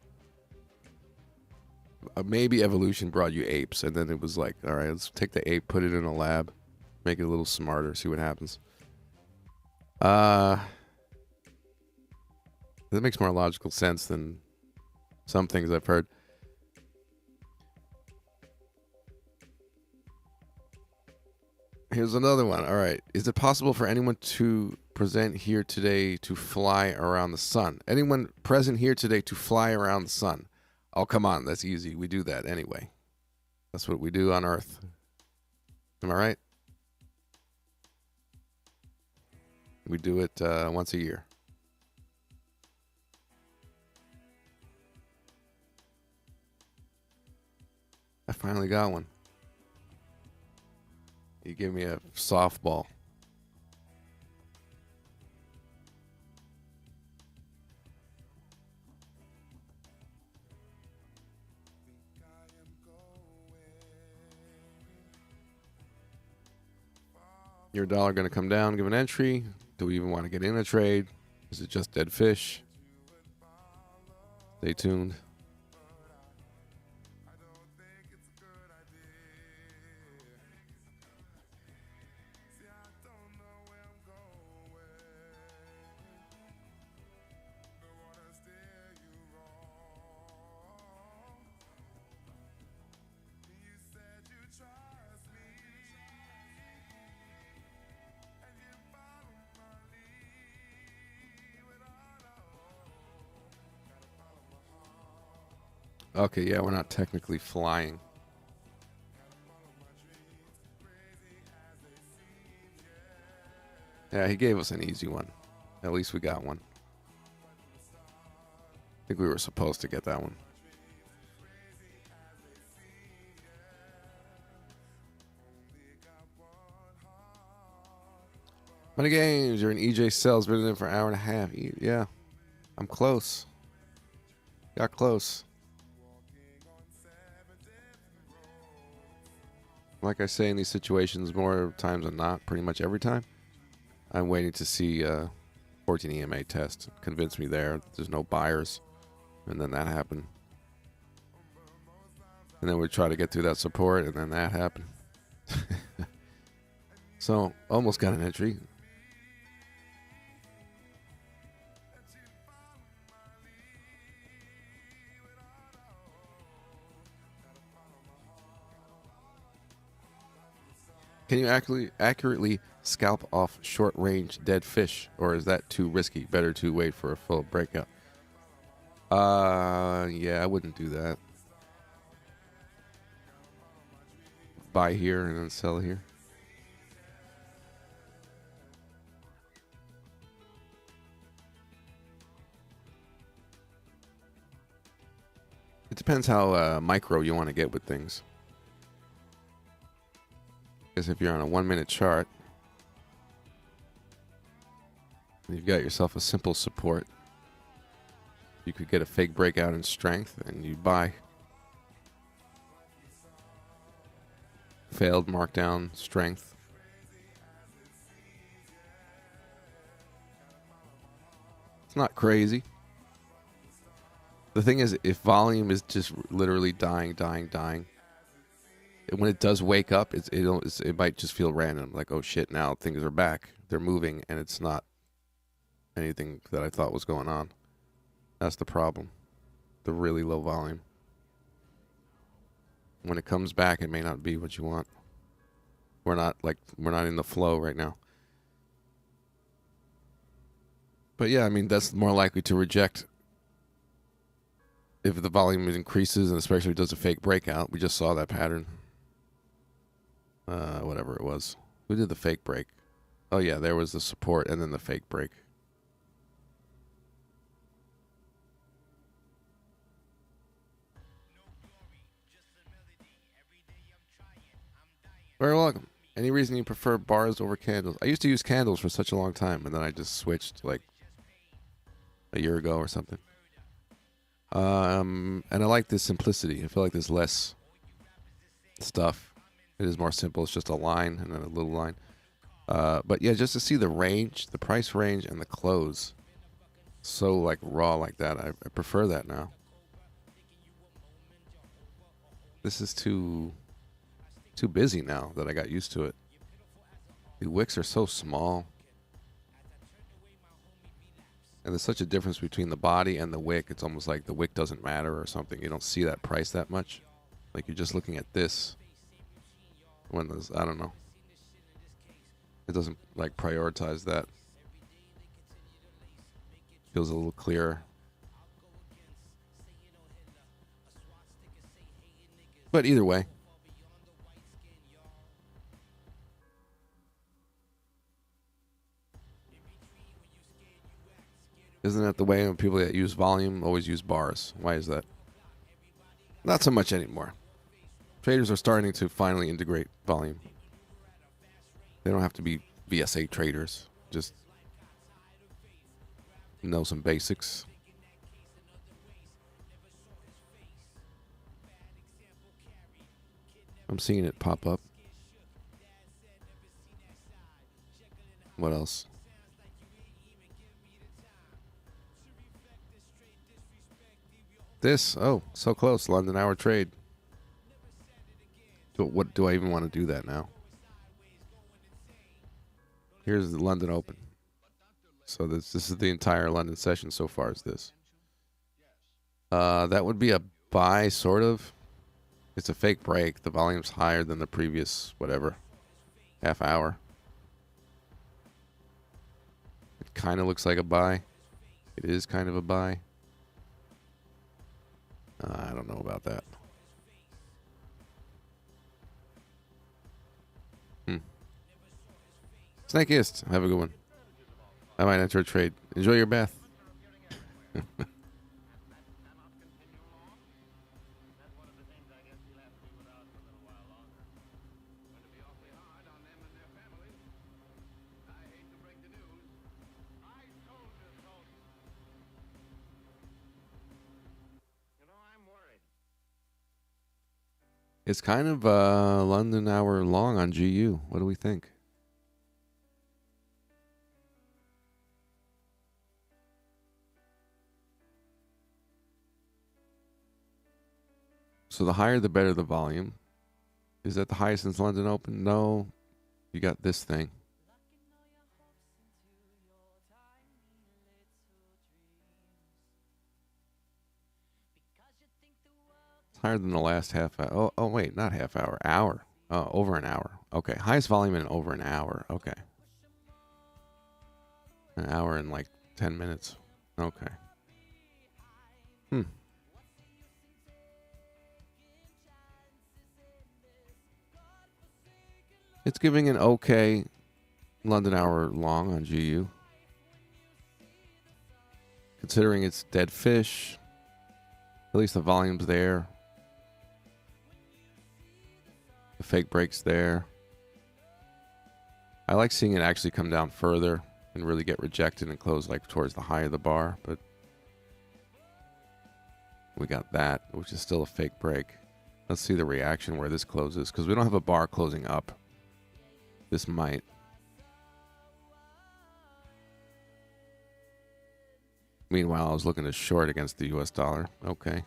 Maybe evolution brought you apes, and then it was like, all right, let's take the ape, put it in a lab, make it a little smarter, see what happens. That makes more logical sense than some things I've heard. Here's another one. All right. Is it possible for anyone to present here today to fly around the sun? Anyone present here today to fly around the sun? Oh, come on. That's easy. We do that anyway. That's what we do on Earth. Am I right? We do it once a year. I finally got one. He gave me a softball. Your dollar going to come down, give an entry. Do we even want to get in a trade? Is it just dead fish? Stay tuned. Okay, yeah, we're not technically flying. Yeah, he gave us an easy one. At least we got one. I think we were supposed to get that one. Money games. You're in EJ Cells. Been in for an hour and a half. Yeah, I'm close. Got close. Like I say in these situations, more times than not, pretty much every time, I'm waiting to see 14 EMA test. Convince me there's no buyers. And then that happened. And then we try to get through that support, and then that happened. So, almost got an entry. Can you accurately scalp off short-range dead fish, or is that too risky? Better to wait for a full breakout. Yeah, I wouldn't do that. Buy here and then sell here. It depends how micro you want to get with things. Because if you're on a 1 minute chart, and you've got yourself a simple support, you could get a fake breakout in strength and you buy. Failed markdown strength. It's not crazy. The thing is, if volume is just literally dying, when it does wake up, it might just feel random. Like, oh shit, now things are back. They're moving, and it's not anything that I thought was going on. That's the problem. The really low volume. When it comes back, it may not be what you want. We're not in the flow right now. But yeah, I mean, that's more likely to reject if the volume increases, and especially if it does a fake breakout. We just saw that pattern. Whatever it was. Who did the fake break? Oh yeah, there was the support and then the fake break. Very welcome. Any reason you prefer bars over candles? I used to use candles for such a long time, and then I just switched like a year ago or something. And I like this simplicity. I feel like there's less stuff. It is more simple. It's just a line and then a little line. But yeah, just to see the range, the price range, and the close, so like raw like that. I prefer that now. This is too busy now that I got used to it. The wicks are so small. And there's such a difference between the body and the wick. It's almost like the wick doesn't matter or something. You don't see that price that much. Like you're just looking at this. When there's, I don't know. It doesn't like prioritize that. Feels a little clearer. But either way. Isn't that the way when people that use volume always use bars? Why is that? Not so much anymore. Traders are starting to finally integrate volume. They don't have to be VSA traders. Just know some basics. I'm seeing it pop up. What else? This, oh, so close. London hour trade. What do I even want to do that now? Here's the London Open. So this is the entire London session so far is this. That would be a buy, sort of. It's a fake break. The volume's higher than the previous, whatever, half hour. It kind of looks like a buy. It is kind of a buy. I don't know about that. Snakeist, have a good one. I might enter a trade. Enjoy your bath. It's kind of London hour long on GU. What do we think? So the higher the better the volume. Is that the highest since London Open? No. You got this thing. It's higher than the last half hour. Oh, wait, not half hour. Hour. Oh, over an hour. Okay. Highest volume in over an hour. Okay. An hour and like 10 minutes. Okay. It's giving an okay London hour long on GU. Considering it's dead fish, at least the volume's there. The fake break's there. I like seeing it actually come down further and really get rejected and close like towards the high of the bar, but we got that, which is still a fake break. Let's see the reaction where this closes, because we don't have a bar closing up. This might. Meanwhile, I was looking to short against the US dollar. Okay.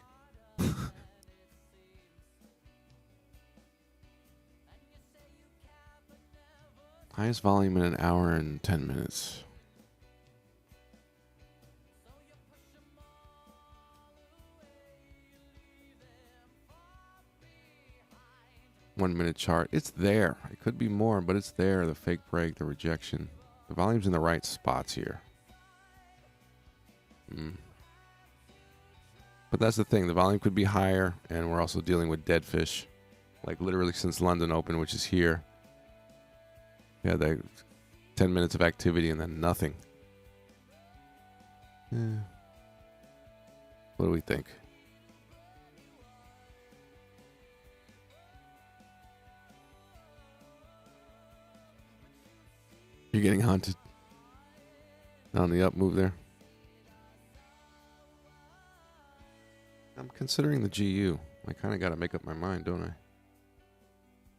Highest volume in an hour and 10 minutes. One minute chart. It's there. It could be more, but it's there. The fake break, the rejection. The volume's in the right spots here. But that's the thing. The volume could be higher, and we're also dealing with dead fish. Like literally since London Open, which is here. Yeah, the 10 minutes of activity and then nothing. Yeah. What do we think? You're getting haunted on the up move there. I'm considering the GU. I kind of got to make up my mind, don't I?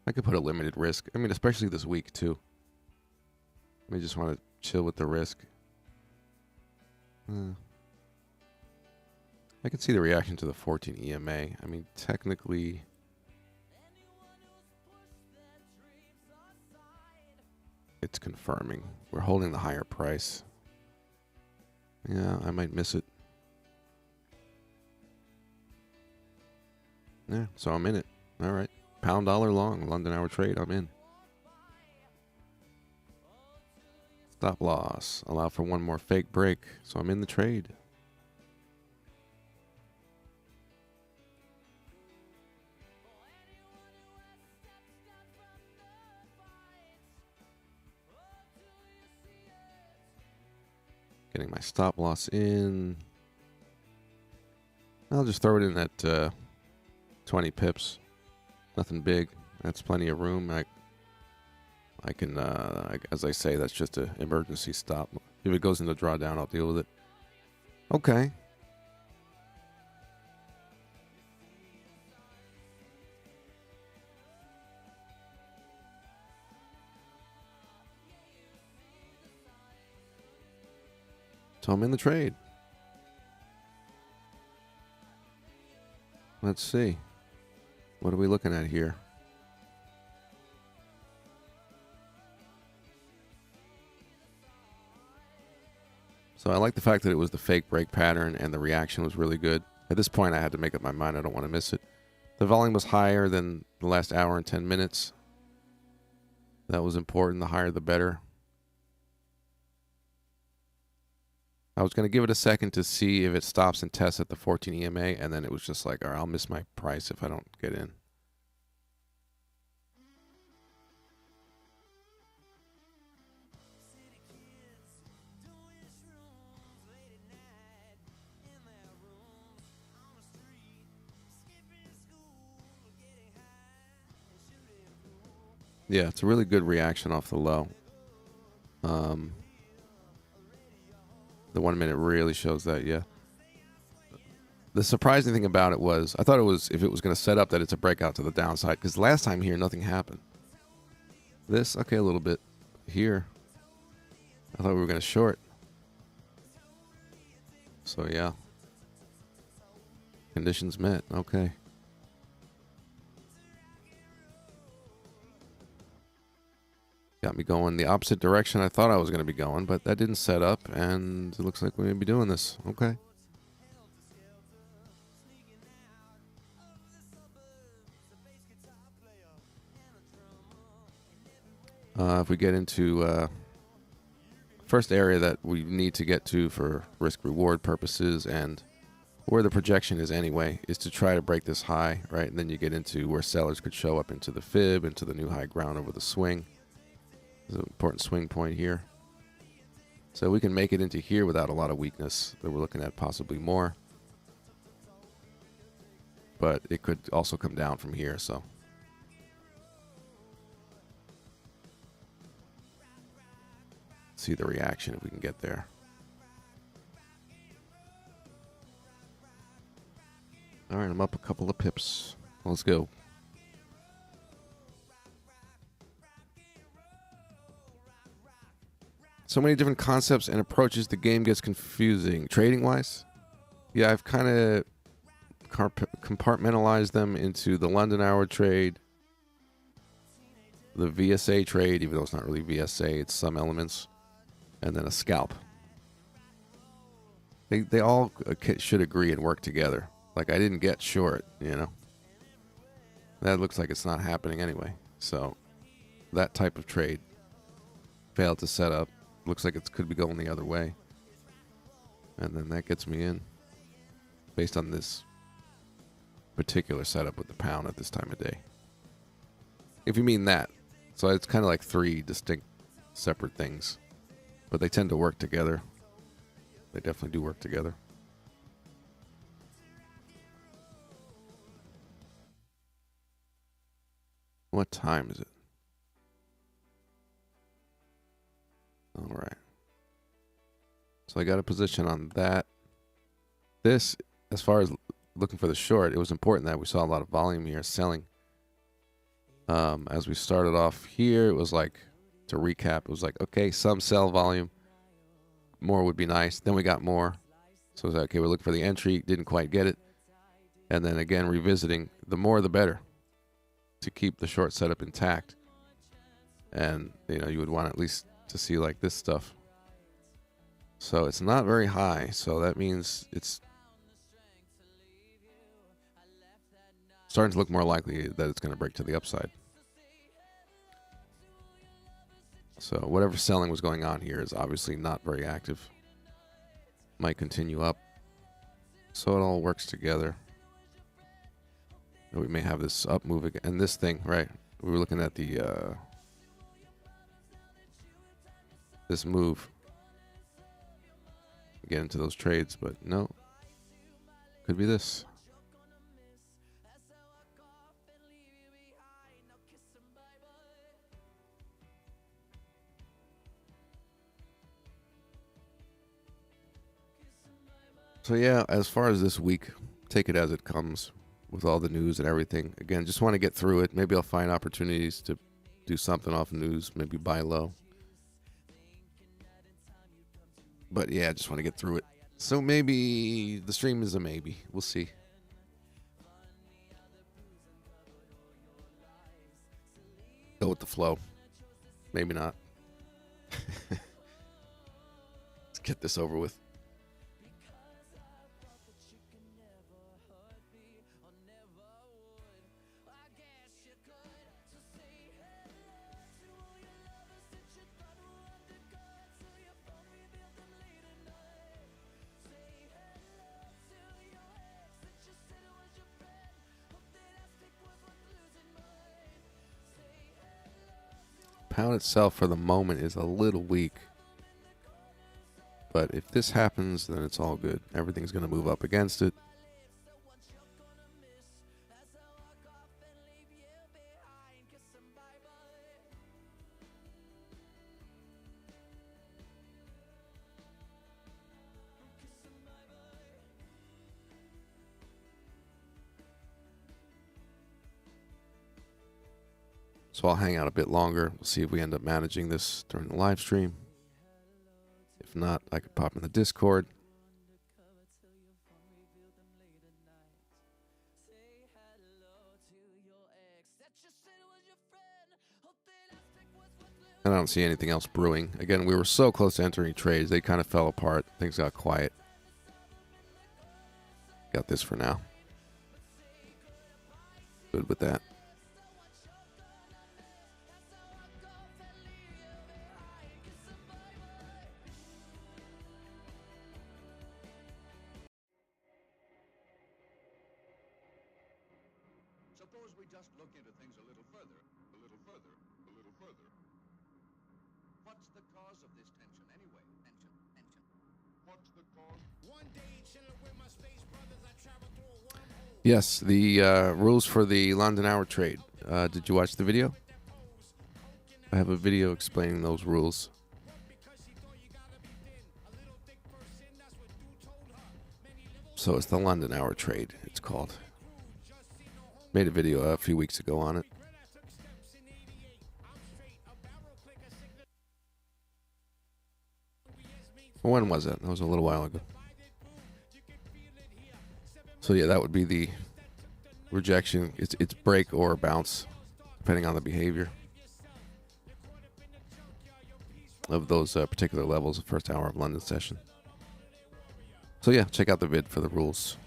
I could put a limited risk. I mean, especially this week, too. I just want to chill with the risk. I can see the reaction to the 14 EMA. I mean, technically... it's confirming. We're holding the higher price. Yeah, I might miss it. Yeah, so I'm in it. All right. Pound dollar long, London hour trade. I'm in. Stop loss. Allow for one more fake break. So I'm in the trade. Getting my stop loss in. I'll just throw it in at 20 pips. Nothing big. That's plenty of room. I can, as I say, that's just an emergency stop. If it goes into drawdown, I'll deal with it. Okay. So I'm in the trade. Let's see. What are we looking at here? So I like the fact that it was the fake break pattern and the reaction was really good. At this point, I had to make up my mind. I don't want to miss it. The volume was higher than the last hour and 10 minutes. That was important. The higher, the better. I was going to give it a second to see if it stops and tests at the 14 EMA, and then it was just like, all right, I'll miss my price if I don't get in. City kids doing shrooms late at night in their rooms on the street, skipping school, getting high and shooting pool. Yeah, it's a really good reaction off the low. The 1 minute really shows that, yeah. The surprising thing about it was, I thought it was, if it was going to set up, that it's a breakout to the downside, because last time here, nothing happened. This, okay, a little bit. Here, I thought we were going to short. So, yeah. Conditions met, okay. Got me going the opposite direction I thought I was going to be going, but that didn't set up, and it looks like we may be doing this. Okay. If we get into first area that we need to get to for risk-reward purposes and where the projection is anyway, is to try to break this high, right? And then you get into where sellers could show up into the fib, into the new high ground over the swing. There's an important swing point here. So we can make it into here without a lot of weakness. That we're looking at possibly more. But it could also come down from here, so. See the reaction if we can get there. All right, I'm up a couple of pips. Let's go. So many different concepts and approaches, the game gets confusing. Trading-wise, yeah, I've kind of compartmentalized them into the London hour trade, the VSA trade, even though it's not really VSA, it's some elements, and then a scalp. They all should agree and work together. Like, I didn't get short, you know. That looks like it's not happening anyway. So that type of trade failed to set up. Looks like it could be going the other way. And then that gets me in based on this particular setup with the pound at this time of day. If you mean that. So it's kind of like three distinct separate things. But they tend to work together. They definitely do work together. What time is it? All right. So I got a position on that. This, as far as looking for the short, it was important that we saw a lot of volume here selling. As we started off here, it was like, to recap, it was like, okay, some sell volume. More would be nice. Then we got more. So it was like, okay, we're looking for the entry. Didn't quite get it. And then again, revisiting, the more the better to keep the short setup intact. And, you know, you would want at least to see like this stuff. So it's not very high. So that means it's starting to look more likely that it's going to break to the upside. So whatever selling was going on here is obviously not very active. Might continue up. So it all works together. And we may have this up move again. And this thing, right? We were looking at the this move. Get into those trades, but no. Could be this. So yeah, as far as this week, take it as it comes with all the news and everything. Again, just want to get through it. Maybe I'll find opportunities to do something off news, maybe buy low. But yeah, I just want to get through it. So maybe the stream is a maybe. We'll see. Go with the flow. Maybe not. Let's get this over with. pound itself for the moment is a little weak. But if this happens, then it's all good. Everything's going to move up against it. So I'll hang out a bit longer. We'll see if we end up managing this during the live stream. If not, I could pop in the Discord. And I don't see anything else brewing. Again, we were so close to entering trades. They kind of fell apart. Things got quiet. Got this for now. Good with that. Suppose we just look into things a little further, a little further, a little further. What's the cause of this tension anyway? Tension. What's the cause? One day chilling with my space brothers, I traveled through a wormhole. Yes, the rules for the London hour trade. Did you watch the video? I have a video explaining those rules. So it's the London hour trade, it's called. Made a video a few weeks ago on it. Well, when was that? That was a little while ago. So yeah, that would be the rejection. It's break or bounce, depending on the behavior of those particular levels of first hour of London session. So yeah, check out the vid for the rules.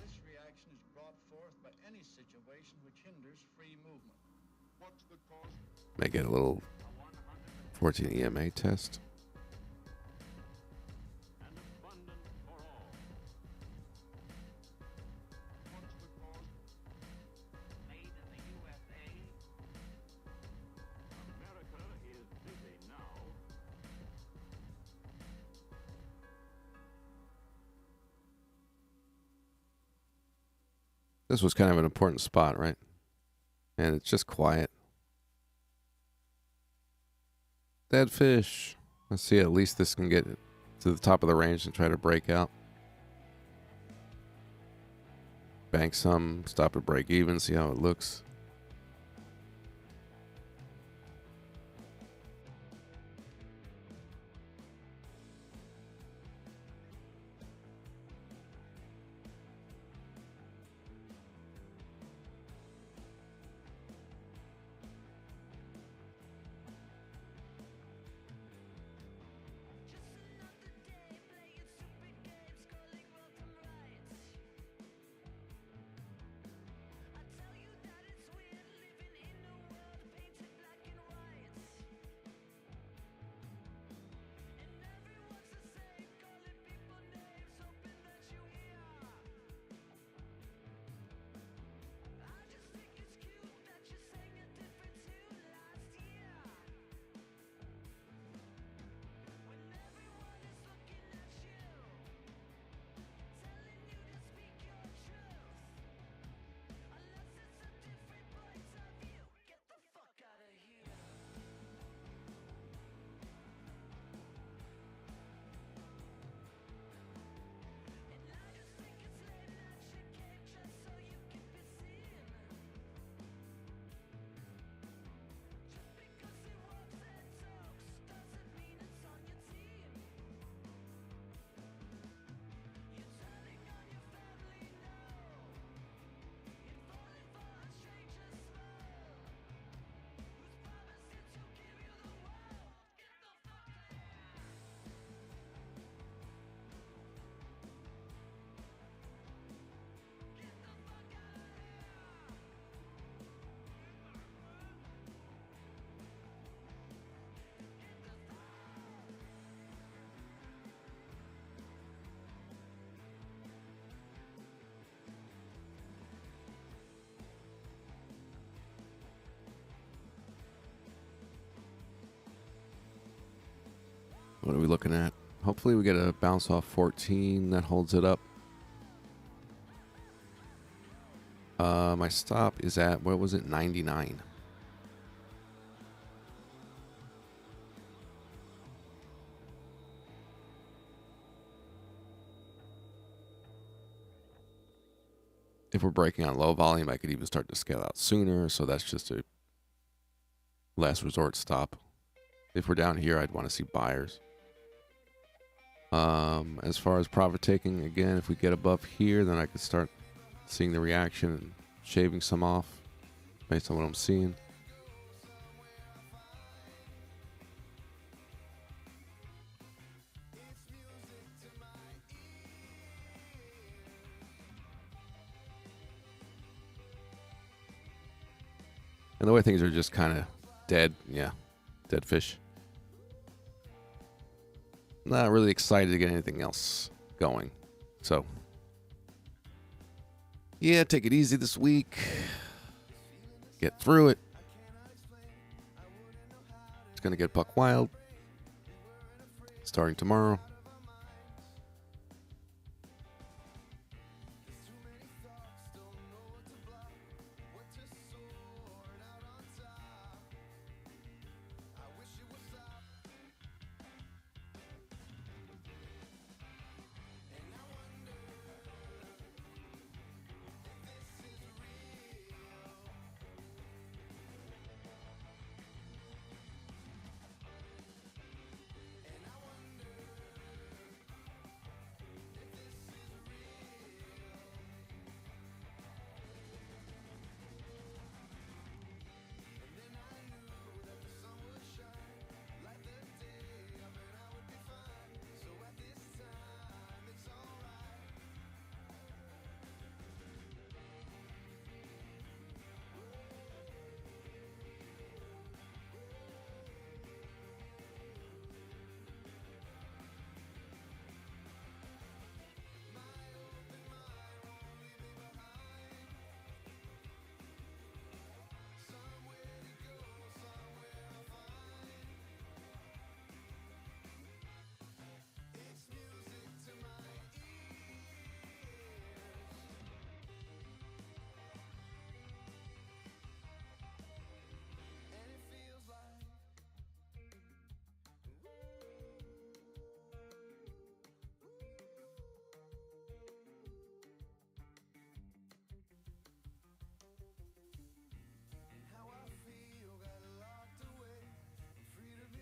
This reaction is brought forth by any situation which hinders free movement. What's the cause? May get a little 14 EMA test. And abundant for all. What's the cause? Made in the USA. America is busy now. This was kind of an important spot, right? And it's just quiet. Dead fish. Let's see, at least this can get to the top of the range and try to break out. Bank some, stop at break even, see how it looks. What are we looking at? Hopefully we get a bounce off 14 that holds it up. My stop is at, what was it, 99. If we're breaking on low volume, I could even start to scale out sooner, so that's just a last resort stop. If we're down here, I'd want to see buyers. As far as profit taking, again, if we get above here, then I could start seeing the reaction and shaving some off based on what I'm seeing. And the way things are just kind of dead, yeah, dead fish. Not really excited to get anything else going. So, yeah, take it easy this week. Get through it. It's going to get buck wild. Starting tomorrow.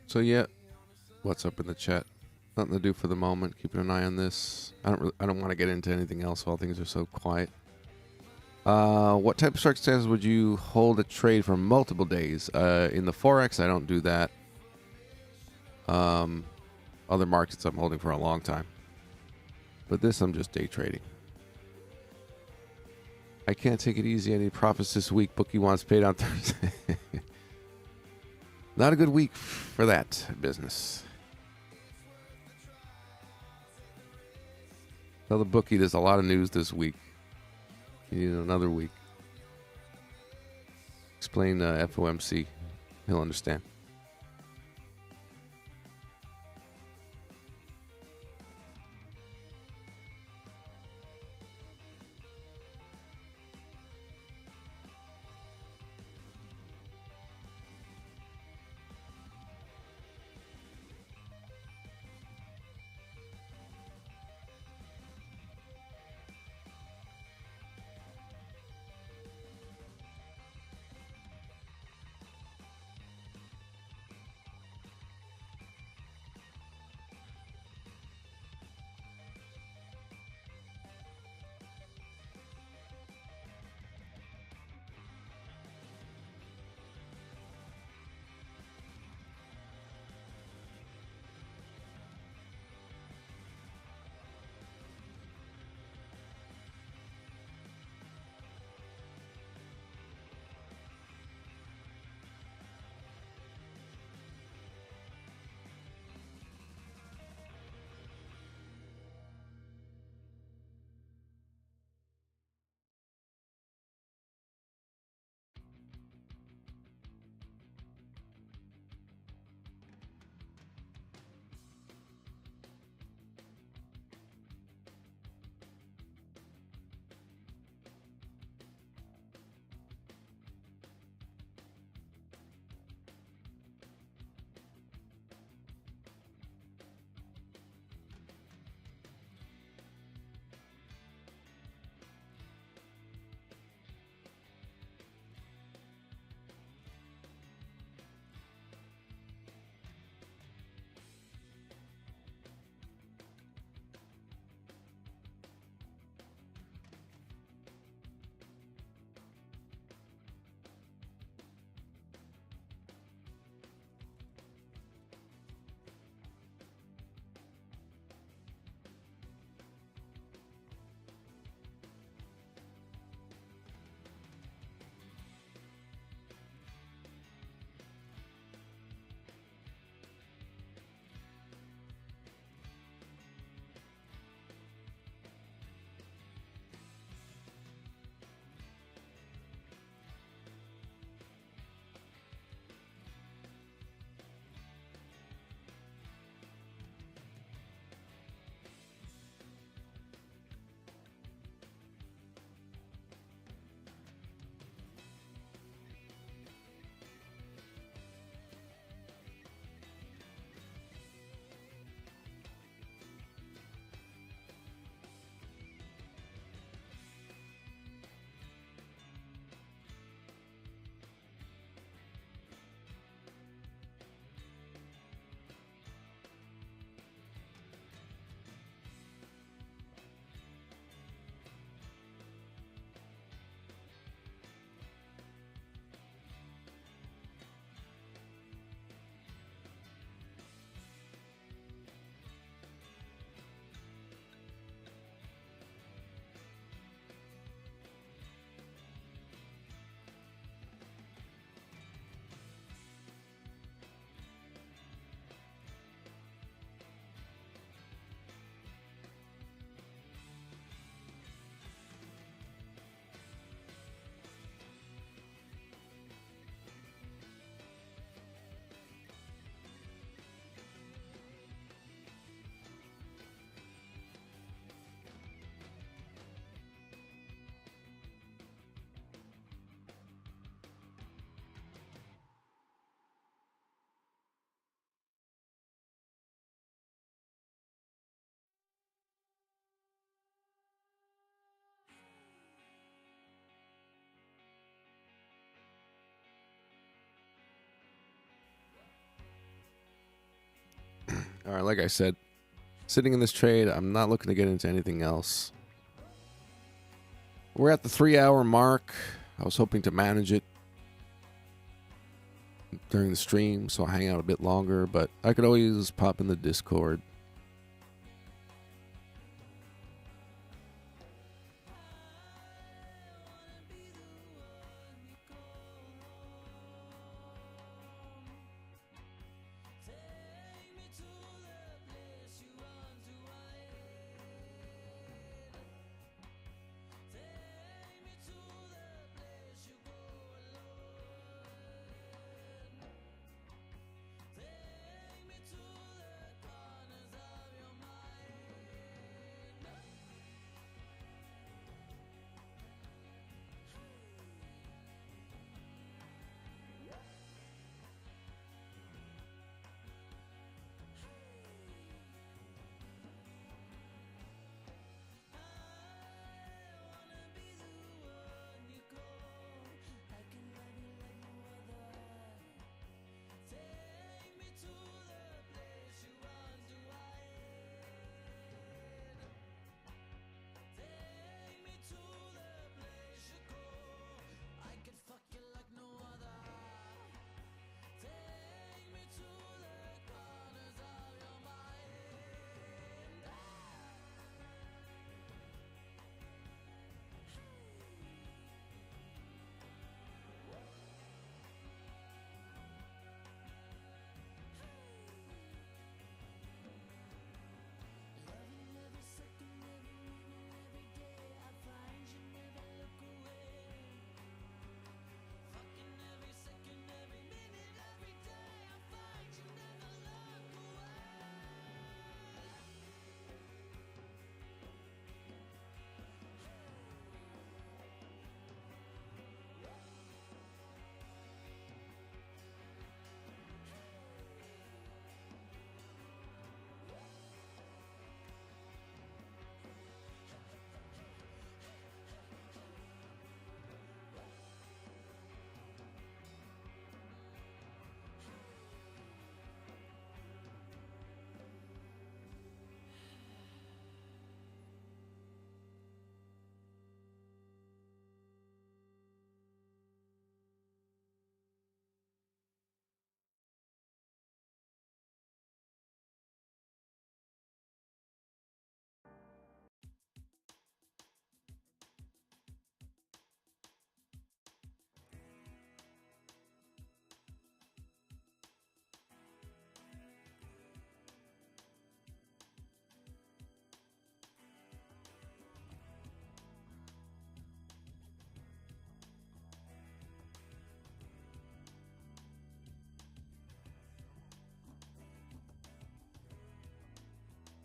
So yeah, what's up in the chat? Nothing to do for the moment. Keeping an eye on this. I don't want to get into anything else while things are so quiet. What type of circumstances would you hold a trade for multiple days? In the FOREX, I don't do that. Other markets I'm holding for a long time. But this, I'm just day trading. I can't take it easy. I need profits this week. Bookie wants paid on Thursday. Not a good week for that business. Tell the bookie there's a lot of news this week. You need another week. Explain FOMC. He'll understand. All right, like I said, sitting in this trade, I'm not looking to get into anything else. We're at the 3-hour mark. I was hoping to manage it during the stream, so I'll hang out a bit longer, but I could always pop in the Discord.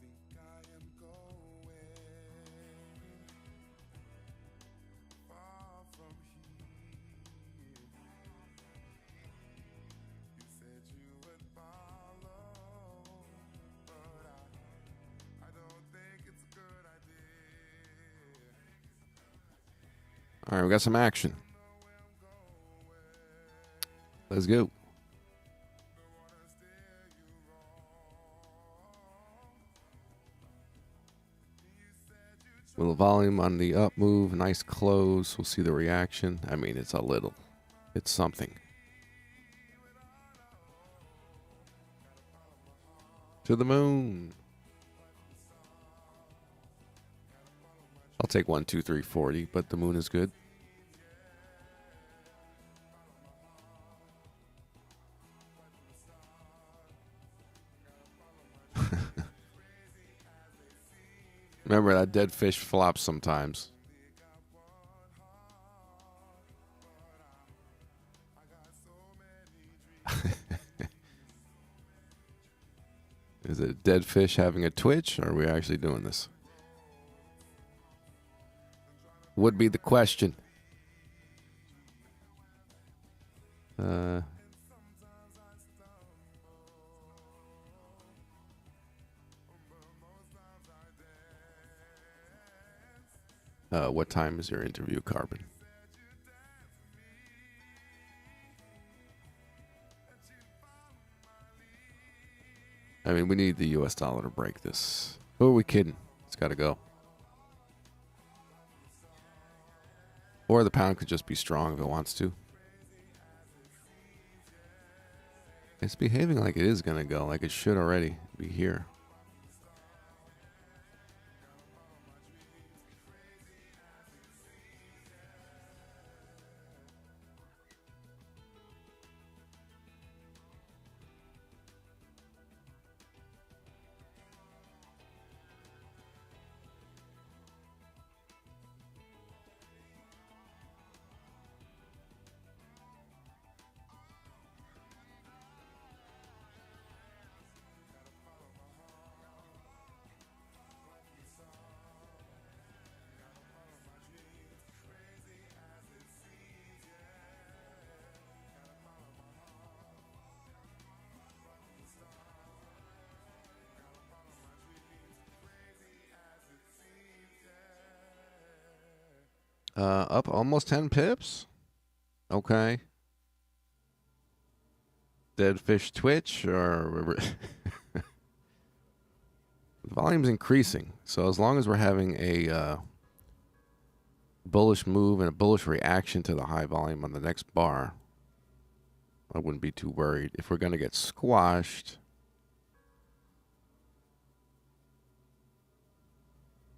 Think I am going far from here. You said you would follow, but I don't think it's a good idea. All right, we got some action. Let's go. Little volume on the up move, nice close. We'll see the reaction. I mean, it's a little. It's something. To the moon. I'll take 1, 2, 3, 40, but the moon is good. Remember that dead fish flops sometimes. Is it a dead fish having a twitch, or are we actually doing this? Would be the question. What time is your interview, Carbon? I mean, we need the U.S. dollar to break this. Who are we kidding? It's got to go. Or the pound could just be strong if it wants to. It's behaving like it is going to go, like it should already be here. Up almost 10 pips. Okay. Dead fish twitch or the volume's increasing. So as long as we're having a bullish move and a bullish reaction to the high volume on the next bar, I wouldn't be too worried. If we're going to get squashed,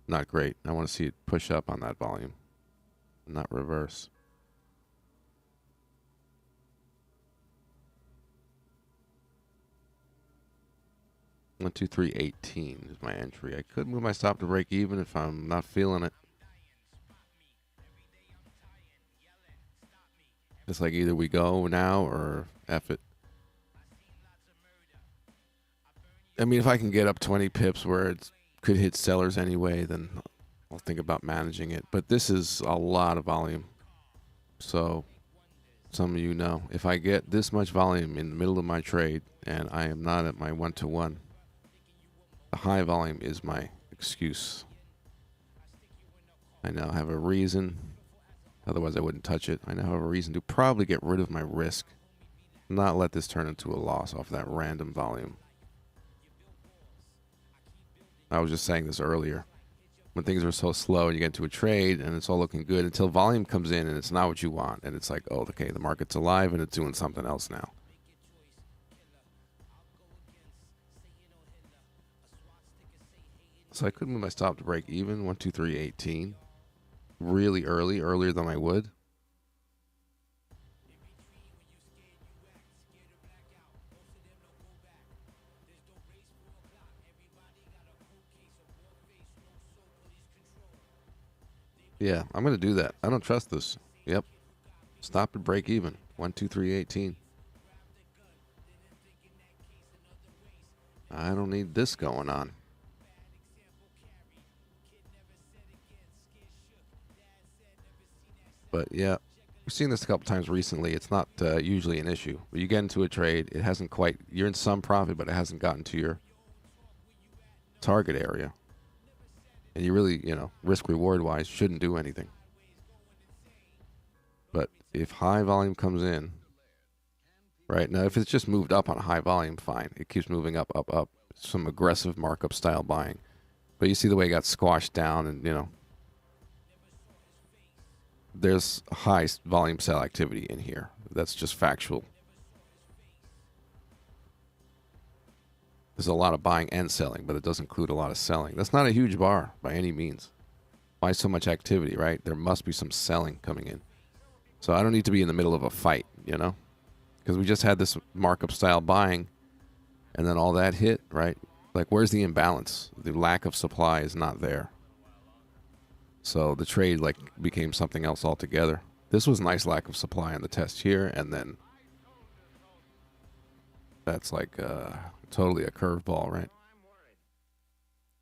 not great. I want to see it push up on that volume, not reverse. 1, 2, 3, 18 is my entry. I could move my stop to break even if I'm not feeling it. It's like either we go now or F it. I mean, if I can get up 20 pips where it could hit sellers anyway, then I'll think about managing it. But this is a lot of volume. So some of you know, if I get this much volume in the middle of my trade and I am not at my 1-to-1, the high volume is my excuse. I now have a reason. Otherwise, I wouldn't touch it. I now have a reason to probably get rid of my risk. Not let this turn into a loss off that random volume. I was just saying this earlier. When things are so slow and you get into a trade and it's all looking good until volume comes in and it's not what you want. And it's like, oh, okay, the market's alive and it's doing something else now. So I could move my stop to break even. 1, 2, 3, 18. Really early, earlier than I would. Yeah, I'm going to do that. I don't trust this. Yep. Stop at break even. 1, 2, 3, 18. I don't need this going on. But yeah, we've seen this a couple times recently. It's not usually an issue. But you get into a trade, it hasn't quite, you're in some profit, but it hasn't gotten to your target area. And you really, risk reward wise, shouldn't do anything. But if high volume comes in, right now, if it's just moved up on a high volume, fine. It keeps moving up, up, up. Some aggressive markup style buying. But you see the way it got squashed down and, there's high volume sell activity in here. That's just factual. There's a lot of buying and selling, but it does include a lot of selling. That's not a huge bar by any means. Why so much activity, right? There must be some selling coming in. So I don't need to be in the middle of a fight, Because we just had this markup style buying and then all that hit, right? Like, where's the imbalance? The lack of supply is not there. So the trade became something else altogether. This was nice lack of supply on the test here, and then that's totally a curveball, right?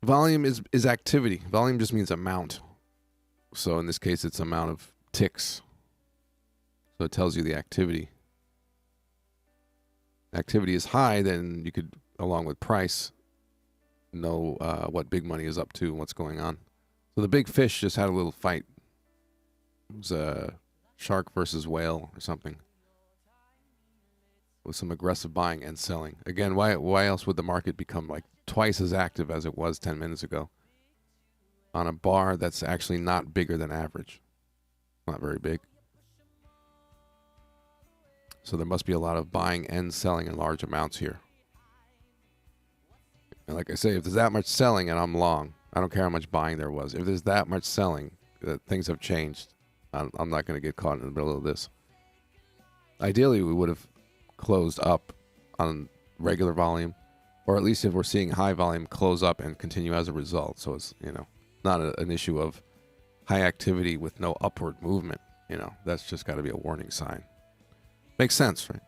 Volume is activity. Volume just means amount. So in this case, it's amount of ticks. So it tells you the activity. Activity is high, then you could, along with price, know what big money is up to and what's going on. So the big fish just had a little fight. It was a shark versus whale or something. with some aggressive buying and selling. Again, why else would the market become like twice as active as it was 10 minutes ago on a bar that's actually not bigger than average? Not very big. So there must be a lot of buying and selling in large amounts here. And like I say, if there's that much selling and I'm long, I don't care how much buying there was. If there's that much selling, that things have changed. I'm not going to get caught in the middle of this. Ideally, we would have closed up on regular volume, or at least if we're seeing high volume, close up and continue as a result. So it's, not an issue of high activity with no upward movement. That's just got to be a warning sign. Makes sense, right?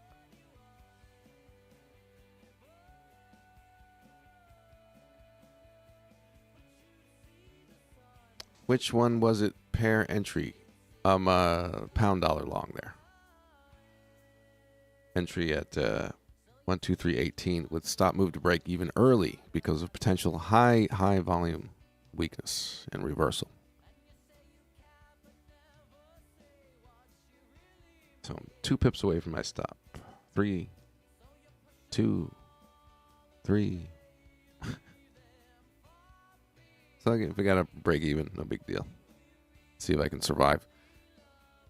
Which one was it? Pair entry. Pound dollar long there. Entry at 123.18 with stop move to break even early because of potential high volume weakness and reversal. So I'm 2 pips away from my stop. 3, 2, 3. So if I got to break even, no big deal. See if I can survive.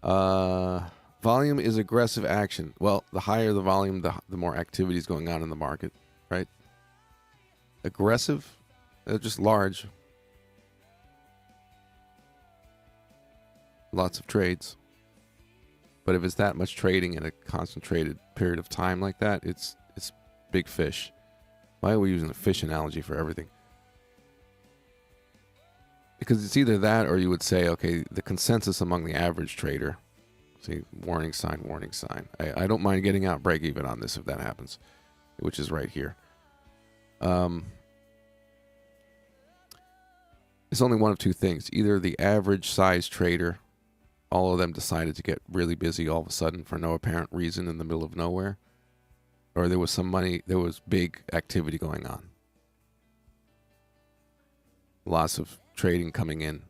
Volume is aggressive action. Well, the higher the volume, the more activity is going on in the market, right? Aggressive, just large. Lots of trades. But if it's that much trading in a concentrated period of time like that, it's big fish. Why are we using the fish analogy for everything? Because it's either that or you would say, okay, the consensus among the average trader. See, warning sign, warning sign. I don't mind getting out break even on this if that happens, which is right here. It's only one of two things. Either the average size trader, all of them decided to get really busy all of a sudden for no apparent reason in the middle of nowhere, or there was some money, there was big activity going on. Lots of trading coming in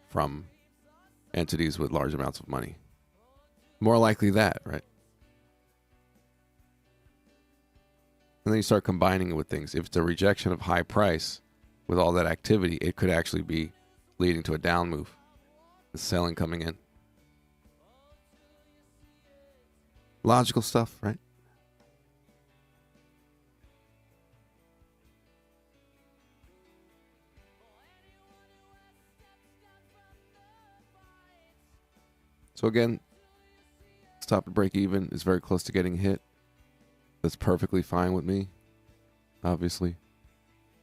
from entities with large amounts of money. More likely that, right? And then you start combining it with things. If it's a rejection of high price with all that activity, it could actually be leading to a down move. The selling coming in. Logical stuff, right? So again, stop at break even is very close to getting hit. That's perfectly fine with me, obviously.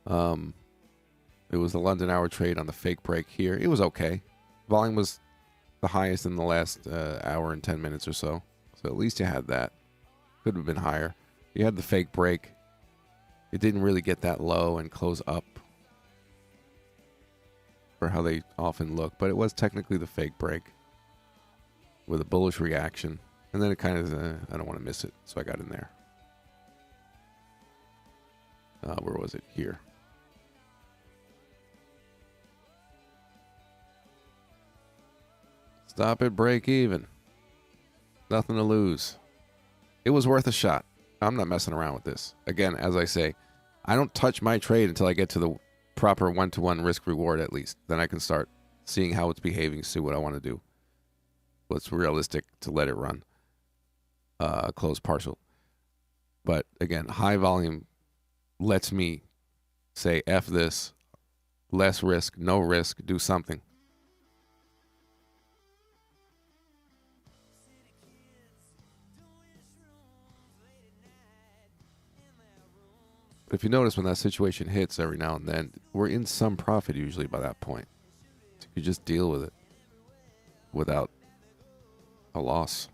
It was the London hour trade on the fake break here. It was okay. Volume was the highest in the last hour and 10 minutes or so. So at least you had that. Could have been higher. You had the fake break. It didn't really get that low and close up for how they often look. But it was technically the fake break with a bullish reaction. And then it kind of, I don't want to miss it. So I got in there. Where was it? Here. Stop at break even. Nothing to lose. It was worth a shot. I'm not messing around with this. Again, as I say, I don't touch my trade until I get to the proper one-to-one risk reward at least. Then I can start seeing how it's behaving, see what I want to do. What's realistic to let it run. Close partial. But again, high volume lets me say F this, less risk, no risk, do something. But if you notice when that situation hits every now and then, we're in some profit usually by that point. So you just deal with it without a loss.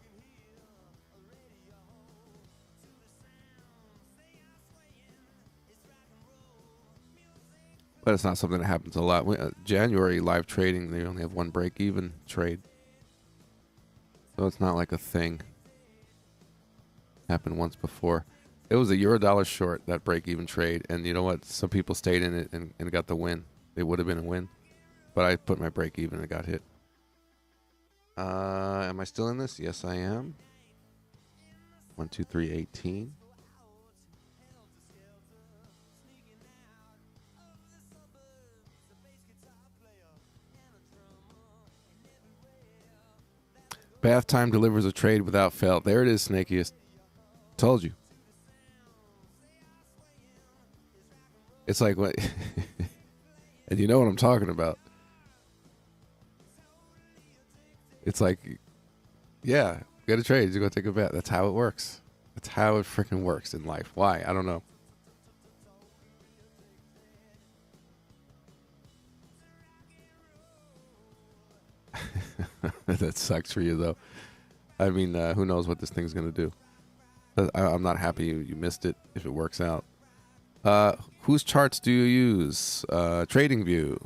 But it's not something that happens a lot. January live trading, they only have one break-even trade. So it's not like a thing. Happened once before. It was a euro-dollar short, that break-even trade. And you know what? Some people stayed in it and got the win. It would have been a win. But I put my break-even and it got hit. Am I still in this? Yes, I am. 123.18. Bath time delivers a trade without fail. There it is, snakiest. Told you. It's like what, and you know what I'm talking about. It's like, yeah, get a trade. You go take a bath. That's how it works. That's how it freaking works in life. Why? I don't know. That sucks for you, though. I mean, who knows what this thing's going to do. I'm not happy you missed it if it works out. Whose charts do you use? TradingView.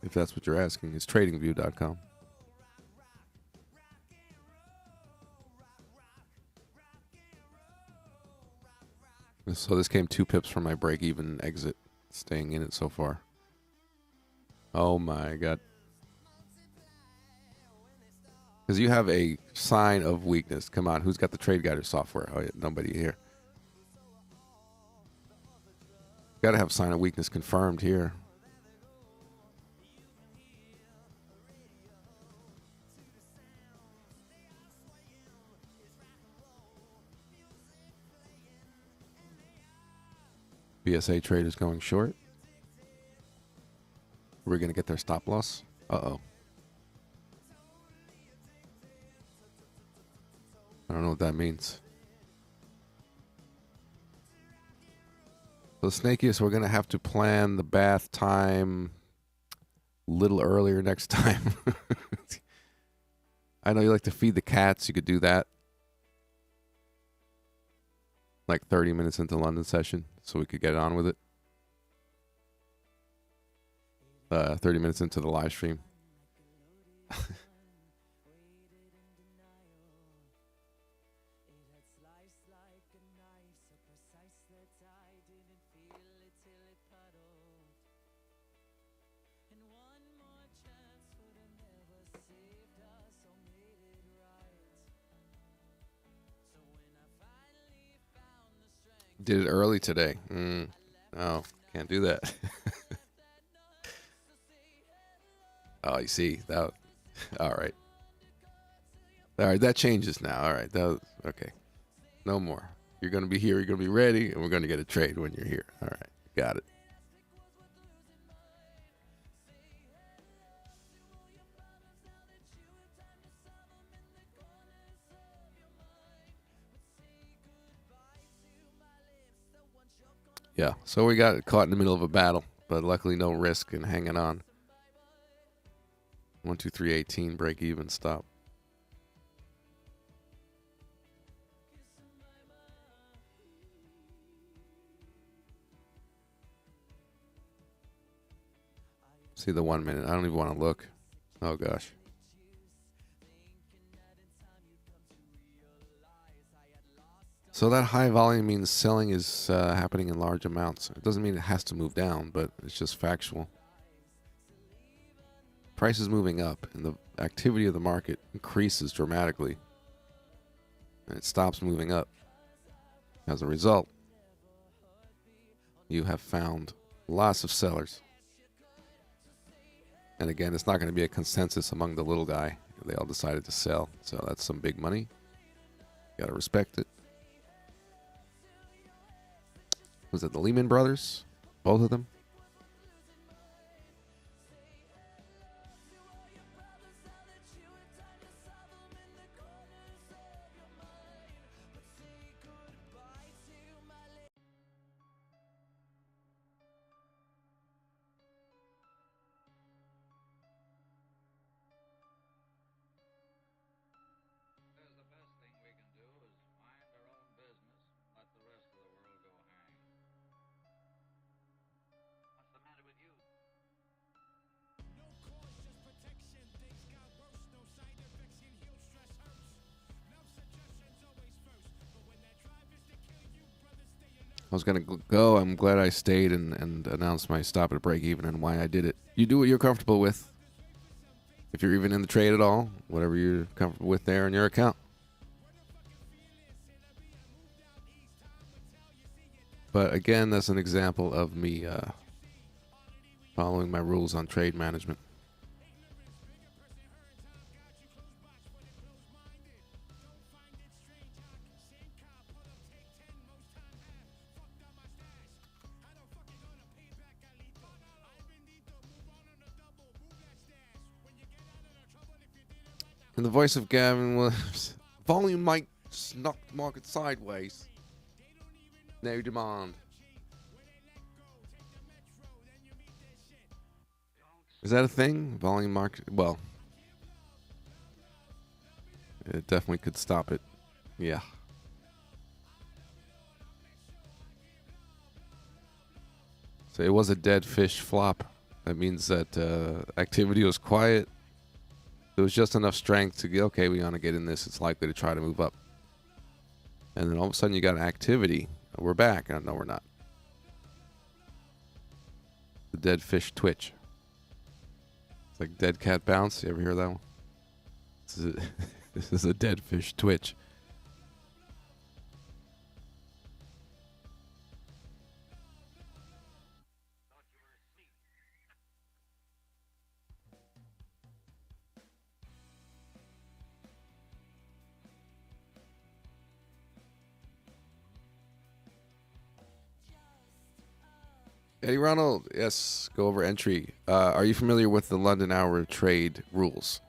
If that's what you're asking, it's tradingview.com. So this came 2 pips from my break-even exit, staying in it so far. Oh my God. Because you have a sign of weakness. Come on, who's got the trade guider software? Oh, yeah, nobody here. Got to have sign of weakness confirmed here. BSA traders going short. We're going to get their stop loss. Uh-oh. I don't know what that means. So snakiest, we're going to have to plan the bath time a little earlier next time. I know you like to feed the cats. You could do that. Like 30 minutes into London session so we could get on with it. 30 minutes into the live stream. Did it early today. Oh, can't do that. Oh, you see that. All right. All right, that changes now. All right, that was, okay. No more. You're going to be here. You're going to be ready, and we're going to get a trade when you're here. All right, got it. Yeah, so we got caught in the middle of a battle, but luckily no risk in hanging on. 123.18 break even stop. See the 1 minute. I don't even want to look. Oh gosh. So that high volume means selling is happening in large amounts. It doesn't mean it has to move down, but it's just factual. Price is moving up, and the activity of the market increases dramatically, and it stops moving up. As a result, you have found lots of sellers. And again, it's not going to be a consensus among the little guy. They all decided to sell, so that's some big money. Got to respect it. Was it the Lehman Brothers? Both of them? Says the best thing we can do is mind our own business, let the rest of the world go hang. What's the matter with you? No cause, just protection. Things got worse. No side effects. Inhale stress hurts. No suggestions always first. But when that drive is to kill you, brother, stay alert. I was going to go. I'm glad I stayed and announced my stop at break even and why I did it. You do what you're comfortable with. If you're even in the trade at all, whatever you're comfortable with there in your account. But again, that's an example of me following my rules on trade management. In the voice of Gavin Williams, volume might knock the market sideways. No demand. Is that a thing? Volume market? Well, it definitely could stop it. Yeah. So it was a dead fish flop. That means that activity was quiet. There was just enough strength to get, okay, we want to get in this. It's likely to try to move up. And then all of a sudden you got activity. We're back. No, we're not. The dead fish twitch. It's like dead cat bounce. You ever hear that one? This is a dead fish twitch. Eddie Ronald, yes, go over entry. Are you familiar with the London hour trade rules?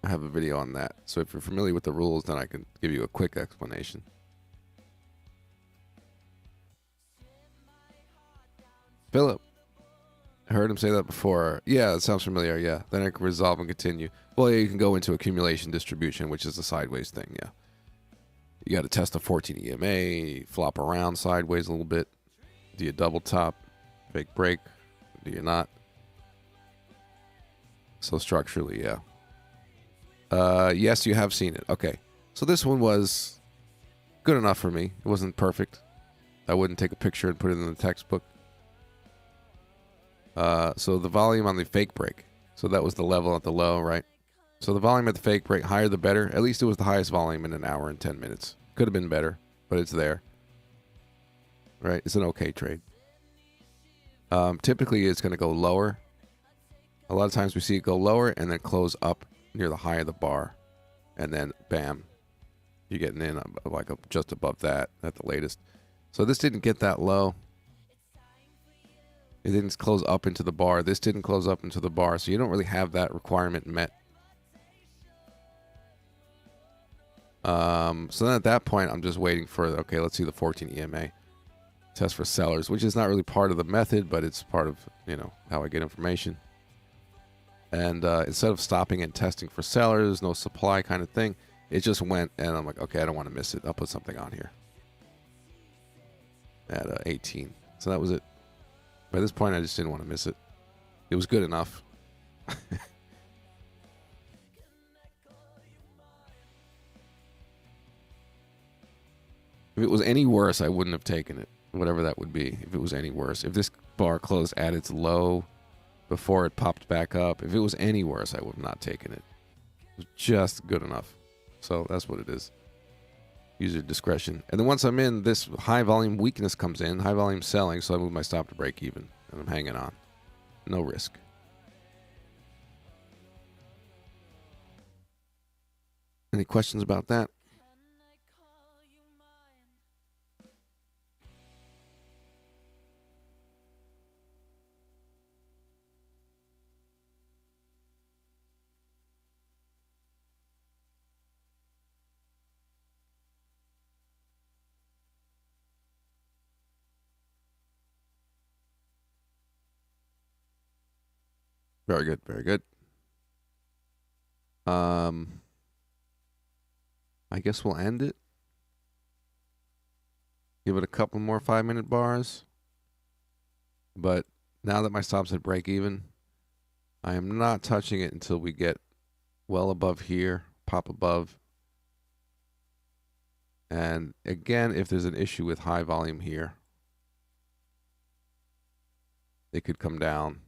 I have a video on that. So if you're familiar with the rules, then I can give you a quick explanation. Philip, I heard him say that before. Yeah, it sounds familiar, yeah. Then I can resolve and continue. Well, yeah, you can go into accumulation distribution, which is the sideways thing, yeah. You got to test a 14 EMA, flop around sideways a little bit. Do you double top, fake break? Do you not? So structurally, yeah. Yes, you have seen it. Okay. So this one was good enough for me. It wasn't perfect. I wouldn't take a picture and put it in the textbook. So the volume on the fake break. So that was the level at the low, right? So the volume at the fake break, higher the better. At least it was the highest volume in an hour and 10 minutes. Could have been better, but it's there. Right? It's an okay trade. Typically, it's going to go lower. A lot of times we see it go lower and then close up near the high of the bar. And then, bam, you're getting in like just above that at the latest. So this didn't get that low. It didn't close up into the bar. This didn't close up into the bar. So you don't really have that requirement met. So then at that point, I'm just waiting for, okay, let's see the 14 EMA. Test for sellers, which is not really part of the method, but it's part of, how I get information. And instead of stopping and testing for sellers, no supply kind of thing, it just went, and I'm like, okay, I don't want to miss it. I'll put something on here at 18. So that was it. By this point, I just didn't want to miss it. It was good enough. If it was any worse, I wouldn't have taken it. Whatever that would be, if it was any worse. If this bar closed at its low before it popped back up, if it was any worse, I would have not taken it. It was just good enough. So that's what it is. User discretion. And then once I'm in, this high volume weakness comes in, high volume selling, so I move my stop to break even. And I'm hanging on. No risk. Any questions about that? Very good, very good. I guess we'll end it. Give it a couple more 5-minute bars. But now that my stop's at break even, I am not touching it until we get well above here, pop above. And again, if there's an issue with high volume here, it could come down.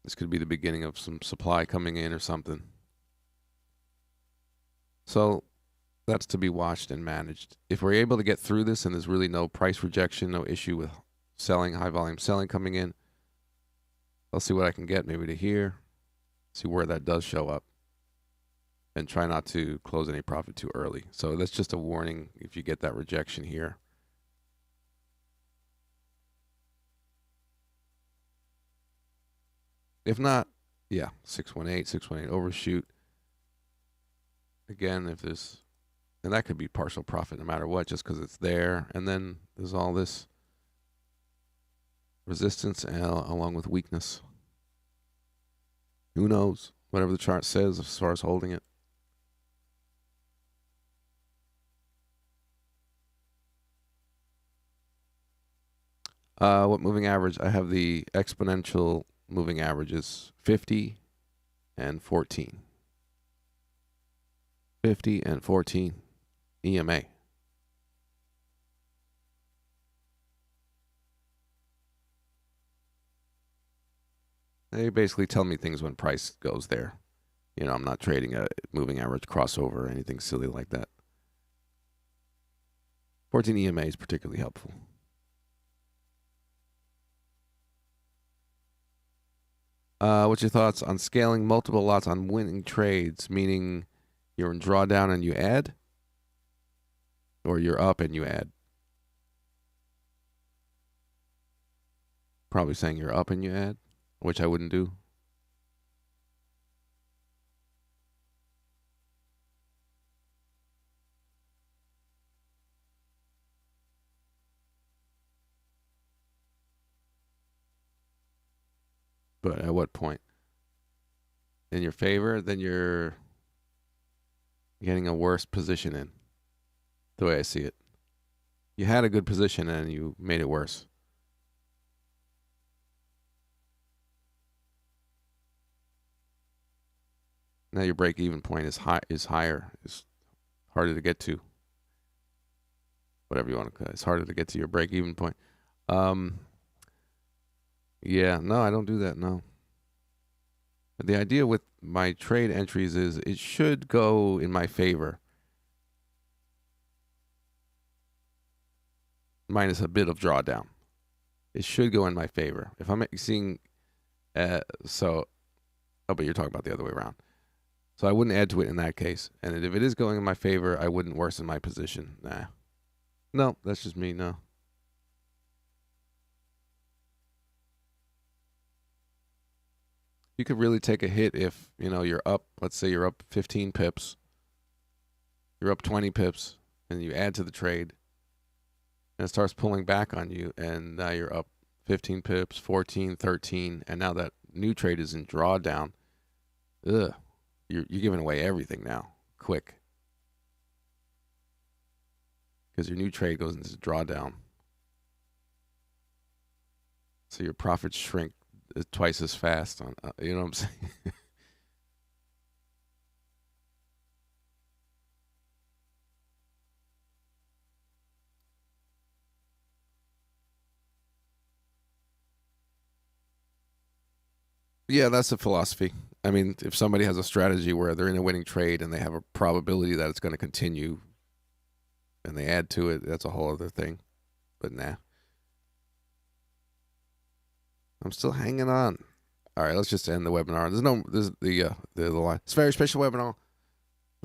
This could be the beginning of some supply coming in or something. So That's to be watched and managed. If we're able to get through this and there's really no price rejection, no issue with selling, high volume selling coming in, I'll see what I can get maybe to here, see where that does show up, and try not to close any profit too early. So that's just a warning if you get that rejection here. If not, yeah, 618 overshoot. Again, if there's, and that could be partial profit no matter what, just because it's there. And then there's all this resistance along with weakness. Who knows? Whatever the chart says as far as holding it. What moving average? I have the exponential moving averages 50 and 14. 50 and 14 EMA. They basically tell me things when price goes there. You know, I'm not trading a moving average crossover or anything silly like that. 14 EMA is particularly helpful. What's your thoughts on scaling multiple lots on winning trades, meaning you're in drawdown and you add? Or you're up and you add? Probably saying you're up and you add, which I wouldn't do. But at what point? In your favor, then you're getting a worse position in, the way I see it. You had a good position and you made it worse. Now your break-even point is higher, is harder to get to. Whatever you want to call it. It's harder to get to your break-even point. Yeah, no, I don't do that, no. But the idea with my trade entries is it should go in my favor. Minus a bit of drawdown. It should go in my favor. If I'm seeing, oh, but you're talking about the other way around. So I wouldn't add to it in that case. And if it is going in my favor, I wouldn't worsen my position. Nah. No, that's just me, no. You could really take a hit if, you know, you're up, let's say you're up 15 pips. You're up 20 pips, and you add to the trade. And it starts pulling back on you, and now you're up 15 pips, 14, 13, and now that new trade is in drawdown. Ugh. You're giving away everything now, quick. Because your new trade goes into drawdown. So your profits shrink twice as fast. You know what I'm saying? Yeah, that's a philosophy. I mean, if somebody has a strategy where they're in a winning trade and they have a probability that it's going to continue and they add to it, that's a whole other thing. But nah. I'm still hanging on. All right, let's just end the webinar. There's the live. It's a very special webinar.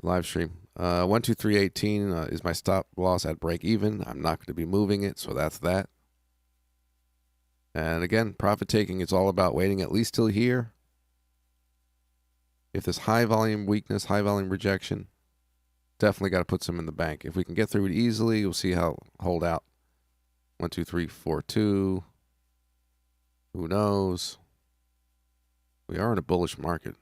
Live stream. 12318 is my stop loss at break even. I'm not going to be moving it, so that's that. And again, profit taking is all about waiting at least till here. If there's high volume weakness, high volume rejection, definitely got to put some in the bank. If we can get through it easily, we'll see how hold out. 1, 2, 3, 4, 2. Who knows? We are in a bullish market.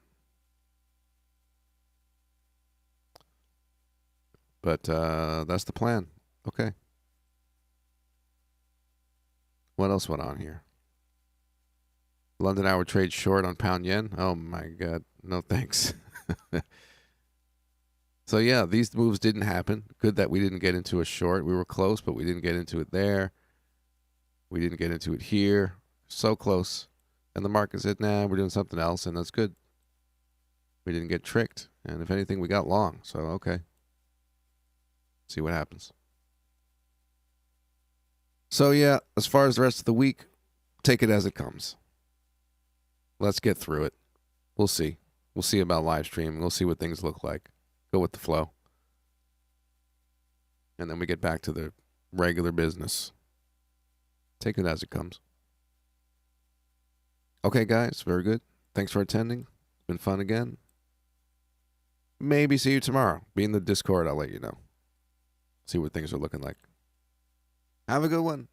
But that's the plan. Okay. What else went on here? London hour trade short on pound yen. Oh my God. No thanks. So yeah, these moves didn't happen. Good that we didn't get into a short. We were close, but we didn't get into it there. We didn't get into it here. So close. And the market said, nah, we're doing something else, and that's good. We didn't get tricked. And if anything, we got long. So, okay. See what happens. So yeah, as far as the rest of the week, take it as it comes. Let's get through it. We'll see. We'll see about live streaming. We'll see what things look like. Go with the flow. And then we get back to the regular business. Take it as it comes. Okay, guys, very good. Thanks for attending. It's been fun again. Maybe see you tomorrow. Be in the Discord. I'll let you know. See what things are looking like. Have a good one.